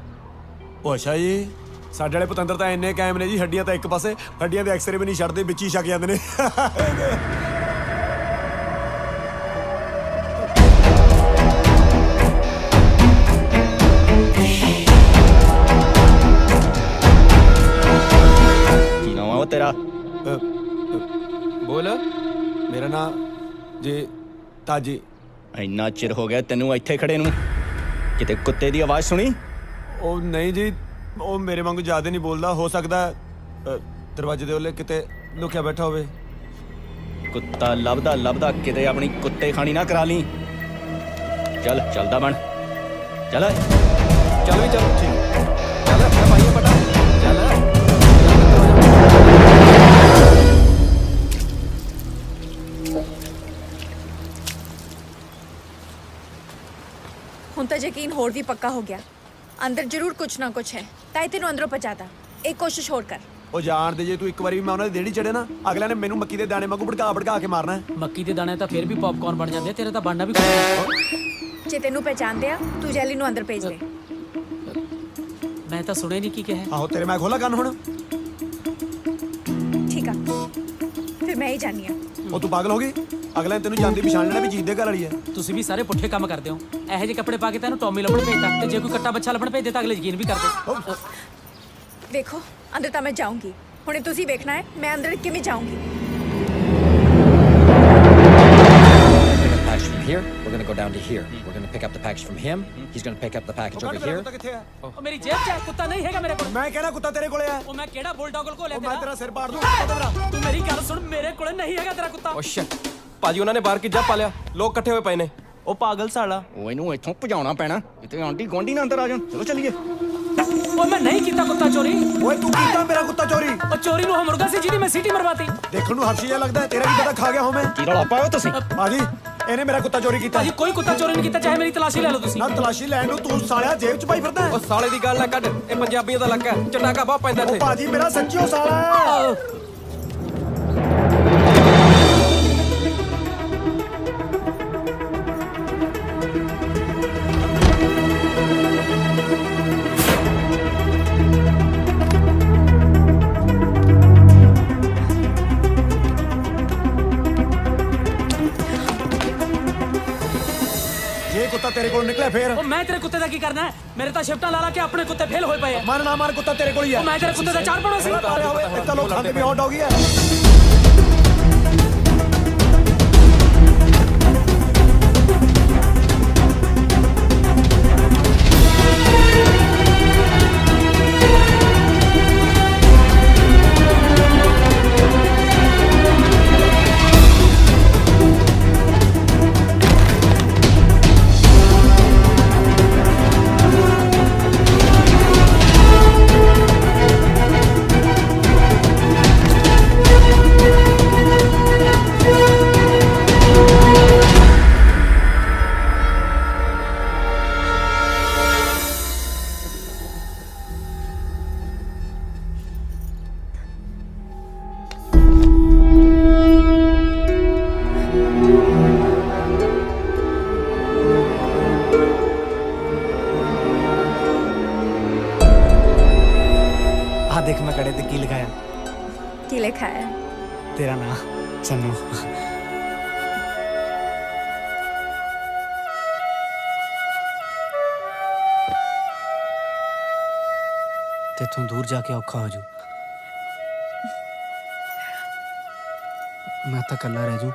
Speaker 2: ਉਹ ਅੱਛਾ ਜੀ, ਸਾਡੇ ਵਾਲੇ ਪਤੰਦਰ ਤਾਂ ਇੰਨੇ ਕਾਇਮ ਨੇ ਜੀ, ਹੱਡੀਆਂ ਤਾਂ ਇੱਕ ਪਾਸੇ, ਹੱਡੀਆਂ ਦੇ ਐਕਸਰੇ ਵੀ ਨਹੀਂ ਛੱਡਦੇ, ਵਿੱਚ ਹੀ ਛਕ ਜਾਂਦੇ ਨੇ।
Speaker 11: तेरा
Speaker 18: बोल।
Speaker 2: मेरा नाम जी ताजी।
Speaker 11: इन्ना चिर हो गया तेनू इत्थे खड़े नू, किते कुत्ते दी आवाज सुनी?
Speaker 2: ओ नहीं जी, ओ मेरे वांगू ज्यादा नहीं बोलदा। हो सकदा दरवाजे दे ओले किते लुकिया बैठा होवे।
Speaker 11: कुत्ता लभदा लभदा किते अपनी कुत्ते खानी ना करा ली। चल चलदा बन, चल
Speaker 18: चल भी चल। ठीक चल, मैं भाई पटा चल।
Speaker 5: ਹੁਣ ਤਾਂ ਯਕੀਨ ਹੋਰ ਵੀ ਪੱਕਾ ਹੋ ਗਿਆ, ਅੰਦਰ ਜ਼ਰੂਰ ਕੁਝ ਨਾ ਕੁਝ ਹੈ। ਤਾਂ ਤੈਨੂੰ ਅੰਦਰੋਂ ਪਹੁੰਚਾਤਾ। ਇੱਕ ਕੋਸ਼ਿਸ਼ ਹੋਰ ਕਰ।
Speaker 2: ਉਹ ਜਾਣ ਦੇ, ਜੇ ਤੂੰ ਇੱਕ ਵਾਰੀ ਵੀ ਮੈਂ ਉਹਨਾਂ ਦੀ ਦੇੜੀ ਚੜੇ ਨਾ, ਅਗਲਿਆਂ ਨੇ ਮੈਨੂੰ ਮੱਕੀ ਦੇ ਦਾਣੇ ਵਾਂਗੂ ਭੜਕਾ ਭੜਕਾ ਕੇ ਮਾਰਨਾ ਹੈ।
Speaker 4: ਮੱਕੀ ਦੇ ਦਾਣੇ ਤਾਂ ਫਿਰ ਵੀ ਪੌਪਕਾਰਨ ਬਣ ਜਾਂਦੇ, ਤੇਰੇ ਤਾਂ ਬਣਨਾ ਵੀ ਕੋਈ।
Speaker 5: ਜੇ ਤੈਨੂੰ ਪਹਿਚਾਨਦੇ ਆ ਤੂੰ ਜੈਲੀ ਨੂੰ ਅੰਦਰ ਭੇਜ ਦੇ।
Speaker 4: ਮੈਂ ਤਾਂ ਸੁਣਿਆ ਨਹੀਂ ਕੀ ਕਿਹਾ।
Speaker 2: ਆਹੋ ਤੇਰੇ ਮੈਂ ਖੋਲਾ ਕੰਨ ਹੁਣ।
Speaker 5: ਠੀਕ ਆ, ਫਿਰ ਮੈਂ ਹੀ ਜਾਣੀ ਆ।
Speaker 2: ਉਹ ਤੂੰ ਪਾਗਲ ਹੋ ਗਈ? ਅਗਲੇ ਨੇ ਤੈਨੂੰ ਜਾਂਦੀ ਪਛਾਣ ਲੈਣਾ ਵੀ ਜੀਤ ਦੇ ਘਰ ਵਾਲੀ ਹੈ। ਤੁਸੀਂ
Speaker 4: ਵੀ ਸਾਰੇ ਪੁੱਠੇ ਕੰਮ ਕਰਦੇ ਹੋ। ਇਹੋ ਜਿਹੇ ਕੱਪੜੇ ਪਾ ਕੇ ਤੈਨੂੰ ਟੌਮੀ ਲੱਭਣ ਭੇਜਦਾ, ਤੇ ਜੇ ਕੋਈ ਕੱਟਾ ਬੱਚਾ ਲੱਭਣ ਭੇਜਦੇ ਤਾਂ ਅਗਲੇ ਯਕੀਨ ਵੀ ਕਰਦੇ।
Speaker 5: ਵੇਖੋ ਅੰਦਰ ਤਾਂ ਮੈਂ ਜਾਊਂਗੀ, ਹੁਣੇ ਤੁਸੀਂ ਵੇਖਣਾ ਹੈ ਮੈਂ ਅੰਦਰ ਕਿਵੇਂ ਜਾਊਂਗੀ।
Speaker 16: Package from here, we're gonna go down to here. We're gonna pick up the package from him. He's gonna pick up the package over here.
Speaker 4: ਉਹ ਮੇਰੀ ਜੇਬ 'ਚ ਹੈ, ਕੁੱਤਾ ਨਹੀਂ ਹੈਗਾ ਮੇਰੇ ਕੋਲ।
Speaker 2: ਮੈਂ ਕਿਹੜਾ ਕੁੱਤਾ ਤੇਰੇ ਕੋਲੇ ਹੈ?
Speaker 4: ਉਹ ਮੈਂ ਕਿਹੜਾ ਬੁਲਡੌਗ ਕੋਲ ਹੈ
Speaker 2: ਮੈਂ ਤੇਰਾ ਸਿਰ ਪਾੜ ਦੂੰ।
Speaker 4: ਤੂੰ ਮੇਰੀ ਗੱਲ ਸੁਣ, ਮੇਰੇ ਕੋਲੇ ਨਹੀਂ ਹੈਗਾ ਤੇਰਾ ਕੁੱਤਾ।
Speaker 18: ਓ ਸ਼ਿਟ ਭਾਜੀ, ਉਹਨਾਂ ਨੇ ਬਾਹਰ ਕੀ ਜਾ ਪਾ ਲਿਆ, ਲੋਕ ਇਕੱਠੇ ਹੋਏ ਪਏ ਨੇ।
Speaker 11: ਉਹ ਪਾਗਲ ਸਾਲਾ, ਉਹ ਇਹਨੂੰ ਇੱਥੋਂ ਭਜਾਉਣਾ ਪੈਣਾ, ਇੱਥੇ ਆਂਟੀ ਗੋਂਡੀ ਨਾ ਅੰਦਰ ਆ ਜਾਣ। ਚਲੋ ਚੱਲੀਏ।
Speaker 4: ਓਏ ਮੈਂ ਨਹੀਂ ਕੀਤਾ ਕੁੱਤਾ ਚੋਰੀ।
Speaker 2: ਓਏ ਤੂੰ ਕੀਤਾ ਮੇਰਾ ਕੁੱਤਾ ਚੋਰੀ?
Speaker 4: ਉਹ ਚੋਰੀ ਨੂੰ ਉਹ ਮੁਰਗਾ ਸੀ ਜਿਹਦੀ ਮੈਂ ਸੀਟੀ ਮਰਵਾਤੀ।
Speaker 2: ਦੇਖਣ ਨੂੰ ਹਫਸ਼ੀ ਜਿਹਾ ਲੱਗਦਾ, ਤੇਰਾ ਕੀ ਪਤਾ ਖਾ ਗਿਆ ਹੋਵੇਂ।
Speaker 11: ਕੀ ਰੌਲਾ ਪਾਇਓ ਤੁਸੀਂ?
Speaker 2: ਭਾਜੀ ਇਹਨੇ ਮੇਰਾ ਕੁੱਤਾ ਚੋਰੀ ਕੀਤਾ।
Speaker 4: ਭਾਜੀ ਕੋਈ ਕੁੱਤਾ ਚੋਰੀ ਨਹੀਂ ਕੀਤਾ, ਚਾਹੇ ਮੇਰੀ ਤਲਾਸ਼ੀ ਲੈ ਲਓ ਤੁਸੀਂ।
Speaker 2: ਨਾ ਤਲਾਸ਼ੀ ਲੈਣ ਨੂੰ ਤੂੰ ਸਾਲਿਆ ਜੇਬ 'ਚ ਪਾਈ ਫਿਰਦਾ।
Speaker 18: ਉਹ ਸਾਲੇ ਦੀ ਗੱਲ ਨਾ ਕੱਢ, ਇਹ ਪੰਜਾਬੀਆਂ ਦਾ ਇਲਾਕਾ ਹੈ, ਚਟਾਕਾ ਬਹੁਤ ਪੈਂਦਾ ਇੱਥੇ।
Speaker 2: ਭਾਜੀ ਮੇਰਾ ਸੱਚੀਓ ਸਾਲਾ ਹੈ। ਕੁੱਤਾ ਤੇਰੇ ਕੋਲ ਨਿਕਲਿਆ ਫੇਰ?
Speaker 4: ਉਹ ਮੈਂ ਤੇਰੇ ਕੁੱਤੇ ਦਾ ਕੀ ਕਰਨਾ ਹੈ? ਮੇਰੇ ਤਾਂ ਸ਼ਿਫਟਾਂ ਲਾ ਲਾ ਕੇ ਆਪਣੇ ਕੁੱਤੇ ਫੇਲ ਹੋਏ ਪਏ ਆ।
Speaker 2: ਮਨ ਨਾ ਮਾਰ, ਕੁੱਤਾ ਤੇਰੇ ਕੋਲ ਹੀ ਹੈ।
Speaker 4: ਉਹ ਮੈਂ ਤੇਰੇ ਕੁੱਤੇ ਦਾ ਚਾਰ ਪਾਉਣਾ ਸੀ।
Speaker 2: ਇੱਕ ਤਾਂ ਲੋਕ ਖਾਂਦੇ ਵੀ ਹੌਟ ਡੌਗ ਹੀ ਹੈ।
Speaker 19: देख मैं कड़े ते की लिखाया?
Speaker 5: की लिखा है?
Speaker 19: तेरा नाम चन्नू। तेथों दूर जाके औखा हो जू, मैं तो कल्ला रह जू।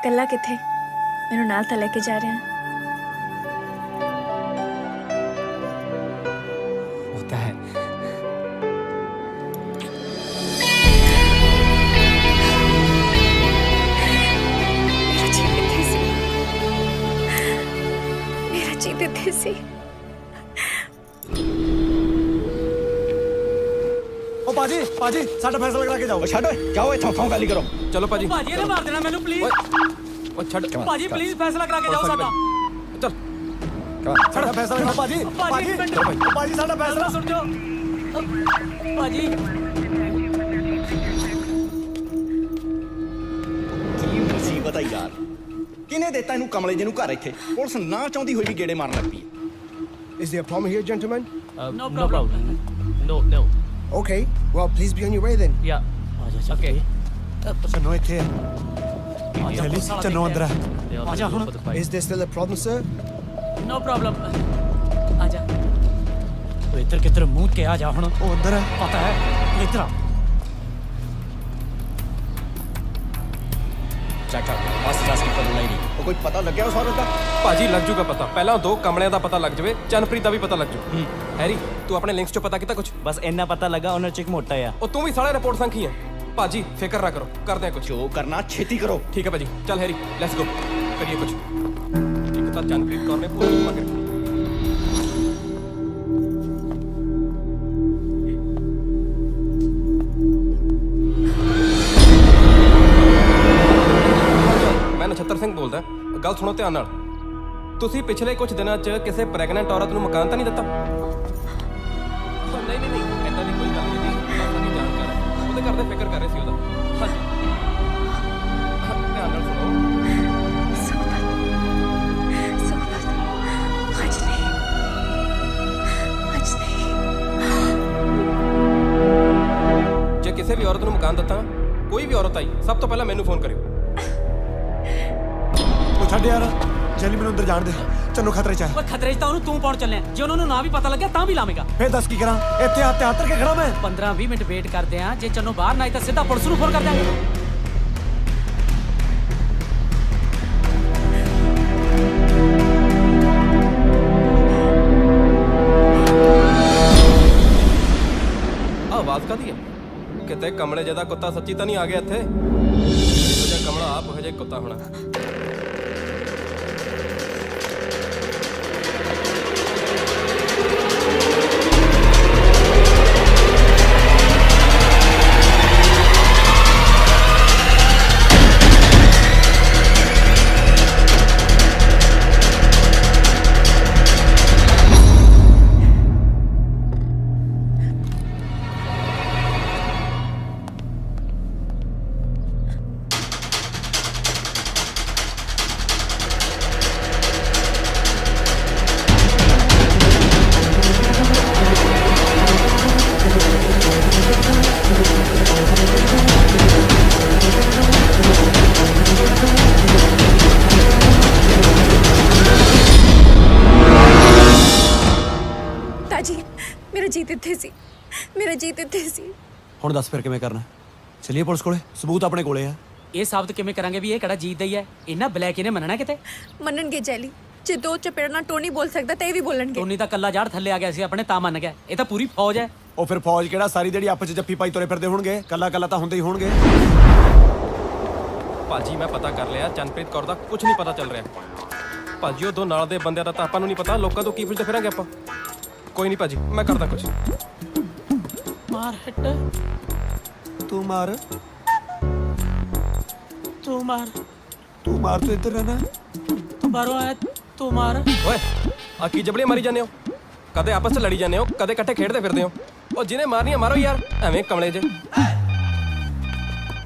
Speaker 5: कल्ला किथे? मैनू नाल तां लेके जा रहे हैं।
Speaker 19: होता है।
Speaker 5: देते सी।
Speaker 2: ओ पाजी पाजी साडा फैसला करा के जाओ।
Speaker 11: छड्ड जाओ इथों थों गाली करो।
Speaker 18: चलो पाजी।
Speaker 4: पाजी ने मार देना मैनू प्लीज।
Speaker 18: ओ छड्ड
Speaker 4: पाजी प्लीज फैसला करा के जाओ साडा।
Speaker 18: चल
Speaker 2: साडा फैसला करो पाजी। पाजी पाजी साडा फैसला
Speaker 4: सुन जाओ पाजी।
Speaker 11: की मुसीबत है यार, किने देता इनू कमले जी नू घर इत्थे? पुलिस ना चाहती हुई भी गेड़े मारन लग पई।
Speaker 20: Is there a problem here, gentlemen?
Speaker 17: No problem. No.
Speaker 20: Okay, well, please be on your way then.
Speaker 17: Yeah. Okay.
Speaker 2: Channo इत्थे है। चली चन्नो अंदर है। आजा हुन।
Speaker 20: Is there still a problem, sir?
Speaker 4: No problem. आजा।
Speaker 19: तो इधर किधर मुंह के आ जा हुन।
Speaker 2: ओ अंदर है।
Speaker 19: पता है, तू इधर आ।
Speaker 11: कोई पता लग गया उस औरत का?
Speaker 18: ਭਾਜੀ ਲੱਗ ਜੂਗਾ ਪਤਾ, ਪਹਿਲਾਂ ਦੋ ਕਮਲਿਆਂ ਦਾ ਪਤਾ ਲੱਗ ਜਵੇ, ਚੰਨਪ੍ਰੀਤ ਦਾ ਵੀ ਪਤਾ ਲੱਗ ਜੂ। ਹੈਰੀ ਤੂੰ ਆਪਣੇ ਲਿੰਕਸ ਚੋਂ ਪਤਾ ਕੀਤਾ ਕੁਝ?
Speaker 6: ਬਸ ਇੰਨਾ ਪਤਾ ਲੱਗਾ ਉਹਨਾਂ ਚ ਇੱਕ ਮੋਟਾ ਆ।
Speaker 18: ਉਹ ਤੂੰ ਵੀ ਸਾਲੇ ਰਿਪੋਰਟ ਸੰਖੀ ਹੈ। ਭਾਜੀ ਫਿਕਰ ਨਾ ਕਰੋ, ਕਰਦੇ ਆ ਕੁਝ।
Speaker 11: ਜੋ ਕਰਨਾ ਛੇਤੀ ਕਰੋ।
Speaker 18: ਠੀਕ ਹੈ ਭਾਜੀ, ਚੱਲ ਹੈਰੀ ਲੈਟਸ ਗੋ, ਕਰੀਏ ਕੁਝ। ਇੱਕ ਤਾਂ ਚੰਨਪ੍ਰੀਤ ਕੌਰ ਨੇ ਪੂਰੀ ਮੰਗ ਰੱਖੀ। ਮੈਂ ਨਛੱਤਰ ਸਿੰਘ ਬੋਲਦਾ। ਗੱਲ ਸੁਣੋ ਧਿਆਨ ਨਾਲ। ਤੁਸੀਂ ਪਿਛਲੇ ਕੁਝ ਦਿਨਾਂ 'ਚ ਕਿਸੇ ਪ੍ਰੈਗਨੈਂਟ ਔਰਤ ਨੂੰ ਮਕਾਨ ਤਾਂ ਨਹੀਂ ਦਿੱਤਾ? ਨਹੀਂ, ਏਦਾਂ ਦੀ ਕੋਈ ਗੱਲ ਨਹੀਂ ਜੀ। ਉਹਦੇ ਘਰ ਦੇ ਫਿਕਰ ਕਰ ਰਹੇ ਸੀ ਉਹਦਾ। ਹਾਂਜੀ ਧਿਆਨ ਨਾਲ ਸੁਣੋ। ਜੇ ਕਿਸੇ ਵੀ ਔਰਤ ਨੂੰ ਮਕਾਨ ਦਿੱਤਾ, ਕੋਈ ਵੀ ਔਰਤ ਆਈ, ਸਭ ਤੋਂ ਪਹਿਲਾਂ ਮੈਨੂੰ ਫੋਨ ਕਰਿਓ।
Speaker 2: ਉਹ ਛੱਡ ਯਾਰ, ਜੈਲੀ ਮੈਨੂੰ ਅੰਦਰ ਜਾਣ ਦੇ। ਚੰਨੂ ਖਤਰੇ ਚ ਹੈ।
Speaker 4: ਓਏ ਖਤਰੇ 'ਚ ਤਾਂ ਉਹਨੂੰ ਤੂੰ ਪਾਉਣ ਚੱਲਿਆ। ਜੇ ਉਹਨਾਂ ਨੂੰ ਨਾ ਵੀ ਪਤਾ ਲੱਗਿਆ ਤਾਂ ਵੀ ਲਾਵੇਂਗਾ।
Speaker 2: ਫੇਰ ਦੱਸ ਕੀ ਕਰਾਂ? ਇੱਥੇ ਹੱਥ ਤੇ ਹੱਥ ਕੇ ਖੜਾ ਮੈਂ।
Speaker 4: 15-20 ਮਿੰਟ ਵੇਟ ਕਰਦੇ ਆ। ਜੇ ਚੰਨੂ ਬਾਹਰ ਨਾ ਆਈ ਤਾਂ ਸਿੱਧਾ ਪੁਲਿਸ ਨੂੰ ਫੋਨ ਕਰ ਦਿਆਂਗੇ।
Speaker 18: ਆਵਾਜ਼ ਕਾਦੀ ਹੈ? ਕਿਤੇ ਕਮਲੇ ਜਿਹਦਾ ਕੁੱਤਾ ਸੱਚੀ ਤਾਂ ਨਹੀਂ ਆ ਗਿਆ ਇੱਥੇ? ਇਹੋ ਜਿਹਾ ਕਮਲਾ ਆਪ ਉਹੋ ਜਿਹਾ ਕੁੱਤਾ ਹੋਣਾ।
Speaker 5: ਮੇਰਾ ਜੀਤ ਇੱਥੇ ਸੀ।
Speaker 2: ਹੁਣ ਦੱਸ ਫਿਰ ਕਿਵੇਂ ਕਰਨਾ? ਚਲਿਏ ਪੁਲਿਸ ਕੋਲੇ, ਸਬੂਤ ਆਪਣੇ ਕੋਲੇ ਆ।
Speaker 4: ਇਹ ਸਾਬਤ ਕਿਵੇਂ ਕਰਾਂਗੇ ਵੀ ਇਹ ਕਿਹੜਾ ਜੀਤ ਦਾ ਹੀ ਹੈ? ਇਹਨਾਂ ਬਲੈਕ ਇਹਨੇ ਮੰਨਣਾ ਕਿਤੇ?
Speaker 5: ਮੰਨਣਗੇ ਜੈਲੀ। ਜੇ ਦੋ ਚਪੇੜ ਨਾਲ ਟੋਨੀ ਬੋਲ ਸਕਦਾ ਤਾਂ ਇਹ ਵੀ ਬੋਲਣਗੇ।
Speaker 4: ਟੋਨੀ ਤਾਂ ਕੱਲਾ ਜਾੜ ਥੱਲੇ ਆ ਗਿਆ ਸੀ ਆਪਣੇ, ਤਾਂ ਮੰਨ ਗਿਆ। ਇਹ ਤਾਂ ਪੂਰੀ ਫੌਜ ਹੈ।
Speaker 2: ਉਹ ਫਿਰ ਫੌਜ ਕਿਹੜਾ ਸਾਰੀ ਜਿਹੜੀ ਆਪਸ ਚ ਜੱਫੀ ਪਾਈ ਤੁਰੇ ਫਿਰਦੇ ਹੋਣਗੇ? ਕੱਲਾ ਕੱਲਾ ਤਾਂ ਹੁੰਦੇ ਹੀ ਹੋਣਗੇ।
Speaker 18: ਭਾਜੀ ਮੈਂ ਪਤਾ ਕਰ ਲਿਆ, ਚੰਨਪ੍ਰੀਤ ਕੌਰ ਦਾ ਕੁਝ ਨਹੀਂ ਪਤਾ ਚੱਲ ਰਿਹਾ। ਭਾਜੀ ਉਹ ਦੋ ਨਾਲ ਦੇ ਬੰਦਿਆਂ ਦਾ ਤਾਂ ਆਪਾਂ ਨੂੰ ਨਹੀਂ ਪਤਾ, ਲੋਕਾਂ ਤੋਂ ਕੀ ਪੁੱਛਦੇ ਫਿਰਾਂਗੇ ਆਪਾਂ। ਕੋਈ ਨਹੀਂ ਭਾਜੀ, ਮੈਂ ਕਰਦਾ ਕੁਝ।
Speaker 4: ਮਾਰ ਹਿੱਟ,
Speaker 2: ਤੂੰ ਮਾਰ,
Speaker 4: ਤੂੰ ਮਾਰ,
Speaker 2: ਤੂੰ ਮਾਰ, ਤੂੰ ਇੱਧਰ ਰਹਿਣਾ,
Speaker 4: ਤੂੰ ਬਾਹਰੋਂ ਆਇਆ, ਤੂੰ ਮਾਰ।
Speaker 18: ਓਏ ਆ ਕੀ ਜਬੜੀਆਂ ਮਾਰੀ ਜਾਂਦੇ ਹੋ? ਕਦੇ ਆਪਸ ਚ ਲੜੀ ਜਾਂਦੇ ਹੋ, ਕਦੇ ਇਕੱਠੇ ਖੇਡਦੇ ਫਿਰਦੇ ਹੋ। ਉਹ ਜਿਹਨੇ ਮਾਰਨੀਆਂ ਮਾਰੋ ਯਾਰ, ਐਵੇਂ ਕਮਲੇ ਜੇ।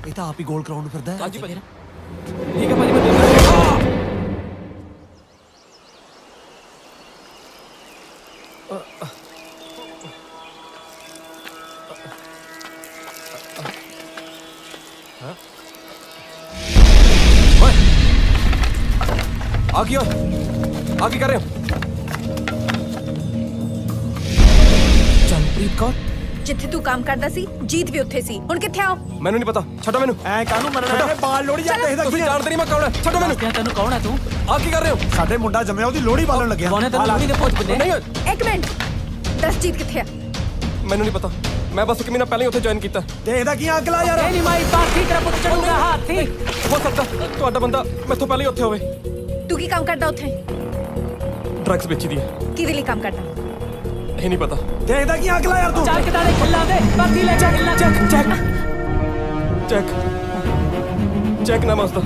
Speaker 2: ਇਹ ਤਾਂ ਆਪ ਹੀ ਗੋਲ ਕਰਾਉਣ ਨੂੰ ਫਿਰਦਾ ਹੈ।
Speaker 18: ਹਾਂਜੀ ਭਾਜੀ, ਠੀਕ ਹੈ ਭਾਜੀ, ਮੈਂ ਦੇਖਦਾ। ਆ ਕੀ ਕਰ ਰਹੇ ਹੋ? ਚੰਨਪ੍ਰੀਤ ਕੌਰ,
Speaker 5: ਜਿੱਥੇ ਤੂੰ ਕੰਮ ਕਰਦਾ ਸੀ ਜੀਤ ਵੀ ਉੱਥੇ ਸੀ। ਹੁਣ ਕਿੱਥੇ ਆਓ?
Speaker 18: ਮੈਨੂੰ ਨਹੀਂ ਪਤਾ, ਛੱਡੋ ਮੈਨੂੰ।
Speaker 2: ਐ ਕਾਹਨੂੰ ਮੰਨਣਾ ਹੈ? ਬਾਲ ਲੋੜੀ ਜਾਂਦੇ ਇਹਦਾ।
Speaker 18: ਤੁਸੀਂ ਜਾਣਦੇ ਨਹੀਂ ਮੈਂ ਕੌਣ ਹੈ? ਛੱਡੋ ਮੈਨੂੰ।
Speaker 4: ਤੈਨੂੰ ਕੌਣ ਹੈ ਤੂੰ?
Speaker 18: ਆ ਕੀ ਕਰ ਰਹੇ ਹੋ?
Speaker 2: ਸਾਡੇ ਮੁੰਡਾ ਜੰਮਿਆ, ਉਹਦੀ ਲੋੜੀ ਬਾਲਣ ਲੱਗਿਆ।
Speaker 4: ਕੌਣ ਹੈ ਤੈਨੂੰ ਲੋੜੀ ਦੇ ਭੋਜ ਬੰਦੇ?
Speaker 18: ਨਹੀਂ,
Speaker 5: ਇੱਕ ਮਿੰਟ, ਦੱਸ ਜੀਤ ਕਿੱਥੇ ਆ?
Speaker 18: ਮੈਨੂੰ ਨਹੀਂ ਪਤਾ, ਮੈਂ ਬਸ 1 ਮਹੀਨਾ ਪਹਿਲਾਂ ਹੀ ਉੱਥੇ ਜੁਆਇਨ ਕੀਤਾ।
Speaker 2: ਤੇ ਇਹਦਾ ਕੀ ਅੱਗ ਲਾ ਯਾਰ?
Speaker 4: ਇਹ ਨਹੀਂ ਮਾਈ ਪਾਰਟੀ ਤੇਰਾ ਪੁੱਤ ਚੜੂਗਾ ਹਾਥੀ।
Speaker 18: ਹੋ ਸਕਦਾ ਤੁਹਾਡਾ ਬੰਦਾ ਮੈਥੋਂ ਪਹਿਲਾਂ ਹੀ ਉੱਥੇ ਹੋਵੇ।
Speaker 5: ਤੂੰ ਕੀ ਕੰਮ ਕਰਦਾ ਉੱਥੇ?
Speaker 18: ਡਰੱਗਸ ਵੇਚਦੀ ਹੈ।
Speaker 5: ਕਿਹਦੇ ਲਈ ਕੰਮ ਕਰਦਾ?
Speaker 18: ਇਹ ਨਹੀਂ ਪਤਾ।
Speaker 2: ਤੇ ਇਹਦਾ ਕੀ ਅੱਗ ਲਾ ਯਾਰ ਤੂੰ?
Speaker 4: ਚੱਲ ਕਿਦਾਂ ਦੇ ਖਿੱਲਾਂ ਦੇ ਪਾਰਟੀ ਲੈ ਚੱਕ
Speaker 18: ਚੈੱਕ ਨਾ ਮਸਦਾ,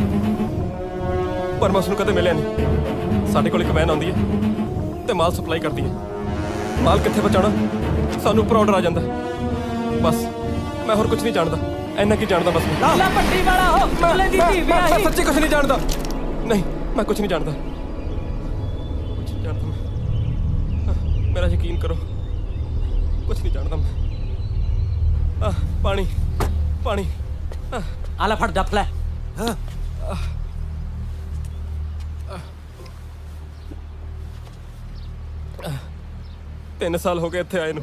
Speaker 18: ਪਰ ਮੈਂ ਉਸਨੂੰ ਕਦੇ ਮਿਲਿਆ ਨਹੀਂ। ਸਾਡੇ ਕੋਲ ਇੱਕ ਵੈਨ ਆਉਂਦੀ ਹੈ ਤੇ ਮਾਲ ਸਪਲਾਈ ਕਰਦੀ ਹੈ। ਮਾਲ ਕਿੱਥੇ ਪਹੁੰਚਾਉਣਾ ਸਾਨੂੰ ਉੱਪਰ ਆਰਡਰ ਆ ਜਾਂਦਾ। ਬਸ ਮੈਂ ਹੋਰ ਕੁਝ ਨਹੀਂ ਜਾਣਦਾ, ਇੰਨਾ ਕੀ ਜਾਣਦਾ ਬਸ ਮੈਂ।
Speaker 4: ਲਾ ਪੱਟੀ ਵਾਲਾ ਹੋ, ਚੁੱਲੇ ਦੀ ਧੀ ਵਿਆਹੀ।
Speaker 18: ਮੈਂ ਸੱਚੀ ਕੁਝ ਨਹੀਂ ਜਾਣਦਾ। ਨਹੀਂ, ਮੈਂ ਕੁਝ ਨਹੀਂ ਜਾਣਦਾ, ਕੁਝ ਨਹੀਂ ਜਾਣਦਾ ਮੈਂ। ਮੇਰਾ ਯਕੀਨ ਕਰੋ, ਕੁਝ ਨਹੀਂ ਜਾਣਦਾ ਮੈਂ। ਪਾਣੀ ਪਾਣੀ।
Speaker 4: ਆਲਾ ਫੜ ਡੱਫ ਲੈ।
Speaker 18: 3 ਸਾਲ ਹੋ ਗਏ ਇੱਥੇ ਆਏ ਨੂੰ।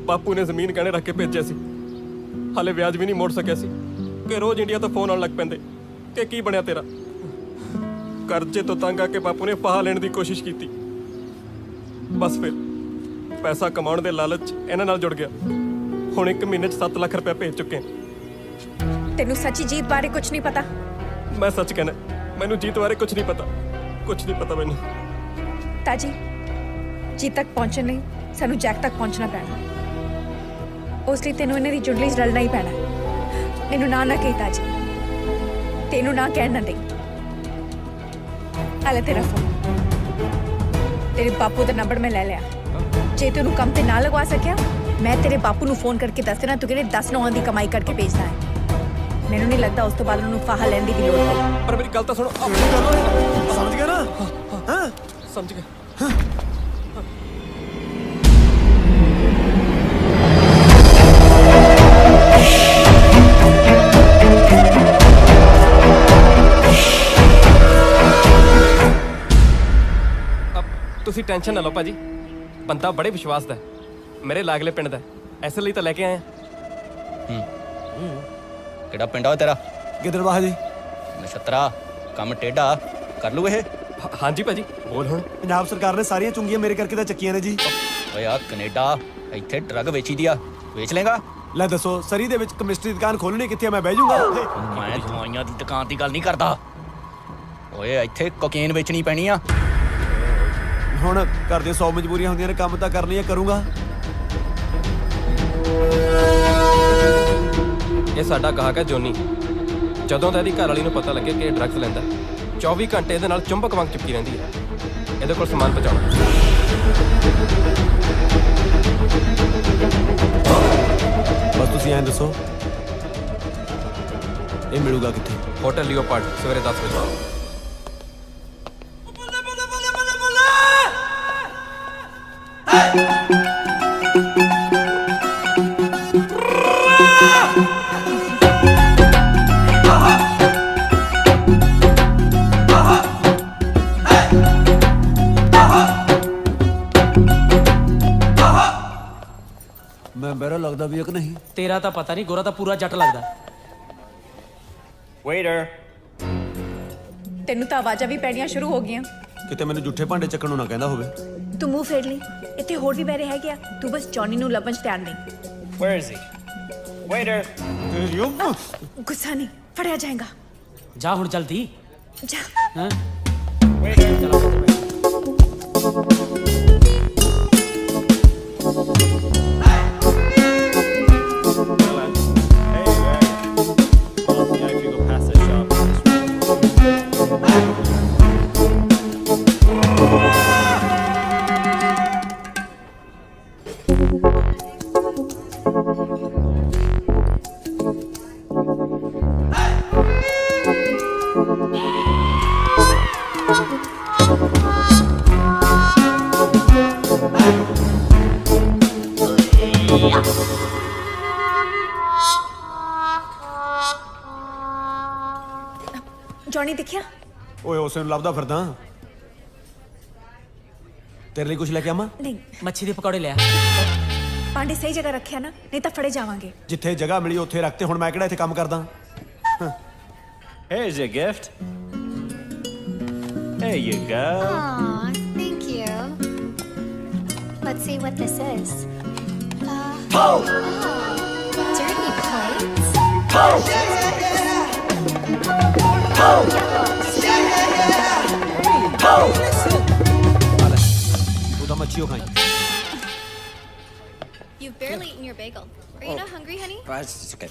Speaker 18: ਬਾਪੂ ਨੇ ਜ਼ਮੀਨ ਗਹਿਣੇ ਰੱਖ ਕੇ ਭੇਜਿਆ ਸੀ, ਹਾਲੇ ਵਿਆਜ ਵੀ ਨਹੀਂ ਮੋੜ ਸਕਿਆ ਸੀ ਕਿ ਰੋਜ਼ ਇੰਡੀਆ ਤੋਂ ਫੋਨ ਆਉਣ ਲੱਗ ਪੈਂਦੇ ਕਿ ਕੀ ਬਣਿਆ ਤੇਰਾ। ਕਰਜ਼ੇ ਤੋਂ ਤੰਗ ਆ ਕੇ ਬਾਪੂ ਨੇ ਫਾਹਾ ਲੈਣ ਦੀ ਕੋਸ਼ਿਸ਼ ਕੀਤੀ। ਬਸ ਫਿਰ ਪੈਸਾ ਕਮਾਉਣ ਦੇ ਲਾਲਚ ਇਹਨਾਂ ਨਾਲ ਜੁੜ ਗਿਆ। ਹੁਣ 1 ਮਹੀਨੇ 'ਚ 7 ਲੱਖ ਰੁਪਏ ਭੇਜ ਚੁੱਕੇ।
Speaker 5: ਤੈਨੂੰ ਸੱਚੀ ਜੀਤ ਬਾਰੇ ਕੁਝ ਨਹੀਂ ਪਤਾ?
Speaker 18: ਮੈਂ ਸੱਚ ਕਹਿਣਾ, ਮੈਨੂੰ ਜੀਤ ਬਾਰੇ ਕੁਝ ਨਹੀਂ ਪਤਾ, ਕੁਝ ਨਹੀਂ ਪਤਾ ਮੈਨੂੰ।
Speaker 5: ਤਾਜੀ, ਜੀਤ ਤੱਕ ਪਹੁੰਚਣ ਲਈ ਸਾਨੂੰ ਜੈਕ ਤੱਕ ਪਹੁੰਚਣਾ ਪੈਣਾ। ਉਸ ਲਈ ਤੈਨੂੰ ਇਹਨਾਂ ਦੀ ਜੁੰਡਲੀ 'ਚ ਰਲਣਾ ਹੀ ਪੈਣਾ। ਮੈਨੂੰ ਨਾ ਕਹੀ ਤਾਜੀ, ਤੈਨੂੰ ਨਾ ਕਹਿਣ ਨਾ ਦੇ। ਆਲੇ ਤੇਰਾ ਫੋਨ, ਤੇਰੇ ਬਾਪੂ ਦਾ ਨੰਬਰ ਮੈਂ ਲੈ ਲਿਆ। ਜੇ ਤੈਨੂੰ ਕੰਮ ਤੇ ਨਾ ਲਗਵਾ ਸਕਿਆ मैं तेरे बापू ਨੂੰ ਫੋਨ ਕਰਕੇ ਦੱਸ ਦੇਣਾ ਤੂੰ ਕਿਹੜੇ 10 ਨੌਂ ਦੀ ਕਮਾਈ ਕਰਕੇ ਭੇਜਦਾ ਹੈ ਮੈਨੂੰ ਨਹੀਂ ਲੱਗਦਾ ਉਸ ਤੋਂ ਬਾਅਦ ਉਹਨੂੰ ਫਾਹਾ ਲੈਣ ਦੀ ਵੀ ਲੋੜ ਹੈ
Speaker 18: ਪਰ ਮੇਰੀ ਗੱਲ ਤਾਂ ਸੁਣੋ
Speaker 2: ਸਮਝ ਗਿਆ ਨਾ ਹਾਂ
Speaker 18: ਸਮਝ ਗਿਆ ਤੁਸੀਂ ਟੈਨਸ਼ਨ ਨਾ ਲਓ ਭਾਜੀ ਬੰਦਾ ਬੜੇ ਵਿਸ਼ਵਾਸ ਦਾ ਮੇਰੇ ਲਾਗਲੇ ਪਿੰਡ ਦਾ ਐਸੇ ਲਈ ਤਾਂ ਲੈ ਕੇ ਆਏ ਆ
Speaker 11: ਕਿਹੜਾ ਪਿੰਡ ਆ ਤੇਰਾ
Speaker 2: ਗਿੱਦੜਬਾਹਾ ਜੀ
Speaker 11: ਨਛੱਤਰਾ ਕੰਮ ਟੇਢਾ ਕਰ ਲੂ ਇਹ
Speaker 18: ਹਾਂਜੀ ਭਾਜੀ ਬੋਲ ਹੁਣ
Speaker 2: ਪੰਜਾਬ ਸਰਕਾਰ ਨੇ ਸਾਰੀਆਂ ਚੁੰਗੀਆਂ ਮੇਰੇ ਕਰਕੇ ਤਾਂ ਚੱਕੀਆਂ ਨੇ ਜੀ
Speaker 11: ਓਏ ਆ ਕੈਨੇਡਾ ਇੱਥੇ ਡਰੱਗ ਵੇਚੀ ਦੀ ਆ ਵੇਚ ਲੇਗਾ
Speaker 2: ਲੈ ਦੱਸੋ ਸਰੀ ਦੇ ਵਿੱਚ ਕੈਮਿਸਟਰੀ ਦੀ ਦੁਕਾਨ ਖੋਲਣੀ ਕਿੱਥੇ ਆ ਮੈਂ ਬਹਿ ਜਾਊਂਗਾ
Speaker 11: ਮੈਂ ਦਵਾਈਆਂ ਦੀ ਦੁਕਾਨ ਦੀ ਗੱਲ ਨਹੀਂ ਕਰਦਾ ਓਏ ਇੱਥੇ ਕੋਕੇਨ ਵੇਚਣੀ ਪੈਣੀ ਆ
Speaker 2: ਹੁਣ ਘਰ ਦੀਆਂ 100 ਮਜਬੂਰੀਆਂ ਹੁੰਦੀਆਂ ਨੇ ਕੰਮ ਤਾਂ ਕਰਨੀ ਆ ਕਰੂੰਗਾ
Speaker 18: ਇਹ ਸਾਡਾ ਗਾਹਕ ਹੈ ਜੋਨੀ ਜਦੋਂ ਤਾਂ ਇਹਦੀ ਘਰ ਵਾਲੀ ਨੂੰ ਪਤਾ ਲੱਗੇ ਕਿ ਇਹ ਡਰੱਗਸ ਲੈਂਦਾ 24 ਘੰਟੇ ਇਹਦੇ ਨਾਲ ਚੁੰਬਕ ਵਾਂਗ ਚਿਪਕੀ ਰਹਿੰਦੀ ਹੈ ਇਹਦੇ ਕੋਲ ਸਮਾਨ ਪਹੁੰਚਾਉਣਾ
Speaker 2: ਬਸ ਤੁਸੀਂ ਐਂ ਦੱਸੋ ਇਹ ਮਿਲੂਗਾ ਕਿੱਥੇ
Speaker 18: ਹੋਟਲ ਲਿਓਪਾਰਡ ਸਵੇਰੇ 10 ਵਜੇ
Speaker 2: ਮੈਂ ਬਹਿਰਾ ਲੱਗਦਾ ਵੀ ਇੱਕ ਨਹੀਂ
Speaker 19: ਤੇਰਾ ਤਾਂ ਪਤਾ ਨਹੀਂ ਗੋਰਾ ਤਾਂ ਪੂਰਾ ਜੱਟ ਲੱਗਦਾ
Speaker 11: ਵੇਟਰ
Speaker 5: ਤੈਨੂੰ ਤਾਂ ਆਵਾਜ਼ਾਂ ਵੀ ਪੈਣੀਆਂ ਸ਼ੁਰੂ ਹੋ ਗਈਆਂ
Speaker 2: ਕਿਤੇ ਮੈਨੂੰ ਜੁੱਠੇ ਭਾਂਡੇ ਚੱਕਣ ਨੂੰ ਨਾ ਕਹਿੰਦਾ ਹੋਵੇ
Speaker 5: ਤੂੰ ਮੂੰਹ ਫੇਰ ਲਈ ਇੱਥੇ ਹੋਰ ਵੀ ਬੈਰੇ ਹੈਗੇ ਆ ਤੂੰ ਬਸ ਜੌਨੀ ਨੂੰ ਲੱਭਣ 'ਚ ਧਿਆਨ ਦੇ
Speaker 11: ਵੇਅਰ ਇਜ਼ ਹੀ ਵੇਟਰ
Speaker 5: ਗੁੱਸਾ ਨਹੀਂ ਫੜਿਆ ਜਾਏਗਾ
Speaker 19: ਜਾ ਹੁਣ ਜਲਦੀ
Speaker 5: ਜਾ
Speaker 19: ਹਾਂ
Speaker 5: ਜੌਨੀ ਦੇਖਿਆ
Speaker 2: ਓਏ ਉਸੇ ਨੂੰ ਲੱਭਦਾ ਫਿਰਦਾ ਤੇਰੇ ਲਈ ਕੁਝ ਲੈ ਕੇ ਆਵਾਂ
Speaker 5: ਨਹੀਂ
Speaker 19: ਮੱਛੀ ਦੇ ਪਕੌੜੇ ਲਿਆ
Speaker 5: ਪਾਂਡੇ ਸਹੀ ਜਗ੍ਹਾ ਰੱਖਿਆ ਨਾ ਨਹੀਂ ਤਾਂ ਫੜੇ ਜਾਵਾਂਗੇ
Speaker 2: ਜਿੱਥੇ ਜਗ੍ਹਾ ਮਿਲੀ ਉੱਥੇ ਰੱਖਤੇ ਹੁਣ ਮੈਂ ਕਿਹੜਾ ਇੱਥੇ ਕੰਮ ਕਰਦਾ
Speaker 14: Here's your gift. There you go.
Speaker 7: Aw, thank you. Let's see what this is. Dirty plates.
Speaker 2: ਤੂੰ ਤਾਂ ਮੱਛੀਓ ਖਾਈ
Speaker 7: You've barely eaten your bagel. Are you not hungry, honey?
Speaker 16: It's okay.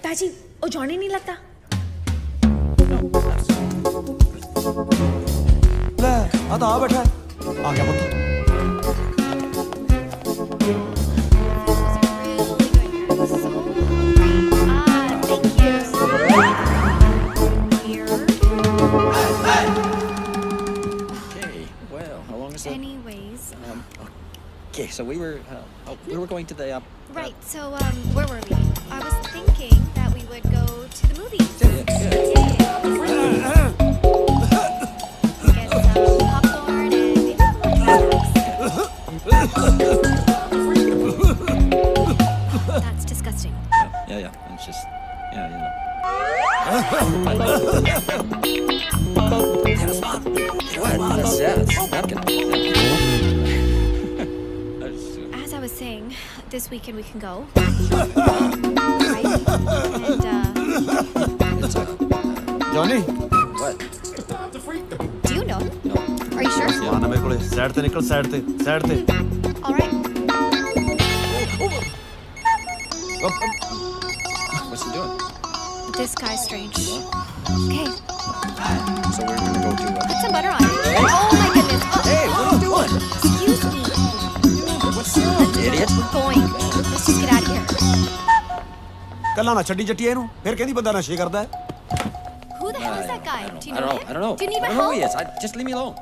Speaker 5: ਤਾਜੀ ਉਹ ਜੌਨੀ ਨਹੀਂ ਲੱਗਦਾ
Speaker 2: ਲੈ ਆ ਤਾਂ ਆ ਬੈਠਾ ਆ ਗਿਆ ਪੁੱਤ
Speaker 7: Anyways.
Speaker 16: Okay, so we were going to the.
Speaker 7: Right, so where were we? I was thinking that we would go to the movies. Get some popcorn and maybe That's disgusting.
Speaker 16: Yeah, it's just, yeah, you know. That's napkin.
Speaker 7: As I was saying, this weekend we can go. Right? And,
Speaker 2: Johnny
Speaker 16: What?
Speaker 7: do you know? Are you sure?
Speaker 2: ਸਮਾਨ ਆ ਮੇਰੇ ਕੋਲੇ side ਤੇ ਨਿਕਲ side ਤੇ
Speaker 7: All right.
Speaker 16: What's he doing?
Speaker 7: This guy's strange. Okay.
Speaker 16: So we're gonna go to.
Speaker 7: Put some butter on it. Oh my goodness. Oh,
Speaker 16: Hey, what are you doing?
Speaker 7: excuse me.
Speaker 16: What's
Speaker 2: ਕੱਲਾ ਨਾ ਛੱਡੀ ਜੱਟੀਏ ਇਹਨੂੰ ਫਿਰ ਕਹਿੰਦੀ ਬੰਦਾ ਨਸ਼ੇ ਕਰਦਾ ਹੈ।
Speaker 5: Who the hell is that guy? Do you know him?
Speaker 16: I don't know.
Speaker 5: Do you need
Speaker 16: I
Speaker 5: my
Speaker 16: don't know who
Speaker 5: help?
Speaker 16: he is. Just leave me alone.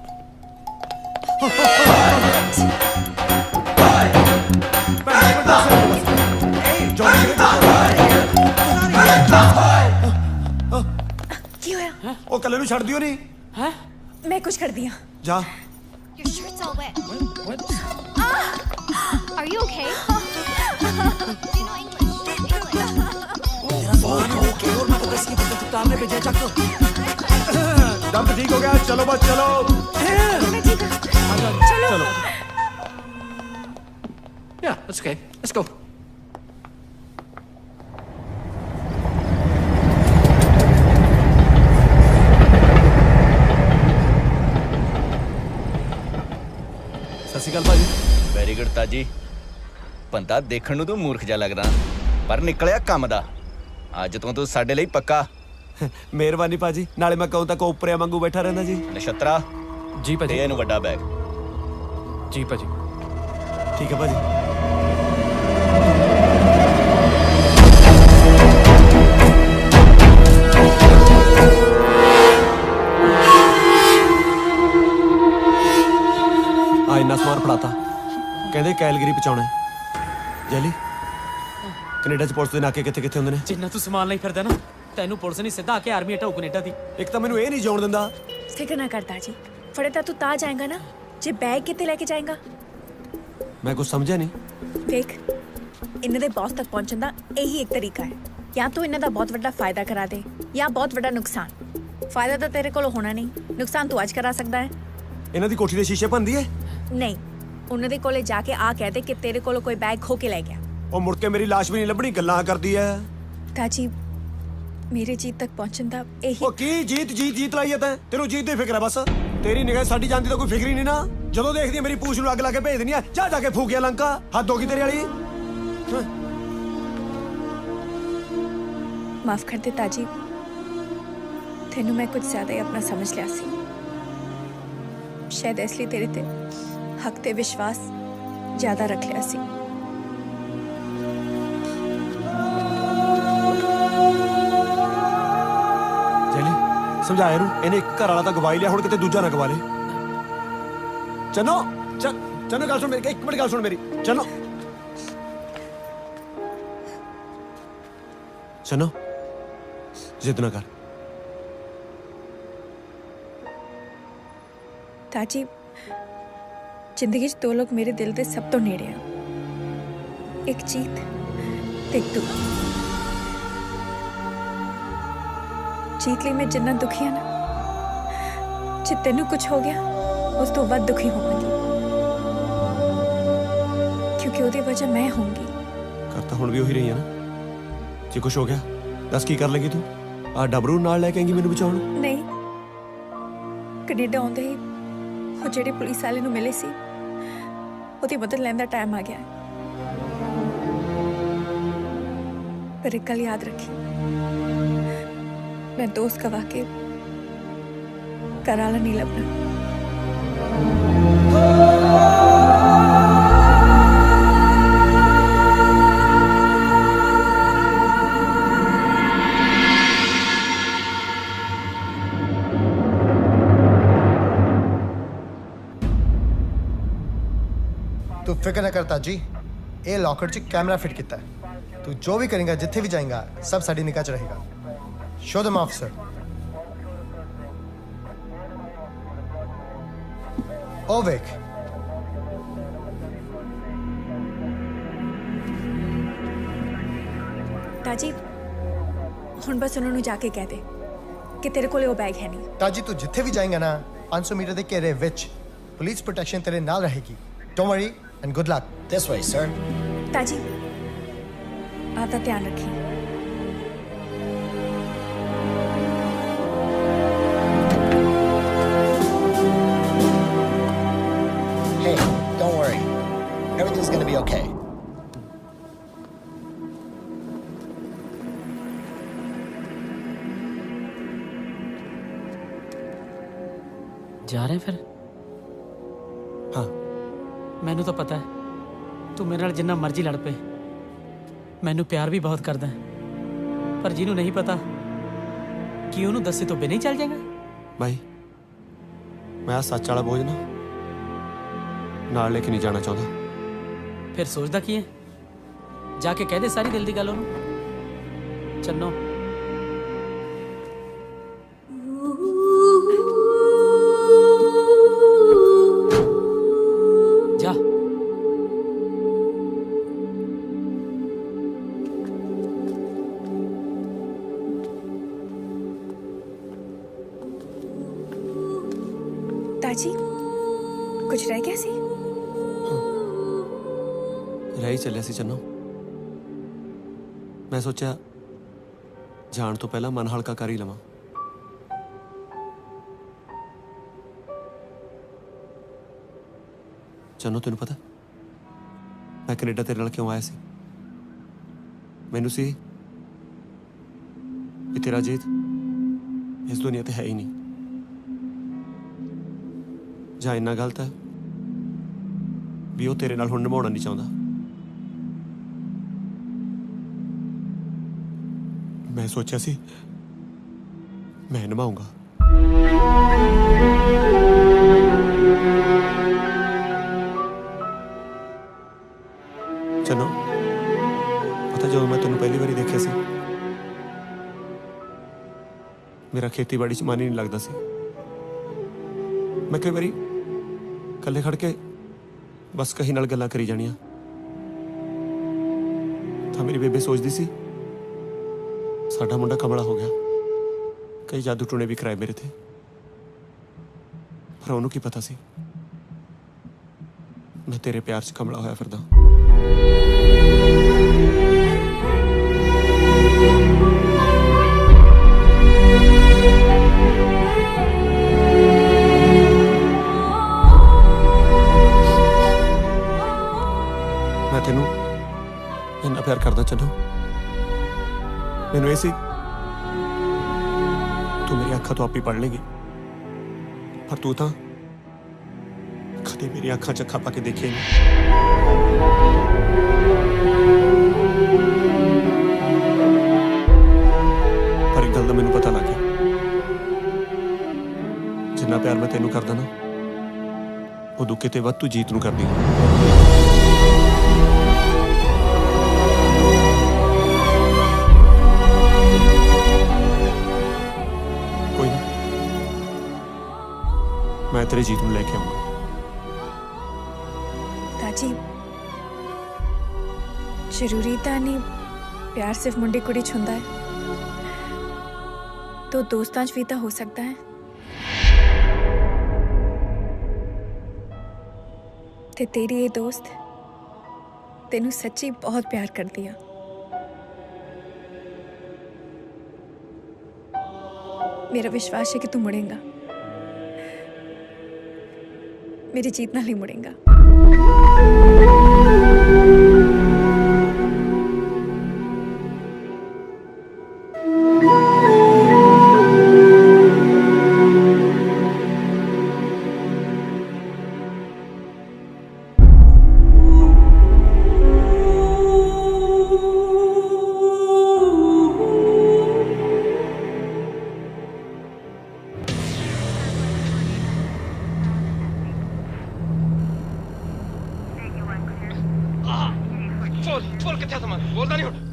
Speaker 5: ਕੀ ਹੋਇਆ?
Speaker 2: ਉਹ ਕੱਲੇ ਨੂੰ ਛੱਡ ਦਿਓ ਨਹੀਂ।
Speaker 5: ਹੈ? ਮੈਂ ਕੁਝ ਕਰਦੀ ਹਾਂ।
Speaker 2: ਜਾ।
Speaker 7: Your shirt's all wet. What? Are you okay? Do you know
Speaker 2: दर्द ठीक हो गया, चलो बस चलो।
Speaker 16: चलो। Yeah, that's okay. Let's go.
Speaker 2: ਸਤਿ ਸ਼੍ਰੀ ਅਕਾਲ ਭਾਜੀ।
Speaker 11: ਵੈਰੀ ਗੁੱਡ ਤਾਜੀ। ਬੰਦਾ ਦੇਖਣ ਨੂੰ ਤੂੰ ਮੂਰਖ ਜਿਹਾ ਲੱਗਦਾ ਪਰ ਨਿਕਲਿਆ ਕੰਮ ਦਾ। ਅੱਜ ਤੋਂ ਤੂੰ ਸਾਡੇ ਲਈ ਪੱਕਾ।
Speaker 2: ਮਿਹਰਬਾਨੀ ਭਾਜੀ। ਨਾਲੇ ਮੈਂ ਕਹੂੰ ਤਾਂ ਕੋਪਰਿਆ ਵਾਂਗੂ ਬੈਠਾ ਰਹਿੰਦਾ ਜੀ।
Speaker 11: ਨਛੱਤਰਾ
Speaker 14: ਜੀ ਭਾਜੀ।
Speaker 11: ਤੇ ਇਹਨੂੰ ਵੱਡਾ ਬੈਗ।
Speaker 14: ਜੀ ਭਾਜੀ।
Speaker 2: ਠੀਕ ਹੈ ਭਾਜੀ। ਆ ਇੰਨਾ ਸਮਾਨ ਫੜਾਤਾ, ਕਹਿੰਦੇ ਕੈਲਗਰੀ ਪਹੁੰਚਾਉਣਾ ਹੈ। ਜੈਲੀ ਕੈਨੇਡਾ ਚ ਪੁਲਿਸ ਦੇ ਨਾਕੇ ਕਿੱਥੇ ਕਿੱਥੇ ਹੁੰਦੇ ਨੇ?
Speaker 19: ਜਿੰਨਾ ਤੂੰ ਸਮਾਨ ਲਈ ਫਿਰਦਾ ਨਾ, ਤੈਨੂੰ ਪੁਲਿਸ ਨਹੀਂ ਸਿੱਧਾ ਆ ਕੇ ਆਰਮੀ ਹਟਾਊ ਕੈਨੇਡਾ ਦੀ।
Speaker 2: ਇੱਕ ਤਾਂ ਮੈਨੂੰ ਇਹ ਨਹੀਂ ਜਾਣ ਦਿੰਦਾ।
Speaker 5: ਫਿਕਰ ਨਾ ਕਰਤਾ ਜੀ, ਫੜੇ ਤਾਂ ਤੂੰ ਤਾਂ ਜਾਏਗਾ ਨਾ, ਜੇ ਬੈਗ ਕਿੱਥੇ ਲੈ ਕੇ ਜਾਏਗਾ?
Speaker 2: ਮੈਂ ਕੁਝ ਸਮਝਿਆ ਨਹੀਂ।
Speaker 5: ਦੇਖ, ਇਹਨਾਂ ਦੇ ਬੌਸ ਤੱਕ ਪਹੁੰਚਣ ਦਾ ਇਹੀ ਇੱਕ ਤਰੀਕਾ ਹੈ। ਜਾਂ ਤੂੰ ਇਹਨਾਂ ਦਾ ਬਹੁਤ ਵੱਡਾ ਫਾਇਦਾ ਕਰਾ ਦੇ ਜਾਂ ਬਹੁਤ ਵੱਡਾ ਨੁਕਸਾਨ। ਫਾਇਦਾ ਤਾਂ ਤੇਰੇ ਕੋਲ ਹੋਣਾ ਨਹੀਂ, ਨੁਕਸਾਨ ਤੂੰ ਅੱਜ ਕਰਾ ਸਕਦਾ ਹੈ।
Speaker 2: ਇਹਨਾਂ ਦੀ ਕੋਠੀ ਦੇ ਸ਼ੀਸ਼ੇ ਭੰਦੀ ਹੈ?
Speaker 5: ਨਹੀਂ, ਉਹਨਾਂ ਦੇ ਕੋਲੇ ਜਾ ਕੇ ਆ ਕਹਿ ਦੇ ਕਿ ਤੇਰੇ ਕੋਲ ਕੋਈ ਬੈਗ ਖੋ ਕੇ ਲੈ ਗਿਆ।
Speaker 2: ਉਹ ਮੁੜ ਕੇ ਮੇਰੀ ਲਾਸ਼ ਵੀ ਨਹੀਂ ਲੱਭਣੀ, ਗੱਲਾਂ ਕਰਦੀ ਹੈ।
Speaker 5: ਤਾਜੀ, ਮੇਰੇ ਜੀਤ ਤੱਕ ਪਹੁੰਚਣ ਦਾ ਇਹੀ।
Speaker 2: ਉਹ ਕੀ ਜੀਤ ਲਾਈ ਹੈ ਤੈਂ? ਤੈਨੂੰ ਜੀਤ ਦੀ ਫਿਕਰ ਹੈ ਬਸ। ਤੇਰੀ ਨਿਗਾਹ ਸਾਡੀ ਜਾਂਦੀ ਤਾਂ ਕੋਈ ਫਿਕਰ ਹੀ ਨਹੀਂ ਨਾ। ਜਦੋਂ ਦੇਖਦੀ ਮੇਰੀ ਪੂਛ ਨੂੰ ਅੱਗ ਲਾ ਕੇ ਭੇਜ ਦਿੰਦੀ ਆ। ਜਾ ਕੇ ਫੂਕਿਆ ਲੰਕਾ। ਹੱਦ ਹੋ ਗਈ ਤੇਰੇ ਵਾਲੀ।
Speaker 5: ਮਾਫ ਕਰ ਦੇ ਤਾਜੀ, ਤੈਨੂੰ ਮੈਂ ਕੁਝ ਜ਼ਿਆਦਾ ਹੀ ਆਪਣਾ ਸਮਝ ਲਿਆ ਸੀ। ਸ਼ਾਇਦ ਇਸ ਲਈ ਤੇਰੇ ਤੇ ਹੱਕ ਤੇ ਵਿਸ਼ਵਾਸ ਜ਼ਿਆਦਾ ਰੱਖ ਲਿਆ ਸੀ।
Speaker 2: ਸਮਝਾਇਆ ਇਹਨੂੰ, ਇਹਨੇ ਇੱਕ ਘਰ ਵਾਲਾ ਤਾਂ ਗਵਾਈ ਲਿਆ, ਹੁਣ ਕਿਤੇ ਦੂਜਾ ਨਾ ਗਵਾ ਲੇ। ਚੰਨੋ ਚੰਨੋ ਗੱਲ ਸੁਣ ਮੇਰੀ, ਇੱਕ ਮਿੰਟ ਗੱਲ ਸੁਣ ਮੇਰੀ। ਚੰਨੋ ਜਿੱਦ ਨਾ ਕਰ।
Speaker 5: ਤਾਜੀ, ਜ਼ਿੰਦਗੀ 'ਚ ਦੋ ਲੋਕ ਮੇਰੇ ਦਿਲ ਦੇ ਸਭ ਤੋਂ ਨੇੜੇ ਆ, ਇੱਕ ਜੀਤ ਤੇ ਇੱਕ ਤੂੰ। ਜੀਤ ਲਈ ਮੈਂ ਜਿੰਨਾ ਦੁਖੀ ਹਾਂ ਨਾ, ਜੇ ਤੈਨੂੰ ਕੁਝ ਹੋ ਗਿਆ ਉਸ ਤੋਂ ਵੱਧ ਦੁਖੀ ਹੋਵਾਂਗੀ, ਕਿਉਂਕਿ ਉਹਦੀ ਵਜ੍ਹਾ ਮੈਂ ਹੋਊਂਗੀ।
Speaker 2: ਕਰ ਤਾਂ ਹੁਣ ਵੀ ਉਹੀ ਰਹੀ ਹੈ ਨਾ। ਜੇ ਕੁਝ ਹੋ ਗਿਆ ਦੱਸ ਕੀ ਕਰ ਲੇਗੀ ਤੂੰ? ਆ ਡਬਰੂ ਨਾਲ ਲੈ ਕੇ ਆਏਂਗੀ ਮੈਨੂੰ ਬਚਾਉਣ?
Speaker 5: ਨਹੀਂ, ਕੈਨੇਡਾ ਆਉਂਦੇ ਹੀ ਉਹ ਜਿਹੜੇ ਪੁਲਿਸ ਵਾਲੇ ਨੂੰ ਮਿਲੇ ਸੀ, ਉਹਦੀ ਮਦਦ ਲੈਣ ਦਾ ਟਾਈਮ ਆ ਗਿਆ। ਪਰ ਇੱਕ ਗੱਲ ਯਾਦ ਰੱਖੀ, ਮੈਂ ਦੋਸਤ ਗਵਾ ਕੇ ਘਰ ਵਾਲਾ ਨਹੀਂ ਲੱਭਣਾ।
Speaker 8: तू फिक्र न करता जी, ये लॉकर च कैमरा फिट किया है। तू जो भी करेगा, जिथे भी जाएगा, सब साड़ी निकाह च रहेगा। Show them officer. ओ वेख,
Speaker 5: ताजी हुण बस उन्होंने जाके कह दे कि तेरे कोले वो बैग है नहीं।
Speaker 8: ताजी तू जिथे भी जाएगा ना, 500 मीटर के घेरे विच पुलिस प्रोटेक्शन तेरे नाल रहेगी। Don't worry and good luck.
Speaker 16: This way sir.
Speaker 5: ताजी आपका ध्यान रखिए।
Speaker 16: Hey, don't worry. Everything's gonna be okay.
Speaker 19: जा रहे हैं फिर?
Speaker 2: हाँ।
Speaker 19: मैनू तो पता है तू मेरे नाल जिन्ना मर्जी लड़ पे, मैनू प्यार भी बहुत करदा है।
Speaker 4: ਪਰ ਜਿਹਨੂੰ ਨਹੀਂ ਪਤਾ ਕਿ ਉਹਨੂੰ ਦੱਸੇ ਤੋਂ ਬਿਨਾਂ ਹੀ ਚੱਲ ਜਾਏਗਾ।
Speaker 13: भाई मैं सच वाला बोझ ना नाल लेके नहीं जाना चाहता।
Speaker 4: ਫਿਰ ਸੋਚਦਾ ਕੀ ਹੈ? ਜਾ ਕੇ ਕਹਿ ਦੇ ਸਾਰੀ ਦਿਲ ਦੀ ਗੱਲ ਉਹਨੂੰ। ਚੰਨੋ ਜਾ।
Speaker 9: ताजी कुछ रह गया सी?
Speaker 13: रह ही चलिया सी चन्नो। मैं सोचा जान तो पहला मन हल्का कर ही लवां। चन्नो तेन पता मैं कनेडा तेरे नाल क्यों आया सी? मैनू सी कि तेरा जीत इस दुनिया ते है ही नहीं, जां इन्ना गलत है भी वो तेरे नाल हुण निभाउणा नहीं चाहुंदा। मैं सोचा सी मैं निभाऊंगा। चलो पता जो मैं तेन पहली बारी देखा सी मेरा खेतीबाड़ी च मन ही नहीं लगता सी। मैं कई बारी कल्ले खड़ के बस कहीं नाल गल्लां करी जानियां तां मेरी बेबे सोचदी सी साडा मुंडा कमला हो गया, कई जादू टूने भी कराए मेरे थे, पर उन्होंने की पता सी मैं तेरे प्यार च कमला होया फिरदा। मैं तेनू इन्ना प्यार करदा चलो मैनू ऐसी तू मेरी अखा तो आप ही पढ़ लेगी, पर तू तो कदे मेरी अखा च अखा पा के देखे नहीं। पर एक गल दा मैनू पता लग गया जिन्ना प्यार मैं तेनू करदा ना उदों किते वध तू जीत नू करदी। मैं तेरे जीत में लेके आऊंगा।
Speaker 9: ताजी जरूरी तो नहीं प्यार सिर्फ मुंडे कुड़ी च हुंदा है, तो दोस्तां च भी तो हो सकता है। ते तेरी ये दोस्त तेनू सच्ची बहुत प्यार कर दिया। मेरा विश्वास है कि तू मुड़ेगा, मेरी जीत नाल ही मुड़ेगा।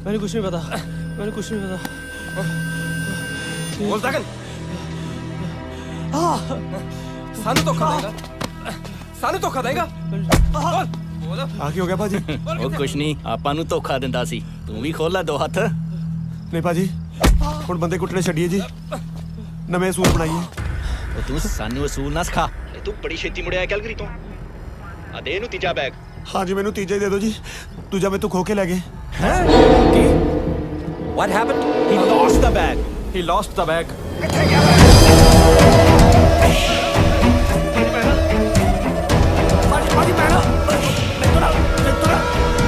Speaker 18: मैंने कुछ नहीं पता, मैंने कुछ नहीं पता। बोल सकन सानू धोखा देगा, सानू धोखा देगा। बोल
Speaker 13: आगे हो गया भाजी।
Speaker 11: ओ कुछ नहीं आपां नू धोखा दिंदा सी, तू भी खोला दो हाथ।
Speaker 13: नहीं भाजी हुण बंदे कुटने छड्डिए जी, नवे असूल बनाइए।
Speaker 11: ओ तू सानू असूल ना सिखा, तू बड़ी छेती मुड़िया कैलगरी तो। आ दे नू तीजा बैग।
Speaker 13: हाँ जी मैनू तीजा ही दे दो जी, दूजा मैं तू खो के ले गए।
Speaker 18: What happened? He lost the bag. He lost the bag.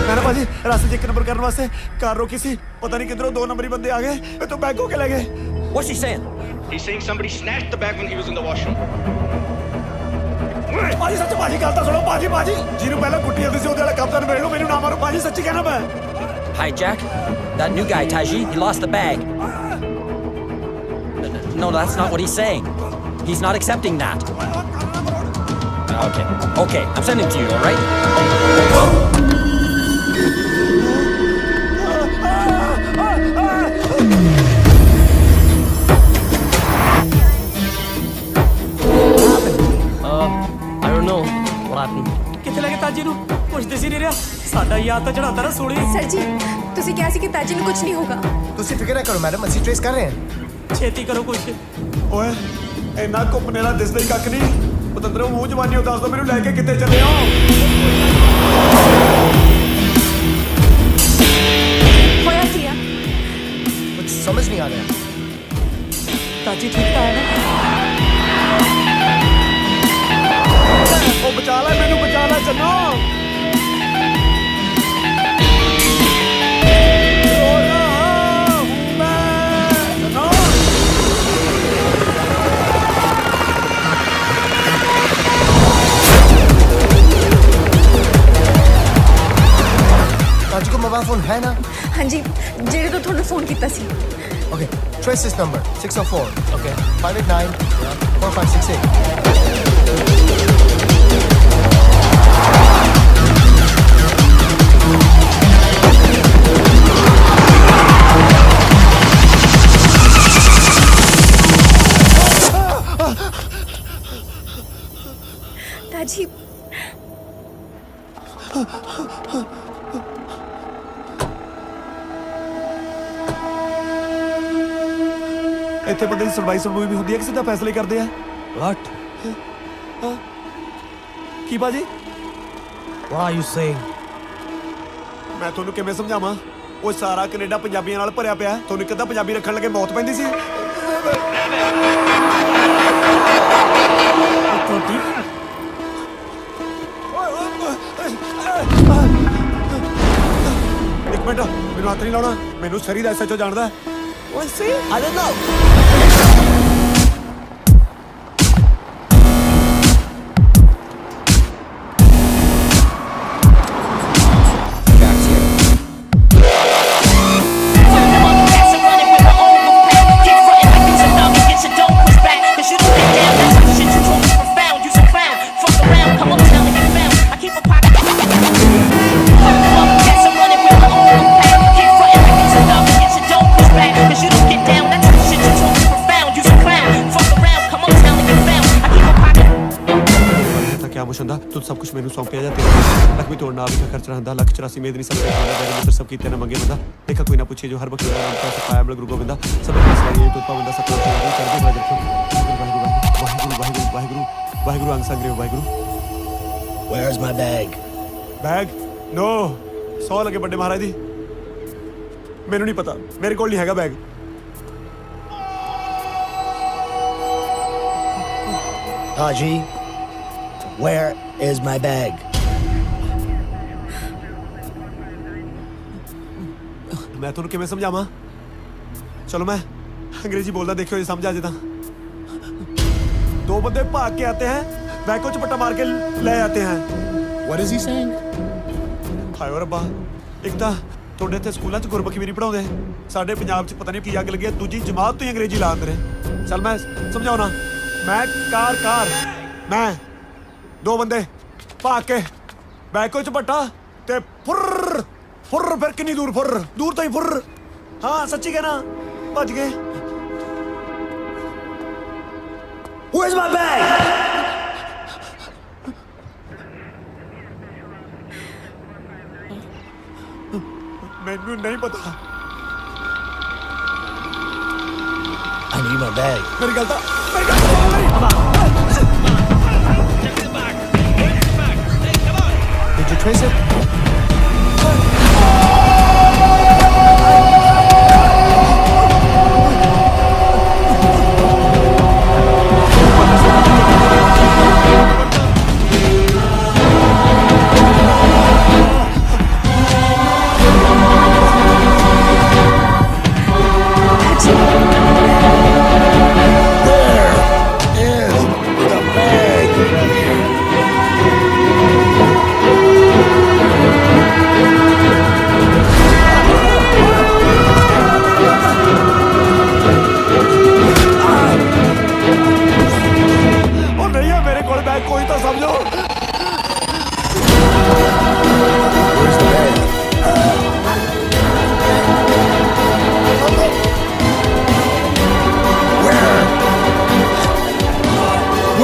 Speaker 2: मैंने भाजी रास्ते 1 नंबर करने वास्ते कार रोकी सी, पता नहीं किधरों 2 नंबरी बंदे आ गए, मैं तो बैग हो के ले गए।
Speaker 18: What's he saying?
Speaker 11: He's saying somebody snatched the bag when he was in the washroom.
Speaker 2: भाजी सच भाजी गल तो सुनो भाजी, भाजी जिन्हों पहले गुट्टी आती सी ओदे वाला काम तो मेरे लो, मेनू ना मारो भाजी, सच्ची कहना मैं।
Speaker 18: Hi Jack.
Speaker 16: That new guy, Taiji, he lost the bag. No, that's not what he's saying. He's not accepting that. Okay, I'm sending to you, all right?
Speaker 18: I don't know what happened.
Speaker 4: ਕਿੱਥੇ ਲੈ ਕੇ ਤਾਜੀ ਨੂੰ ਪੁੱਛਦੇ ਸੀ ਨਹੀਂ ਰਿਹਾ ਸਾਡਾ ਯਾਦ ਤਾਂ ਚੜਾਤਾ ਨਾ ਸੋਲੀ
Speaker 5: ਸਰ ਜੀ ਤੁਸੀਂ ਕਿਹਾ ਸੀ ਕਿ ਤਾਜੀ ਨੂੰ ਕੁਝ ਨਹੀਂ ਹੋਗਾ
Speaker 8: ਤੁਸੀਂ ਫਿਕਰ ਨਾ ਕਰੋ ਮੈਡਮ ਅਸੀਂ ਟ੍ਰੇਸ ਕਰ ਰਹੇ ਹਾਂ
Speaker 4: ਛੇਤੀ ਕਰੋ ਕੁਛ
Speaker 2: ਓਏ ਇੰਨਾ ਘੁੰਮਣੇ ਦਾ ਦਿਸਦਾ ਹੀ ਕੱਖ ਨਹੀਂ ਪਤੰਦਰੋਂ ਮੂੰਹ ਜਵਾਨੀ ਦੱਸ ਦੋ ਮੈਨੂੰ ਲੈ ਕੇ ਕਿੱਥੇ ਚੱਲੇ ਹੋ
Speaker 5: ਹੋਇਆ ਕੀ ਆ
Speaker 8: ਕੁਝ ਸਮਝ ਨਹੀਂ ਆ ਰਿਹਾ
Speaker 4: ਤਾਜੀ ਠੀਕ ਤਾਂ ਹੈ ਨਾ
Speaker 2: ਉਹ ਬਚਾ ਲੈ ਮੈਨੂੰ ਬਚਾ ਲੈ ਚੰਨੋ
Speaker 8: ताजी को मोबाइल फोन है ना
Speaker 5: हाँ जी जेड़े तो थोड़ा फोन किया सी
Speaker 8: okay trace this number 604 okay 589 4568
Speaker 5: ताजी
Speaker 2: ਇੱਥੇ ਬੰਦੇ ਦੀ ਸੁਣਵਾਈ ਸੁਣਵਾਈ ਵੀ ਹੁੰਦੀ ਹੈ ਕਿ ਸਿੱਧਾ ਫੈਸਲੇ ਕਰਦੇ ਆ
Speaker 20: What?
Speaker 2: ਕੀ ਬਾਜੀ
Speaker 20: What are you saying?
Speaker 2: ਮੈਂ ਤੁਹਾਨੂੰ ਕਿਵੇਂ ਸਮਝਾਵਾਂ ਉਹ ਸਾਰਾ ਕੈਨੇਡਾ ਪੰਜਾਬੀਆਂ ਨਾਲ ਭਰਿਆ ਪਿਆ ਤੁਹਾਨੂੰ ਇੱਕ ਅੱਧਾ ਪੰਜਾਬੀ ਰੱਖਣ ਲੱਗੇ ਮੌਤ ਪੈਂਦੀ ਸੀ ਇੱਕ ਮਿੰਟ ਮੈਨੂੰ ਹੱਥ ਨਹੀਂ ਲਾਉਣਾ ਮੈਨੂੰ ਸਰੀ ਦਾ ਐਸਐਚਓ ਜਾਣਦਾ ਓਏ ਸੀ ਆਈ ਡੋਨਟ ਨੋ
Speaker 13: ਹੁੰਦਾ ਤੂੰ ਸਭ ਕੁਝ ਮੈਨੂੰ ਸੌਂਪਿਆ ਜਾ ਤੇਰਾ ਲੱਖ ਵੀ ਤੋੜਨਾ ਵੀ ਖਰਚ ਰਹਿੰਦਾ ਲੱਖ 84 ਮੇਦ ਨਹੀਂ ਸਭ ਤੇ ਸਭ ਕੀਤੇ ਨਾ ਮੰਗੇ ਬੰਦਾ ਦੇਖਾ ਕੋਈ ਨਾ ਪੁੱਛੇ ਜੋ ਹਰ ਵਕਤ ਨਾਮ ਕਾ ਸਫਾਇਆ ਬਲ ਗੁਰੂ ਗੋਬਿੰਦਾ ਸਭ ਸਾਰੀ ਤੋਂ ਪਾਵੰਦਾ ਸਭ ਤੋਂ ਚੜ੍ਹਦੇ ਕਲਾ ਰੱਖੋ ਵਾਹਿਗੁਰੂ ਵਾਹਿਗੁਰੂ ਅੰਗ ਸੰਗਰੇ Waheguru
Speaker 20: Where's my bag?
Speaker 2: Bag ਨੋ ਸੌ ਲਗੇ ਵੱਡੇ ਮਹਾਰਾਜ ਦੀ ਮੈਨੂੰ ਨਹੀਂ ਪਤਾ ਮੇਰੇ ਕੋਲ ਨਹੀਂ ਹੈਗਾ bag
Speaker 20: Taji, where is my bag?
Speaker 2: मैं ਤੁਹਾਨੂੰ ਕਿਵੇਂ ਸਮਝਾਵਾਂ ਚਲੋ मैं अंग्रेजी बोलता देखियो ये समझ आ जाता दो बंदे भाग के आते हैं बैग को चपट्टा मार के ले आते हैं
Speaker 20: What is he saying?
Speaker 2: हाय रब्बा एक ਤਾਂ ਤੁਹਾਡੇ ਇੱਥੇ ਸਕੂਲਾਂ 'ਚ ਗੁਰਮੁਖੀ ਵੀ ਨਹੀਂ ਪੜਾਉਂਦੇ ਸਾਡੇ ਪੰਜਾਬ 'ਚ ਪਤਾ ਨਹੀਂ ਕੀ ਅੱਗ ਲੱਗੀ ਦੂਜੀ ਜਮਾਤ ਤੋਂ ਹੀ ਅੰਗਰੇਜ਼ੀ ਲਾ ਦਿੰਦੇ ਨੇ ਚੱਲ ਮੈਂ ਸਮਝਾਉਣਾ ਮੈਂ ਕਾਰ ਮੈਂ ਦੋ ਬੰਦੇ ਭਾਗ ਕੇ ਬੈਗ ਕੋ ਚਪਟਾ ਤੇ ਫੁਰ ਫਿਰ ਕਿੰਨੀ ਦੂਰ ਦੂਰ ਤੋਂ ਹੀ ਫੁਰ ਹਾਂ ਸੱਚੀ ਕਹਿਣਾ ਭੱਜ ਗਏ
Speaker 20: Where's my bag?
Speaker 2: ਮੈਨੂੰ ਨਹੀਂ ਪਤਾ
Speaker 20: I need my bag.
Speaker 2: ਮੇਰੀ ਗੱਲ ਤਾਂ
Speaker 8: Did you trace it?
Speaker 20: Where is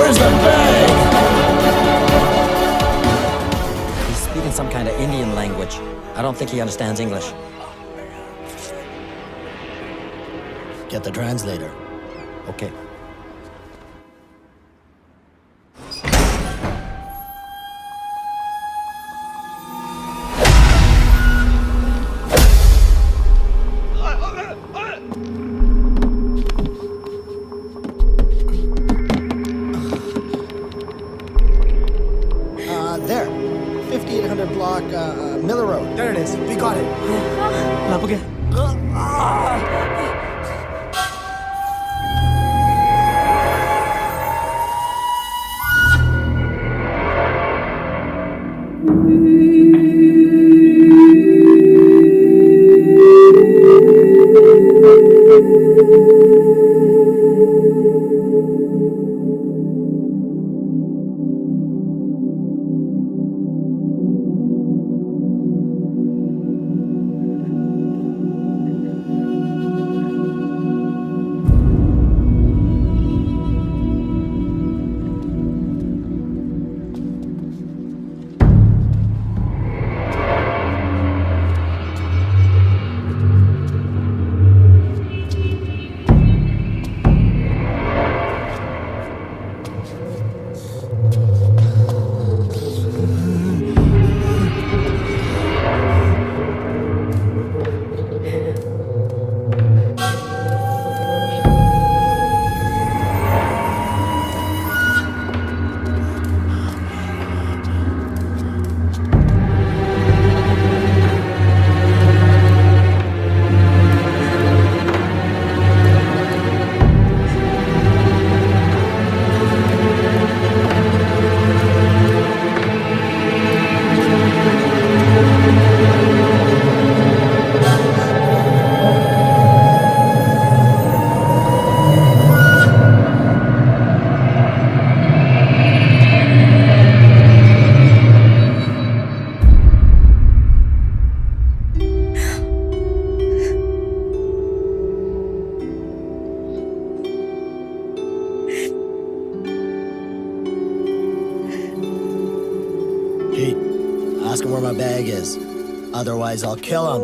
Speaker 20: Where's the bag?
Speaker 16: He's speaking some kind of Indian language. I don't think he understands English.
Speaker 20: Get the translator.
Speaker 16: Okay.
Speaker 20: There. 5800 block, Miller Road.
Speaker 2: There it is. We got it.
Speaker 6: ਲੱਭ ਗਿਆ
Speaker 20: Pete, ask him where my bag is. Otherwise, I'll kill him.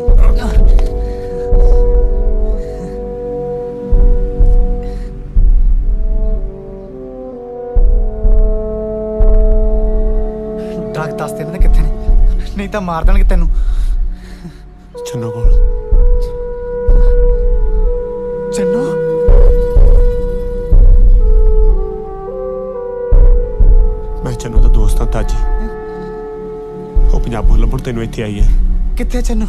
Speaker 21: Drug ਦੱਸ ਦੇ ਨਾ ਕਿੱਥੇ ਨੇ, ਨਹੀਂ ਤਾਂ ਮਾਰ ਦੇਣਗੇ ਤੈਨੂੰ।
Speaker 13: ਚੰਨੋ ਕੋਲ।
Speaker 21: ਚੰਨੋ
Speaker 13: ਮੈਂ ਚੰਨੋ ਦਾ ਦੋਸਤ ਹਾਂ ਤਾਜੀ। ਉਹ ਪੰਜਾਬੋਂ ਲੱਭਣ ਤੈਨੂੰ ਇੱਥੇ ਆਈ ਹੈ।
Speaker 21: ਕਿੱਥੇ ਚੰਨੋ?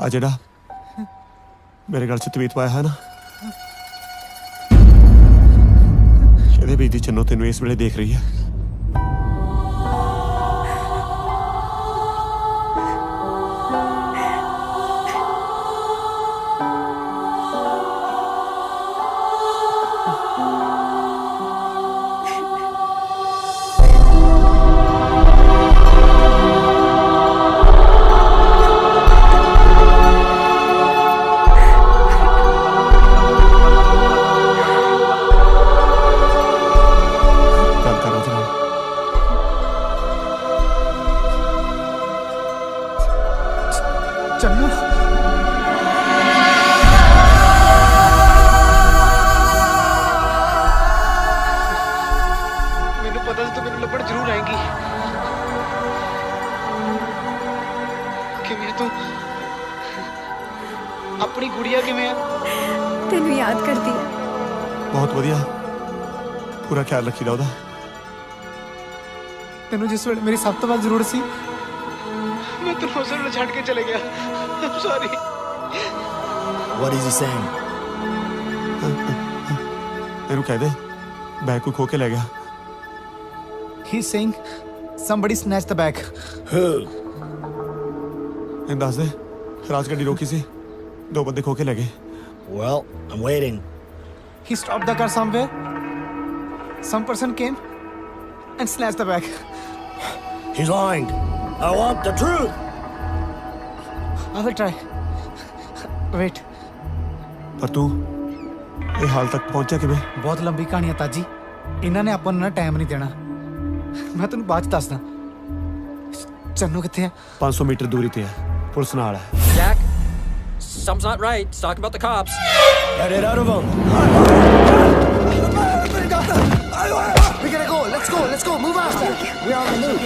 Speaker 13: ਆ ਜਿਹੜਾ ਮੇਰੇ ਗਲ 'ਚ ਤਵੀਤ ਪਾਇਆ ਹੈ ਨਾ, ਇਹਦੇ ਵਿੱਚ ਦੀ ਚੰਨੋ ਤੈਨੂੰ ਇਸ ਵੇਲੇ ਦੇਖ ਰਹੀ ਹੈ।
Speaker 21: ਚੰਨੋ ਮੈਨੂੰ ਪਤਾ ਸੀ ਤੂੰ ਮੈਨੂੰ ਲੱਭਣ ਜ਼ਰੂਰ ਆਏਂਗੀ। ਕਿਵੇਂ ਤੂੰ? ਆਪਣੀ ਗੁੜੀਆ ਕਿਵੇਂ ਆ?
Speaker 5: ਤੈਨੂੰ ਯਾਦ ਕਰਦੀ ਆ।
Speaker 13: ਬਹੁਤ ਵਧੀਆ, ਪੂਰਾ ਖਿਆਲ ਰੱਖੀਦਾ ਉਹਦਾ।
Speaker 21: ਤੈਨੂੰ ਜਿਸ ਵੇਲੇ ਮੇਰੀ ਸਭ ਤੋਂ ਵੱਧ ਜ਼ਰੂਰਤ ਸੀ, ਮੈਂ ਤੈਨੂੰ ਉਸ ਵੇਲੇ ਛੱਡ ਕੇ ਚਲੇ ਗਿਆ। I'm sorry.
Speaker 20: What is he saying?
Speaker 13: ਇਹਨੂੰ ਕਹਿ ਦੇ ਬੈਗ ਕੋਈ ਖੋ ਕੇ ਲੈ ਗਿਆ।
Speaker 21: He's saying somebody snatched the bag.
Speaker 20: Who?
Speaker 13: ਇਹਨੂੰ ਦੱਸ ਦੇ ਰਾਜ ਗੱਡੀ ਰੋਕੀ ਸੀ, 2 ਬੰਦੇ ਖੋ ਕੇ ਲੈ ਗਏ।
Speaker 20: Well, I'm waiting.
Speaker 21: He stopped the car somewhere. Some person came and snatched the bag.
Speaker 20: He's lying. I want the truth.
Speaker 21: I will try. Wait.
Speaker 13: ਪਰ ਤੂੰ ਇਹ ਹਾਲ ਤੱਕ ਪਹੁੰਚਿਆ ਕਿਵੇਂ?
Speaker 21: ਬਹੁਤ ਲੰਬੀ ਕਹਾਣੀ ਆ ਤਾਜੀ। ਇਹਨਾਂ ਨੇ ਆਪਾਂ ਨੂੰ ਨਾ ਟਾਈਮ ਨਹੀਂ ਦੇਣਾ। ਮੈਂ ਤੈਨੂੰ ਬਾਅਦ ਚ ਦੱਸਦਾ। ਚੰਨੂ ਕਿੱਥੇ ਆ?
Speaker 13: 500 ਮੀਟਰ ਦੂਰੀ ਤੇ ਹੈ, ਪੁਲਿਸ ਨਾਲ ਹੈ।
Speaker 16: Jack, something's not right. It's talking about the cops.
Speaker 20: Get it out of him.
Speaker 8: We gotta go. Let's go. Let's go. Move on. We're on the move.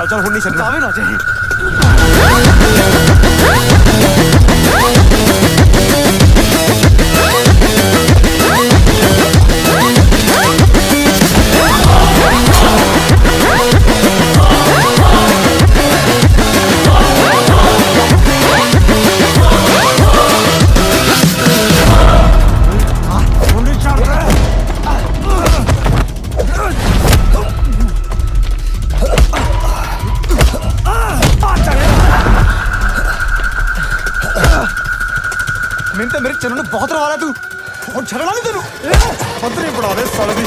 Speaker 13: चल हुण नहीं छड्डना।
Speaker 21: आवे ना जाए। मेरे चन्नू बहुत रवा रहा तू और छड़ना नहीं तेनू पत्थर ही पड़ा दे साले दी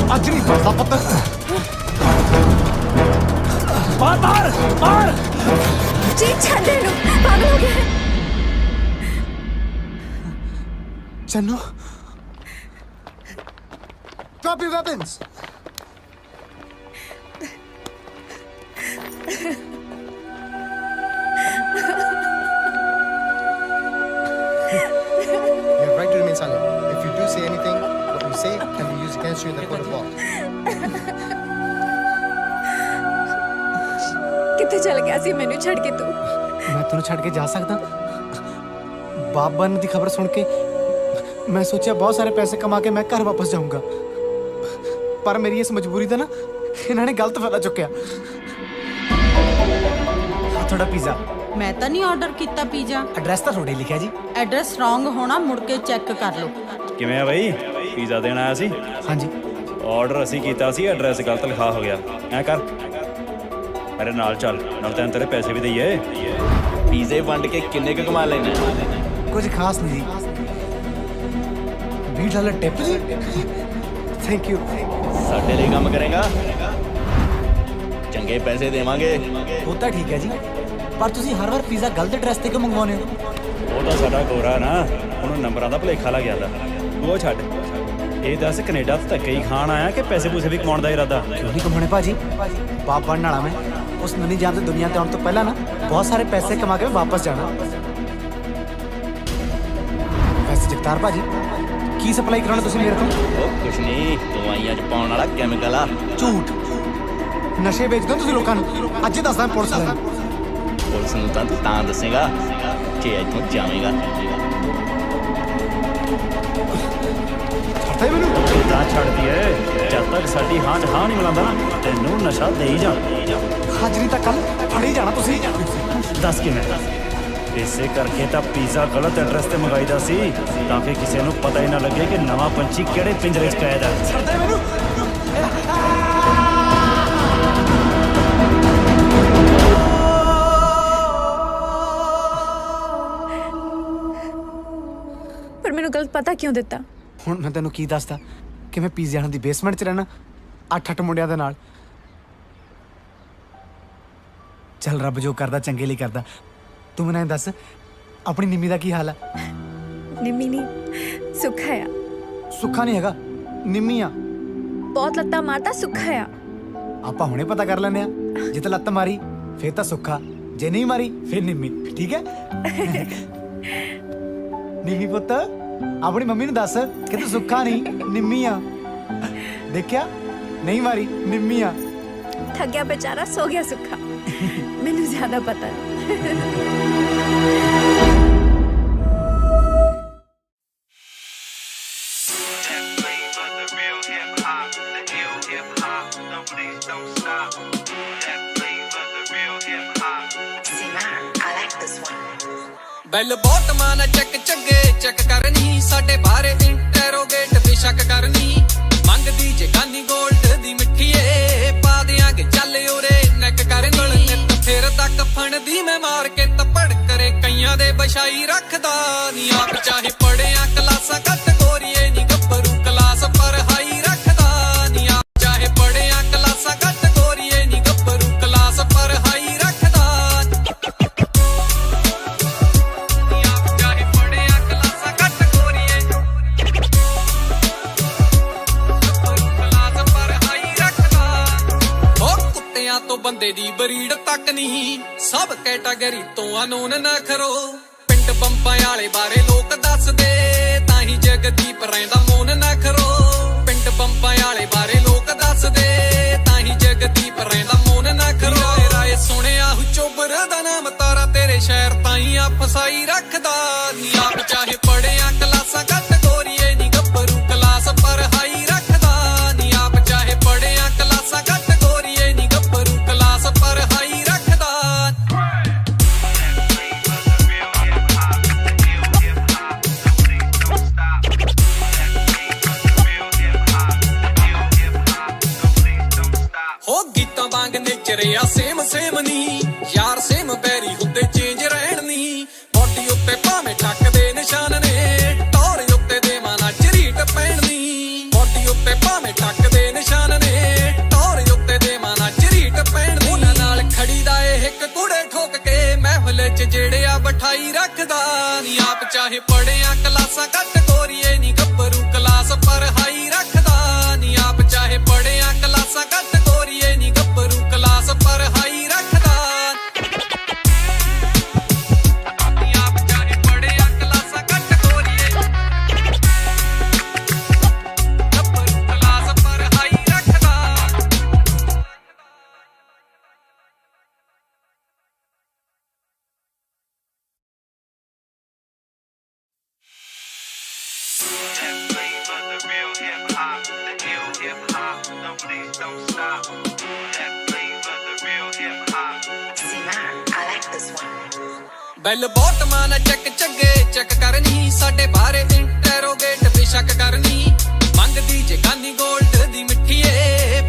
Speaker 21: आज नहीं पड़ता पत्थर मार मार मार
Speaker 5: जी छड़ दे लो पागल हो गया है
Speaker 21: Channu
Speaker 8: Drop your weapons. You have right to remain silent. If you do say anything, what you say can be used against you in the court of law.
Speaker 5: किथे चल गया सी मैनू छड़ के तू?
Speaker 21: मैं तेनू छड़ के जा सकदा? बाप बनने की खबर सुन के मैं सोचा बहुत सारे पैसे कमा के मैं घर वापस जाऊंगा, पर मेरी इस मजबूरी का ना इन्होंने गलत फायदा चुकया। थोड़ा पिज़्ज़ा
Speaker 12: मैं तो नहीं ऑर्डर किया पिज़्ज़ा।
Speaker 21: एड्रेस तो थोड़े लिखा जी।
Speaker 12: एड्रेस रॉन्ग होना मुड़ के चेक कर लो।
Speaker 14: किवें आ बई पिज़्ज़ा देण आया सी?
Speaker 21: हाँ जी
Speaker 14: ऑर्डर असी कीता सी, एड्रेस गलत लिखा हो गया। ऐ कर मेरे नाल चल, नाल तैनूं तेरे पैसे भी दईए।
Speaker 11: पिज़्ज़े वंड के किन्ने क कमा लेना?
Speaker 21: कुछ खास नहीं जी, $20 टिप जी। Thank you.
Speaker 11: साडे लिए काम करेगा, चंगे पैसे देवांगे।
Speaker 21: वो तो ठीक है जी, पर तुसी हर बार पिज़्ज़ा गलत एड्रेस ते क्यों मंगवाने हो?
Speaker 14: वो तो साडा गोरा ना, ਉਹਨੂੰ ਨੰਬਰਾਂ ਦਾ ਭੁਲੇਖਾ ਲੱਗ ਜਾਂਦਾ। ਉਹ ਛੱਡ, ਇਹ ਦੱਸ ਕੈਨੇਡਾ ਤੋਂ ਧੱਕੇ ਹੀ ਖਾਣ ਆਇਆ ਕਿ ਪੈਸੇ ਪੂਸੇ ਵੀ ਕਮਾਉਣ ਦਾ ਇਰਾਦਾ?
Speaker 21: क्यों नहीं कमाने भाजी, बाप बनने वाला मैं। उस नन्ही जान से दुनिया ते आने तो पहला ना बहुत सारे पैसे कमा के वापस जाना। वैसे जगतार भाजी की सप्लाई कराना तुसी मेरे को?
Speaker 11: कुछ नहीं, दवाइयां च पाउण वाला केमिकल आ।
Speaker 21: झूठ, नशे बेचदे हो तुसी लोकां नूं। अज ही दसदा पुलिस वाले नूं।
Speaker 11: पुलिस नूं तां दसेगा कि इत्थों जावेगा।
Speaker 21: छड्डदा मैनूं
Speaker 14: ਤਾਂ ਛੱਡਦੀ ਏ, ਜਦ ਤੱਕ ਸਾਡੀ ਹਾਂ ਚ ਹਾਂ ਨਹੀਂ ਮਿਲਾਂਦਾ ਨਾ ਤੈਨੂੰ ਨਸ਼ਾ ਦੇ ਹੀ ਜਾ।
Speaker 21: ਅੱਜ ਨਹੀਂ ਤਾਂ ਕੱਲ ਫੜ ਹੀ ਜਾਣਾ ਤੁਸੀਂ।
Speaker 14: ਦੱਸ ਕਿਵੇਂ? ਇਸੇ ਕਰਕੇ ਤਾਂ ਪੀਜ਼ਾ ਗਲਤ ਐਡਰੈਸ ਤੇ ਮੰਗਾਈਦਾ ਸੀ, ਤਾਂ ਕਿ ਕਿਸੇ ਨੂੰ ਪਤਾ ਹੀ ਨਾ ਲੱਗੇ ਕਿ ਨਵਾਂ ਪੰਛੀ ਕਿਹੜੇ ਪਿੰਜਰੇ 'ਚ ਕੈਦ ਹੈ।
Speaker 21: ਛੱਡਦਾ ਮੈਨੂੰ।
Speaker 5: पर मैनू गलत पता क्यों दिता?
Speaker 21: ਹੁਣ ਮੈਂ ਤੈਨੂੰ ਕੀ ਦੱਸਦਾ ਕਿ ਮੈਂ ਪੀਜ਼ੇ ਵਾਲਿਆਂ ਦੀ ਬੇਸਮੈਂਟ 'ਚ ਰਹਿਣਾ 8 ਮੁੰਡਿਆਂ ਦੇ ਨਾਲ। ਚੱਲ ਰੱਬ ਜੋ ਕਰਦਾ ਚੰਗੇ ਲਈ ਕਰਦਾ। ਤੂੰ ਮੈਨੂੰ ਦੱਸ ਆਪਣੀ ਨਿੰਮੀ ਦਾ ਕੀ ਹਾਲ ਆ?
Speaker 5: निम्मी नहीं सुखा आ।
Speaker 21: ਸੁੱਖਾ ਨਹੀਂ ਹੈਗਾ, ਨਿੰਮੀ ਆ।
Speaker 5: बहुत लत्ता मारता सुखा आ।
Speaker 21: ਆਪਾਂ ਹੁਣੇ ਪਤਾ ਕਰ ਲੈਂਦੇ ਆ। ਜੇ ਤਾਂ ਲੱਤ ਮਾਰੀ ਫੇਰ ਤਾਂ ਸੁੱਖਾ, ਜੇ ਨਹੀਂ ਮਾਰੀ ਫੇਰ ਨਿੰਮੀ। ਠੀਕ ਹੈ ਨਿੰਮੀ ਪੁੱਤ, ਆਪਣੀ ਮੰਮੀ ਨੂੰ ਦੱਸ ਕਿ ਤੂੰ ਸੁੱਖਾ ਨਹੀਂ ਨਿੰਮੀ ਆ। ਦੇਖਿਆ नहीं मारी निम्मी आ
Speaker 5: थक गया बेचारा, सो गया सुखा। मैनू ज्यादा पता है।
Speaker 1: बैल बहुत माना चक चगे चक करनी साडे बारे इंटरोगेट बेशक करनी मंगदी जे गानी गोल्ड दी मिठीए पा देंगे चल ओरे नैक कर गल नित फिर तक फण दी मैं मार के तपड़ करे कईयां दे बछाई रखदा नी आप चाहे पढ़िया क्लासा घट गोरीए नी गब्बरू क्लास पर हाई रखदा नी आप चाहे पढ़िया क्लासा घट गोरीए नी गब्बरू क्लास पर हाई रखदा तो बंदे दी बरीड तक नहीं सब कैटागरी तो अनोन ना करो पिंड बंबा आले बारे लोग दस दे ताही जगदीप रहिंदा मोन ना करो पिंड बंबा आले बारे लोग दस दे ताही जगदीप रहिंदा मोन ना करो राय सुनिया हु चोबर दा नाम तारा तेरे शहर ताई आ फसाई रखदा नी आप चाहे पढ़िया क्लासा घट गोरीए नी गब्बरू क्लास पर हाई रखदा नी आप चाहे पढ़िया क्लासा घट गोरीए नी गब्बरू क्लास पर हाई रखदा हो गीतां वांग नेचरिया सेम सेम नी यार सेम बैरी हुंदे चेंज रहण नी बॉडी उत्ते भावें ठक दे निशान ने टौर उत्ते दे माना झरीट पैणनी बॉडी उत्ते भावें ठक दे निशान ने टौर उत्ते दे माना झरीट पैणनी उन्हां नाल खड़ी दा इक कुड़े ठोक के महफिल च जेड़े आ बिठाई रखदा नी आप चाहे पढ़िया क्लासा घट गोरीए नी गब्बरू क्लास पर हाई रखदा नी आप चाहे पढ़िया क्लासा घट गोरीए नी गब्बरू क्लास पर हाई रखदा नी आप चाहे पढ़िया क्लासा घट गोरीए गब्बरू क्लास पर हाई रखदा बैल बहुत माना चक चगे चक करनी साडे बारे इंटरोगेट बेशक करनी मंगदी जे गानी गोल्ड दी मिठीए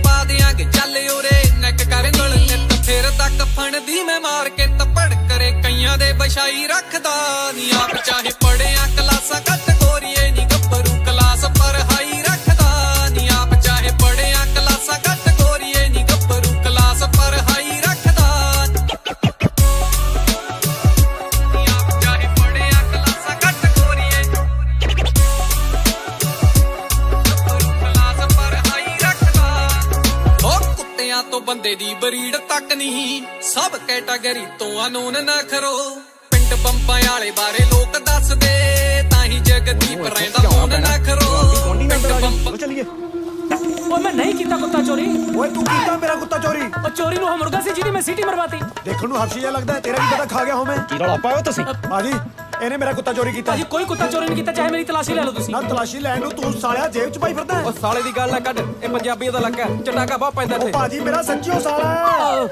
Speaker 1: पा देंगे चल ओरे नैक कर गल नित फिर तक फण दी मैं मार के तपड़ करे कईयां दे बछाई रखदा नी आप चाहे पढ़िया क्लासा घट गोरीए नी गब्बरू क्लास पर हाई रखदा नी आप चाहे पढ़िया क्लासा घट गोरीए नी गब्बरू क्लास पर हाई रखदा नी आप चाहे पढ़िया क्लासा घट गोरीए गब्बरू क्लास पर हाई रखदा ओ कुत्तियां तो बंदे दी बरीड तक नहीं सब कैटागरी तो अनोन ना करो पिंड बंबा आले बारे लोग दस दे ताही जगदीप रहिंदा मोन ना करो पिंड बंबा
Speaker 2: चलिए
Speaker 19: ओए मैं नहीं कीता कुत्ता चोरी
Speaker 2: ओए तू कीता मेरा कुत्ता चोरी
Speaker 19: ओ चोरी नु मुर्गा सी जिदी मैं सीटी मरवाती
Speaker 2: देखण ਨੂੰ ਹਫਸ਼ੀ ਜਿਹਾ ਲੱਗਦਾ ਤੇਰਾ ਕੀ ਪਤਾ ਖਾ ਗਿਆ ਹੋਵੇਂ
Speaker 11: ਕੀ ਰੌਲਾ ਪਾਇਆ ਤੁਸੀਂ
Speaker 2: ਬਾਜੀ ਇਹਨੇ ਮੇਰਾ ਕੁੱਤਾ ਚੋਰੀ ਕੀਤਾ
Speaker 19: ਭਾਜੀ ਕੋਈ ਕੁੱਤਾ ਚੋਰੀ ਨਹੀਂ ਕੀਤਾ ਚਾਹੇ ਮੇਰੀ ਤਲਾਸ਼ੀ ਲੈ ਲਓ ਤੁਸੀਂ
Speaker 2: ਨਾ ਤਲਾਸ਼ੀ ਲੈਣ ਨੂੰ ਤੂੰ ਸਾਲਿਆ ਜੇਬ ਚ ਪਾਈ ਫਿਰਦਾ
Speaker 18: ਉਹ ਸਾਲੇ ਦੀ ਗੱਲ ਨਾ ਕੱਢ ਇਹ ਪੰਜਾਬੀਆਂ ਦਾ ਇਲਾਕਾ ਚਟਾਕਾ ਬਹੁਤ ਪੈਂਦਾ ਇੱਥੇ
Speaker 2: ਬਾਜੀ ਮੇਰਾ ਸੱਚੀਓ ਸਾਲਾ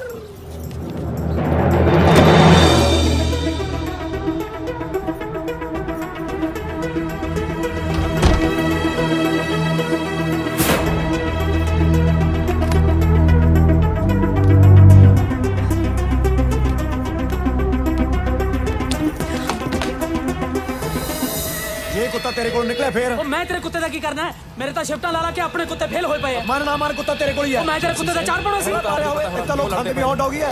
Speaker 2: ਕੁੱਤਾ ਤੇਰੇ ਕੋਲ ਨਿਕਲਿਆ ਫੇਰ
Speaker 19: ਉਹ ਮੈਂ ਤੇਰੇ ਕੁੱਤੇ ਦਾ ਕੀ ਕਰਨਾ ਹੈ ਮੇਰੇ ਤਾਂ ਸ਼ਿਫਟਾਂ ਲਾ ਲਾ ਕੇ ਆਪਣੇ ਕੁੱਤੇ ਫੇਲ ਹੋਏ ਪਏ ਆ
Speaker 2: ਮਨ ਨਾ ਮਨ ਕੁੱਤਾ ਤੇਰੇ ਕੋਲ ਹੀ ਆ
Speaker 19: ਉਹ ਮੈਂ ਤੇਰੇ ਕੁੱਤੇ ਦਾ ਚਾਰ ਪਾਉਣਾ ਸੀ
Speaker 2: ਇਹ ਤਾਂ ਲੋਕ ਖਾਂਦੇ ਵੀ ਹੌਟ ਡੌਗੀ ਆ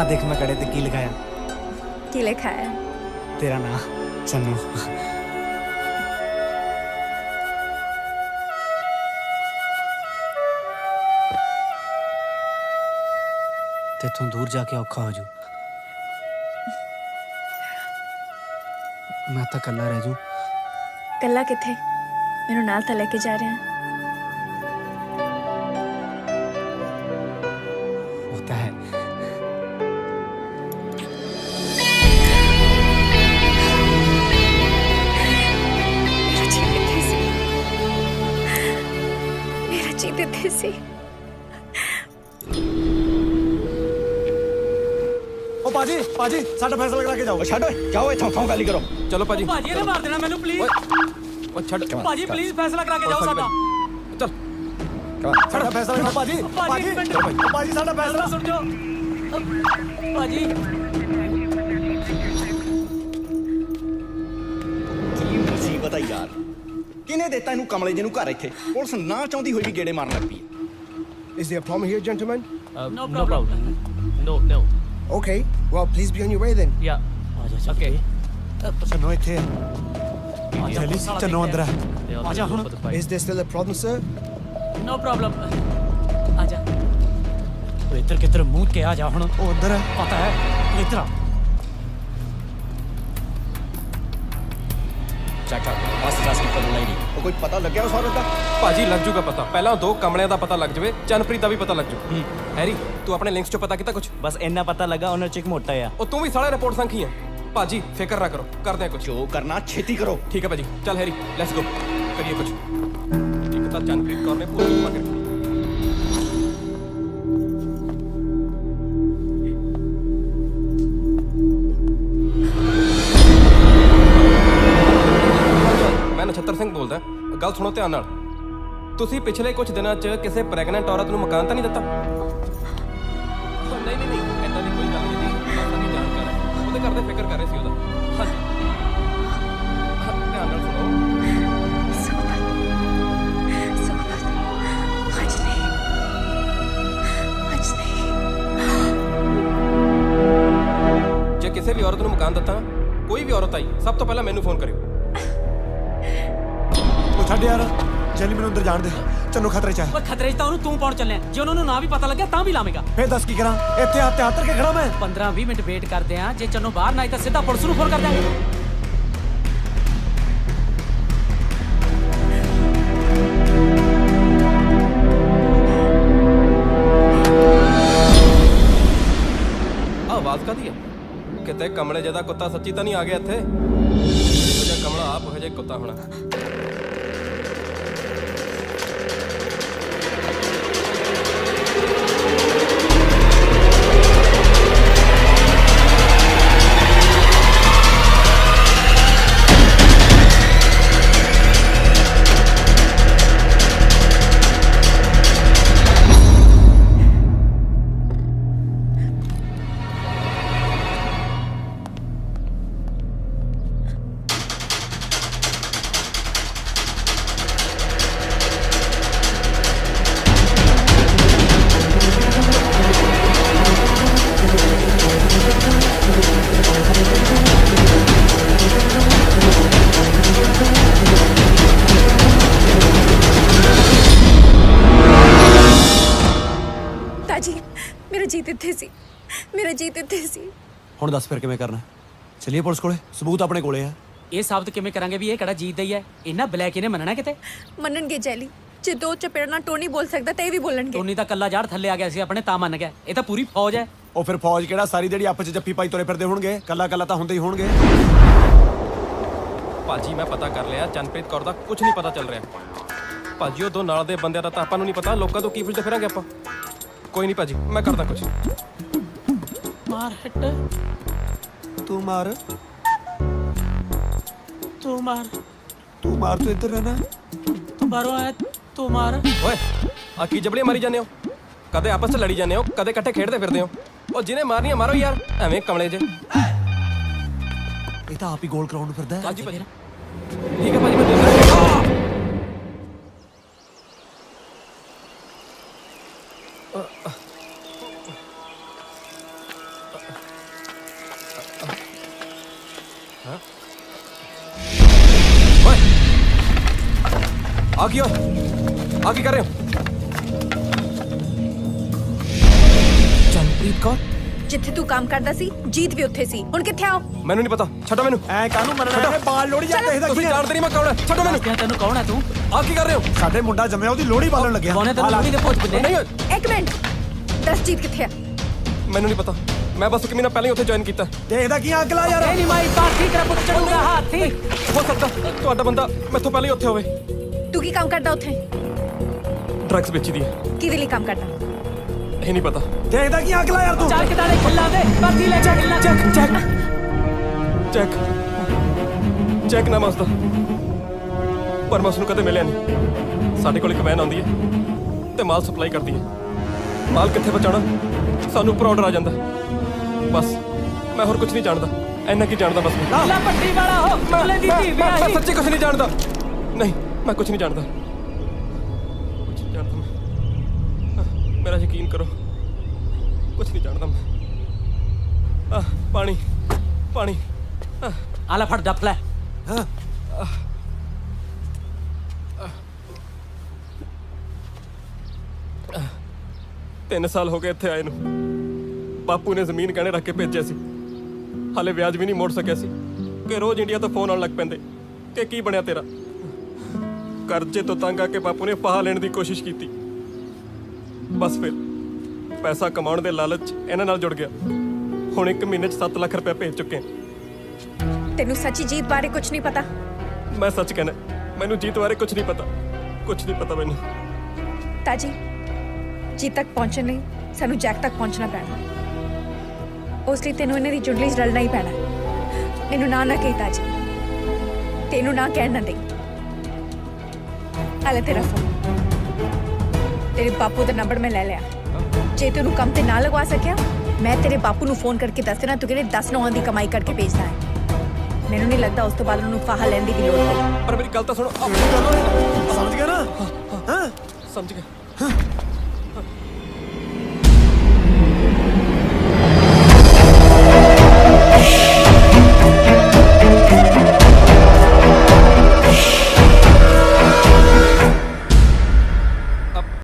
Speaker 21: ਆ ਦੇਖ ਮੈਂ ਕੜੇ ਤੇ ਕੀ ਲਿਖਾਇਆ।
Speaker 5: ਕੀ ਲਿਖਾ ਹੈ?
Speaker 21: ਤੇਰਾ ਨਾਂ ਚੰਨੂ। ਤੇਥੋਂ ਦੂਰ ਜਾ ਕੇ ਔਖਾ ਹੋ ਜੂ। ਮੈਂ ਤਾਂ ਇਕੱਲਾ ਰਹਿ ਜੂ।
Speaker 5: ਕੱਲਾ ਕਿੱਥੇ? ਮੈਨੂੰ ਨਾਲ ਤਾਂ ਲੈ ਕੇ ਜਾ ਰਿਹਾ।
Speaker 21: ਉਹ ਤਾਂ ਹੈ।
Speaker 5: ਮੇਰਾ ਜੀ ਕਿੱਥੇ ਸੀ? ਮੇਰਾ ਜੀ ਕਿੱਥੇ ਸੀ?
Speaker 2: ਉਹ ਪਾਜੀ ਸਾਡਾ ਫੈਸਲਾ ਕਰਾ ਕੇ ਜਾਓ।
Speaker 11: ਛੱਡ ਓਏ, ਜਾਓ ਇੱਥੋਂ, ਖਾਓ ਗਾਲੀ ਕਰੋ।
Speaker 18: ਚਲੋ ਭਾਜੀ।
Speaker 4: ਭਾਜੀ ਇਹਨੇ ਮਾਰ ਦੇਣਾ ਮੈਨੂੰ ਪਲੀਜ਼।
Speaker 18: ਉਹ ਛੱਡ
Speaker 4: ਭਾਜੀ ਪਲੀਜ਼ ਫੈਸਲਾ ਕਰਾ ਕੇ ਜਾਓ ਸਾਡਾ।
Speaker 2: ਸਾਡਾ ਫੈਸਲਾ ਕਰੋ ਪਾਜੀ। ਪਾਜੀ ਸਾਡਾ ਫੈਸਲਾ
Speaker 4: ਸੁਣ ਜਾਓ ਭਾਜੀ।
Speaker 11: ਕੀ ਮੁਸੀਬਤ ਆ ਯਾਰ, ਕਿਹਨੇ ਦਿੱਤਾ ਇਹਨੂੰ ਕਮਲੇ ਜਿਹਨੂੰ ਘਰ ਇੱਥੇ? ਪੁਲਿਸ ਨਾ ਚਾਹੁੰਦੀ ਹੋਈ ਵੀ ਗੇੜੇ ਮਾਰਨ ਲੱਗ ਪਈ।
Speaker 3: Is there a problem here, gentlemen?
Speaker 17: No problem. No.
Speaker 3: Okay, well, please be on your way then.
Speaker 17: Yeah. Okay.
Speaker 2: Channo ਇੱਥੇ ਚਲੀ ਚੰਨੋ ਅੰਦਰ ਆ ਜਾ ਹੁਣ।
Speaker 3: Is there still a problem, sir?
Speaker 4: No problem. आजा। तू इधर किधर मुंह के आ जा हुन।
Speaker 2: ओ उधर है।
Speaker 4: पता है। तू इधर आ।
Speaker 11: ਚਾਚਾ ਬਸ ਜਾਸੀ ਕੋਲ ਲੇਡੀ ਉਹ ਕੋਈ ਪਤਾ ਲੱਗਿਆ ਉਸ ਔਰਤ ਦਾ?
Speaker 18: ਭਾਜੀ ਲੱਗ ਜੂਗਾ ਪਤਾ। ਪਹਿਲਾਂ ਦੋ ਕਮਲਿਆਂ ਦਾ ਪਤਾ ਲੱਗ ਜਵੇ, ਚੰਨਪ੍ਰੀਤ ਦਾ ਵੀ ਪਤਾ ਲੱਗ ਜੂ। ਹੈਰੀ ਤੂੰ ਆਪਣੇ ਲਿੰਕਸ ਚੋਂ ਪਤਾ ਕੀਤਾ ਕੁਝ?
Speaker 6: ਬਸ ਇੰਨਾ ਪਤਾ ਲੱਗਾ ਉਹਨਾਂ ਚ ਇੱਕ ਮੋਟਾ ਆ।
Speaker 18: ਉਹ ਤੂੰ ਵੀ ਸਾਲਾ ਰਿਪੋਰਟ ਸੰਖੀ ਆ। ਭਾਜੀ ਫਿਕਰ ਨਾ ਕਰੋ, ਕਰਦੇ ਆ ਕੁਝ।
Speaker 11: ਜੋ ਕਰਨਾ ਛੇਤੀ ਕਰੋ।
Speaker 18: ਠੀਕ ਹੈ ਭਾਜੀ। ਚੱਲ ਹੈਰੀ ਲੈਟਸ ਗੋ, ਕਰੀਏ ਕੁਝ। ਇੱਕ ਤਾਂ ਚੰਨਪ੍ਰੀਤ ਕੌਰ ਨੇ ਪੂਰੀ ਮੰਗ ਰੱਖੀ। ਮੈਂ ਨਛੱਤਰ ਸਿੰਘ ਬੋਲਦਾ। ਗੱਲ ਸੁਣੋ ਧਿਆਨ ਨਾਲ। ਤੁਸੀਂ ਪਿਛਲੇ ਕੁਝ ਦਿਨਾਂ 'ਚ ਕਿਸੇ ਪ੍ਰੈਗਨੈਂਟ ਔਰਤ ਨੂੰ ਮਕਾਨ ਤਾਂ ਨਹੀਂ ਦਿੱਤਾ? ਨਹੀਂ ਐਦਾਂ ਦੀ ਕੋਈ ਗੱਲ ਨਹੀਂ ਸੀ। ਆਪਾਂ ਦੀ ਜਾਣਕਾਰ ਹੈ, ਉਹਦੇ ਘਰ ਦੇ ਫਿਕਰ ਕਰ ਰਹੇ ਸੀ ਉਹਦਾ। ਹਾਂਜੀ ਧਿਆਨ ਨਾਲ ਸੁਣੋ। ਜੇ ਕਿਸੇ ਵੀ ਔਰਤ ਨੂੰ ਮਕਾਨ ਦਿੱਤਾ, ਕੋਈ ਵੀ ਔਰਤ ਆਈ, ਸਭ ਤੋਂ ਪਹਿਲਾਂ ਮੈਨੂੰ ਫੋਨ ਕਰਿਓ।
Speaker 2: ਉਹ ਛੱਡ ਯਾਰ, ਜੈਲੀ ਮੈਨੂੰ ਅੰਦਰ ਜਾਣ ਦੇ। ਚੰਨੂ ਖਤਰੇ 'ਚ ਹੈ।
Speaker 4: ਓਏ ਖਤਰੇ 'ਚ ਤਾਂ ਉਹਨੂੰ ਤੂੰ ਪਾਉਣ ਚੱਲਿਆ। ਜੇ ਉਹਨਾਂ ਨੂੰ ਨਾ ਵੀ ਪਤਾ ਲੱਗਿਆ ਤਾਂ ਵੀ ਲਾਵੇਂਗਾ।
Speaker 2: ਫੇਰ ਦੱਸ ਕੀ ਕਰਾਂ? ਇੱਥੇ ਹੱਥ ਤੇ ਹੱਥ ਕੇ ਖੜਾ ਮੈਂ।
Speaker 4: 15-20 ਮਿੰਟ ਵੇਟ ਕਰਦੇ ਆ। ਜੇ ਚੰਨੂ ਬਾਹਰ ਨਾ ਆਈ ਤਾਂ ਸਿੱਧਾ ਪੁਲਿਸ ਨੂੰ ਫੋਨ ਕਰ ਦਿਆਂਗੇ।
Speaker 18: ਆਵਾਜ਼ ਕਾਦੀ ਹੈ? ਕਿਤੇ ਕਮਲੇ ਜਿਹਦਾ ਕੁੱਤਾ ਸੱਚੀ ਤਾਂ ਨਹੀਂ ਆ ਗਿਆ ਇੱਥੇ? ਇਹੋ ਜਿਹਾ ਕਮਲਾ ਆਪ ਇਹੋ ਜਿਹਾ ਕੁੱਤਾ ਹੋਣਾ।
Speaker 5: ਮੇਰਾ ਜੀਤ ਇੱਥੇ ਸੀ।
Speaker 2: ਹੁਣ ਦੱਸ ਫਿਰ ਕਿਵੇਂ ਕਰਨਾ? ਚਲਿਏ ਪੁਲਿਸ ਕੋਲੇ, ਸਬੂਤ ਆਪਣੇ ਕੋਲੇ ਆ।
Speaker 4: ਇਹ ਸਾਬਤ ਕਿਵੇਂ ਕਰਾਂਗੇ ਵੀ ਇਹ ਕਿਹੜਾ ਜੀਤ ਦਾ ਹੀ ਹੈ? ਇਹਨਾਂ ਬਲੈਕ ਇਹਨੇ ਮੰਨਣਾ ਕਿਤੇ?
Speaker 5: ਮੰਨਣਗੇ ਜੈਲੀ। ਜੇ ਦੋ ਚਪੇੜ ਨਾਲ ਟੋਨੀ ਬੋਲ ਸਕਦਾ ਤਾਂ ਇਹ ਵੀ ਬੋਲਣਗੇ।
Speaker 4: ਟੋਨੀ ਤਾਂ ਕੱਲਾ ਜਾੜ ਥੱਲੇ ਆ ਗਿਆ ਸੀ ਆਪਣੇ, ਤਾਂ ਮੰਨ ਗਿਆ। ਇਹ ਤਾਂ ਪੂਰੀ ਫੌਜ ਹੈ।
Speaker 2: ਉਹ ਫਿਰ ਫੌਜ ਕਿਹੜਾ ਸਾਰੀ ਜਿਹੜੀ ਆਪਸ ਚ ਜੱਫੀ ਪਾਈ ਤੁਰੇ ਫਿਰਦੇ ਹੋਣਗੇ? ਕੱਲਾ ਕੱਲਾ ਤਾਂ ਹੁੰਦੇ ਹੀ ਹੋਣਗੇ।
Speaker 18: ਭਾਜੀ ਮੈਂ ਪਤਾ ਕਰ ਲਿਆ, ਚੰਨਪ੍ਰੀਤ ਕੌਰ ਦਾ ਕੁਝ ਨਹੀਂ ਪਤਾ ਚੱਲ ਰਿਹਾ। ਭਾਜੀ ਉਹ ਦੋ ਨਾਲ ਦੇ ਬੰਦਿਆਂ ਦਾ ਤਾਂ ਆਪਾਂ ਨੂੰ ਨਹੀਂ ਪਤਾ, ਲੋਕਾਂ ਤੋਂ ਕੀ ਪੁੱਛਦੇ ਫਿਰਾਂਗੇ ਆਪਾਂ। ਕੋਈ ਨਹੀਂ ਭਾਜੀ, ਮੈਂ ਕਰਦਾ ਕੁਝ।
Speaker 4: ਮਾਰ ਹਿੱਟ।
Speaker 2: ਤੂੰ ਮਾਰ,
Speaker 4: ਤੂੰ ਮਾਰ,
Speaker 2: ਤੂੰ ਮਾਰ। ਤੂੰ ਇੱਧਰ ਰਹਿਣਾ,
Speaker 4: ਤੂੰ ਬਾਹਰੋਂ ਆਇਆ, ਤੂੰ ਮਾਰ।
Speaker 18: ਓਏ ਆ ਕੀ ਜਬਲੀਆਂ ਮਾਰੀ ਜਾਂਦੇ ਹੋ? ਕਦੇ ਆਪਸ 'ਚ ਲੜੀ ਜਾਂਦੇ ਹੋ, ਕਦੇ ਇਕੱਠੇ ਖੇਡਦੇ ਫਿਰਦੇ ਹੋ। ਉਹ ਜਿਹਨੇ ਮਾਰਨੀਆਂ ਮਾਰੋ ਯਾਰ, ਐਵੇਂ ਕਮਲੇ ਜੇ।
Speaker 2: ਇਹ ਤਾਂ ਆਪ ਹੀ ਗੋਲ ਕਰਾਉਣ ਨੂੰ ਫਿਰਦਾ ਹੈ।
Speaker 18: ਹਾਂਜੀ ਭਾਜੀ ਠੀਕ ਹੈ ਭਾਜੀ, ਮੈਂ ਦੇਖ ਰਿਹਾ। ਆ ਕੀ ਕਰ ਰਹੇ ਹੋ? ਜਨਪ੍ਰੀਤ ਕੌਰ?
Speaker 5: ਜਿੱਥੇ ਤੂੰ ਕੰਮ ਕਰਦਾ ਸੀ ਜੀਤ ਵੀ ਉੱਥੇ ਸੀ। ਹੁਣ ਕਿੱਥੇ ਆਓ?
Speaker 18: ਮੈਨੂੰ ਨਹੀਂ ਪਤਾ, ਛੱਡੋ ਮੈਨੂੰ।
Speaker 2: ਐ ਕਾਹਨੂੰ ਮੰਨਣਾ ਹੈ? ਬਾਲ ਲੋੜੀ ਜਾਂ ਕਿਸੇ ਦਾ
Speaker 18: ਤੁਸੀਂ ਜਾਣਦੇ ਨਹੀਂ ਮੈਂ ਕੌਣ ਹੈ। ਛੱਡੋ ਮੈਨੂੰ।
Speaker 19: ਤੈਨੂੰ ਕੌਣ ਹੈ ਤੂੰ?
Speaker 18: ਆ ਕੀ ਕਰ ਰਹੇ ਹੋ?
Speaker 2: ਸਾਡੇ ਮੁੰਡਾ ਜੰਮਿਆ, ਉਹਦੀ ਲੋੜੀ ਬਾਲਣ ਲੱਗਿਆ।
Speaker 19: ਕੌਣ ਹੈ ਤੈਨੂੰ ਲੋੜੀ ਦੇ ਭੋਜ ਬੰਦੇ?
Speaker 18: ਨਹੀਂ
Speaker 5: ਇੱਕ ਮਿੰਟ, ਦੱਸ ਜੀਤ ਕਿੱਥੇ ਆ?
Speaker 18: ਮੈਨੂੰ ਨਹੀਂ ਪਤਾ, ਮੈਂ ਬਸ ਇੱਕ ਮਹੀਨਾ ਪਹਿਲਾਂ ਹੀ ਉੱਥੇ ਜੁਆਇਨ ਕੀਤਾ।
Speaker 2: ਦੇਖਦਾ ਕੀ ਅੱਗ ਲਾ ਯਾਰ।
Speaker 19: ਨਹੀਂ ਮਾਈ ਬਾਤੀ ਤੇਰਾ ਪੁੱਤ ਚੜੂਗਾ ਹਾਥੀ।
Speaker 18: ਹੋ ਸਕਦਾ ਤੁਹਾਡਾ ਬੰਦਾ ਮੈਥੋਂ ਪਹਿਲਾਂ ਹੀ ਉੱਥੇ ਹੋਵੇ।
Speaker 5: ਤੂੰ ਕੀ ਕੰਮ ਕਰਦਾ ਉੱਥੇ?
Speaker 18: ਡਰੱਗਸ ਵੇਚਦੀ ਹੈ।
Speaker 5: ਕਿਹਦੇ ਲਈ ਕੰਮ ਕਰਦਾ?
Speaker 18: ਇਹ ਨਹੀਂ ਪਤਾ।
Speaker 2: ਦੇਖਦਾ ਕੀ ਅੱਗ ਲਾ ਯਾਰ ਤੂੰ।
Speaker 19: ਚੱਲ ਕਿਦਾਲੇ ਖਿੱਲਾ ਦੇ ਬਾਤੀ ਲੈ ਜਾ ਖਿੱਲਾ।
Speaker 18: ਚੈੱਕ ਨਾਮ ਉਸਦਾ, ਪਰ ਮੈਂ ਉਸਨੂੰ ਕਦੇ ਮਿਲਿਆ ਨਹੀਂ। ਸਾਡੇ ਕੋਲ ਇੱਕ ਵੈਨ ਆਉਂਦੀ ਹੈ ਤੇ ਮਾਲ ਸਪਲਾਈ ਕਰਦੀ ਹੈ। ਮਾਲ ਕਿੱਥੇ ਪਹੁੰਚਾਉਣਾ ਸਾਨੂੰ ਉੱਪਰ ਆਰਡਰ ਆ ਜਾਂਦਾ। ਬਸ ਮੈਂ ਹੋਰ ਕੁਝ ਨਹੀਂ ਜਾਣਦਾ, ਇੰਨਾ ਕੀ ਜਾਣਦਾ ਬਸ ਮੈਂ।
Speaker 19: ਲਾ ਪੱਟੀ ਵਾਲਾ ਹੋ ਕੋਲੇ ਦੀ ਧੀ
Speaker 18: ਮੈਂ
Speaker 19: ਵਿਆਹੀ।
Speaker 18: ਸੱਚੀ ਕੁਝ ਨਹੀਂ ਜਾਣਦਾ। ਨਹੀਂ, ਮੈਂ ਕੁਝ ਨਹੀਂ ਜਾਣਦਾ, ਕੁਝ ਨਹੀਂ ਜਾਣਦਾ ਮੈਂ। ਮੇਰਾ ਯਕੀਨ ਕਰੋ, ਕੁਝ ਨਹੀਂ ਜਾਣਦਾ ਮੈਂ। ਪਾਣੀ ਪਾਣੀ।
Speaker 19: ਆ ਲੈ ਫੜ ਡੱਫ ਲੈ।
Speaker 18: 3 ਸਾਲ ਹੋ ਗਏ ਇੱਥੇ ਆਏ ਨੂੰ। ਬਾਪੂ ਨੇ ਜ਼ਮੀਨ ਗਹਿਣੇ ਰੱਖ ਕੇ ਭੇਜਿਆ ਸੀ, ਹਾਲੇ ਵਿਆਜ ਵੀ ਨਹੀਂ ਮੋੜ ਸਕਿਆ ਸੀ ਕਿ ਰੋਜ਼ ਇੰਡੀਆ ਤੋਂ ਫੋਨ ਆਉਣ ਲੱਗ ਪੈਂਦੇ ਕਿ ਕੀ ਬਣਿਆ ਤੇਰਾ। ਕਰਜ਼ੇ ਤੋਂ ਤੰਗ ਆ ਕੇ ਬਾਪੂ ਨੇ ਫਾਹਾ ਲੈਣ ਦੀ ਕੋਸ਼ਿਸ਼ ਕੀਤੀ। ਬਸ ਫਿਰ ਪੈਸਾ ਕਮਾਉਣ ਦੇ ਲਾਲਚ ਇਹਨਾਂ ਨਾਲ ਜੁੜ ਗਿਆ। ਹੁਣ 1 ਮਹੀਨੇ 'ਚ 7 ਲੱਖ ਰੁਪਏ ਭੇਜ ਚੁੱਕੇ ਹਾਂ।
Speaker 5: ਤੈਨੂੰ ਸੱਚੀ ਜੀਤ ਬਾਰੇ ਕੁਝ ਨਹੀਂ ਪਤਾ?
Speaker 18: ਮੈਂ ਸੱਚ ਕਹਿਣਾ, ਮੈਨੂੰ ਜੀਤ ਬਾਰੇ ਕੁਝ ਨਹੀਂ ਪਤਾ, ਕੁਝ ਨਹੀਂ ਪਤਾ ਮੈਨੂੰ।
Speaker 5: ਤਾਜੀ, ਜੀਤ ਤੱਕ ਪਹੁੰਚਣ ਲਈ ਸਾਨੂੰ ਜੈਕ ਤੱਕ ਪਹੁੰਚਣਾ ਪੈਣਾ। ਉਸ ਲਈ ਤੈਨੂੰ ਇਹਨਾਂ ਦੀ ਚੁੰਡਲੀ 'ਚ ਰਲਣਾ ਹੀ ਪੈਣਾ। ਮੈਨੂੰ ਨਾ ਕਹੀ ਤਾਜੀ, ਤੈਨੂੰ ਨਾ ਕਹਿਣ ਨਾ ਦੇ। ਆ ਲੈ ਤੇਰਾ ਫੋਨ, ਤੇਰੇ ਬਾਪੂ ਦਾ ਨੰਬਰ ਮੈਂ ਲੈ ਲਿਆ। ਜੇ ਤੈਨੂੰ ਕੰਮ ਤੇ ਨਾ ਲਗਵਾ ਸਕਿਆ, ਮੈਂ ਤੇਰੇ ਬਾਪੂ ਨੂੰ ਫੋਨ ਕਰਕੇ ਦੱਸ ਦੇਣਾ ਤੂੰ ਕਿਹੜੇ 10 ਨੌਂ ਦੀ ਕਮਾਈ ਕਰਕੇ ਭੇਜਦਾ ਹੈ। ਮੈਨੂੰ ਨਹੀਂ ਲੱਗਦਾ ਉਸ ਤੋਂ ਬਾਅਦ ਉਹਨੂੰ ਫਾਹਾ ਲੈਣ ਦੀ ਵੀ ਲੋੜ ਹੋਵੇ।
Speaker 18: ਪਰ ਮੇਰੀ ਗੱਲ ਤਾਂ ਸੁਣੋ।
Speaker 2: ਸਮਝ ਗਿਆ ਨਾ?
Speaker 18: ਸਮਝ ਗਿਆ।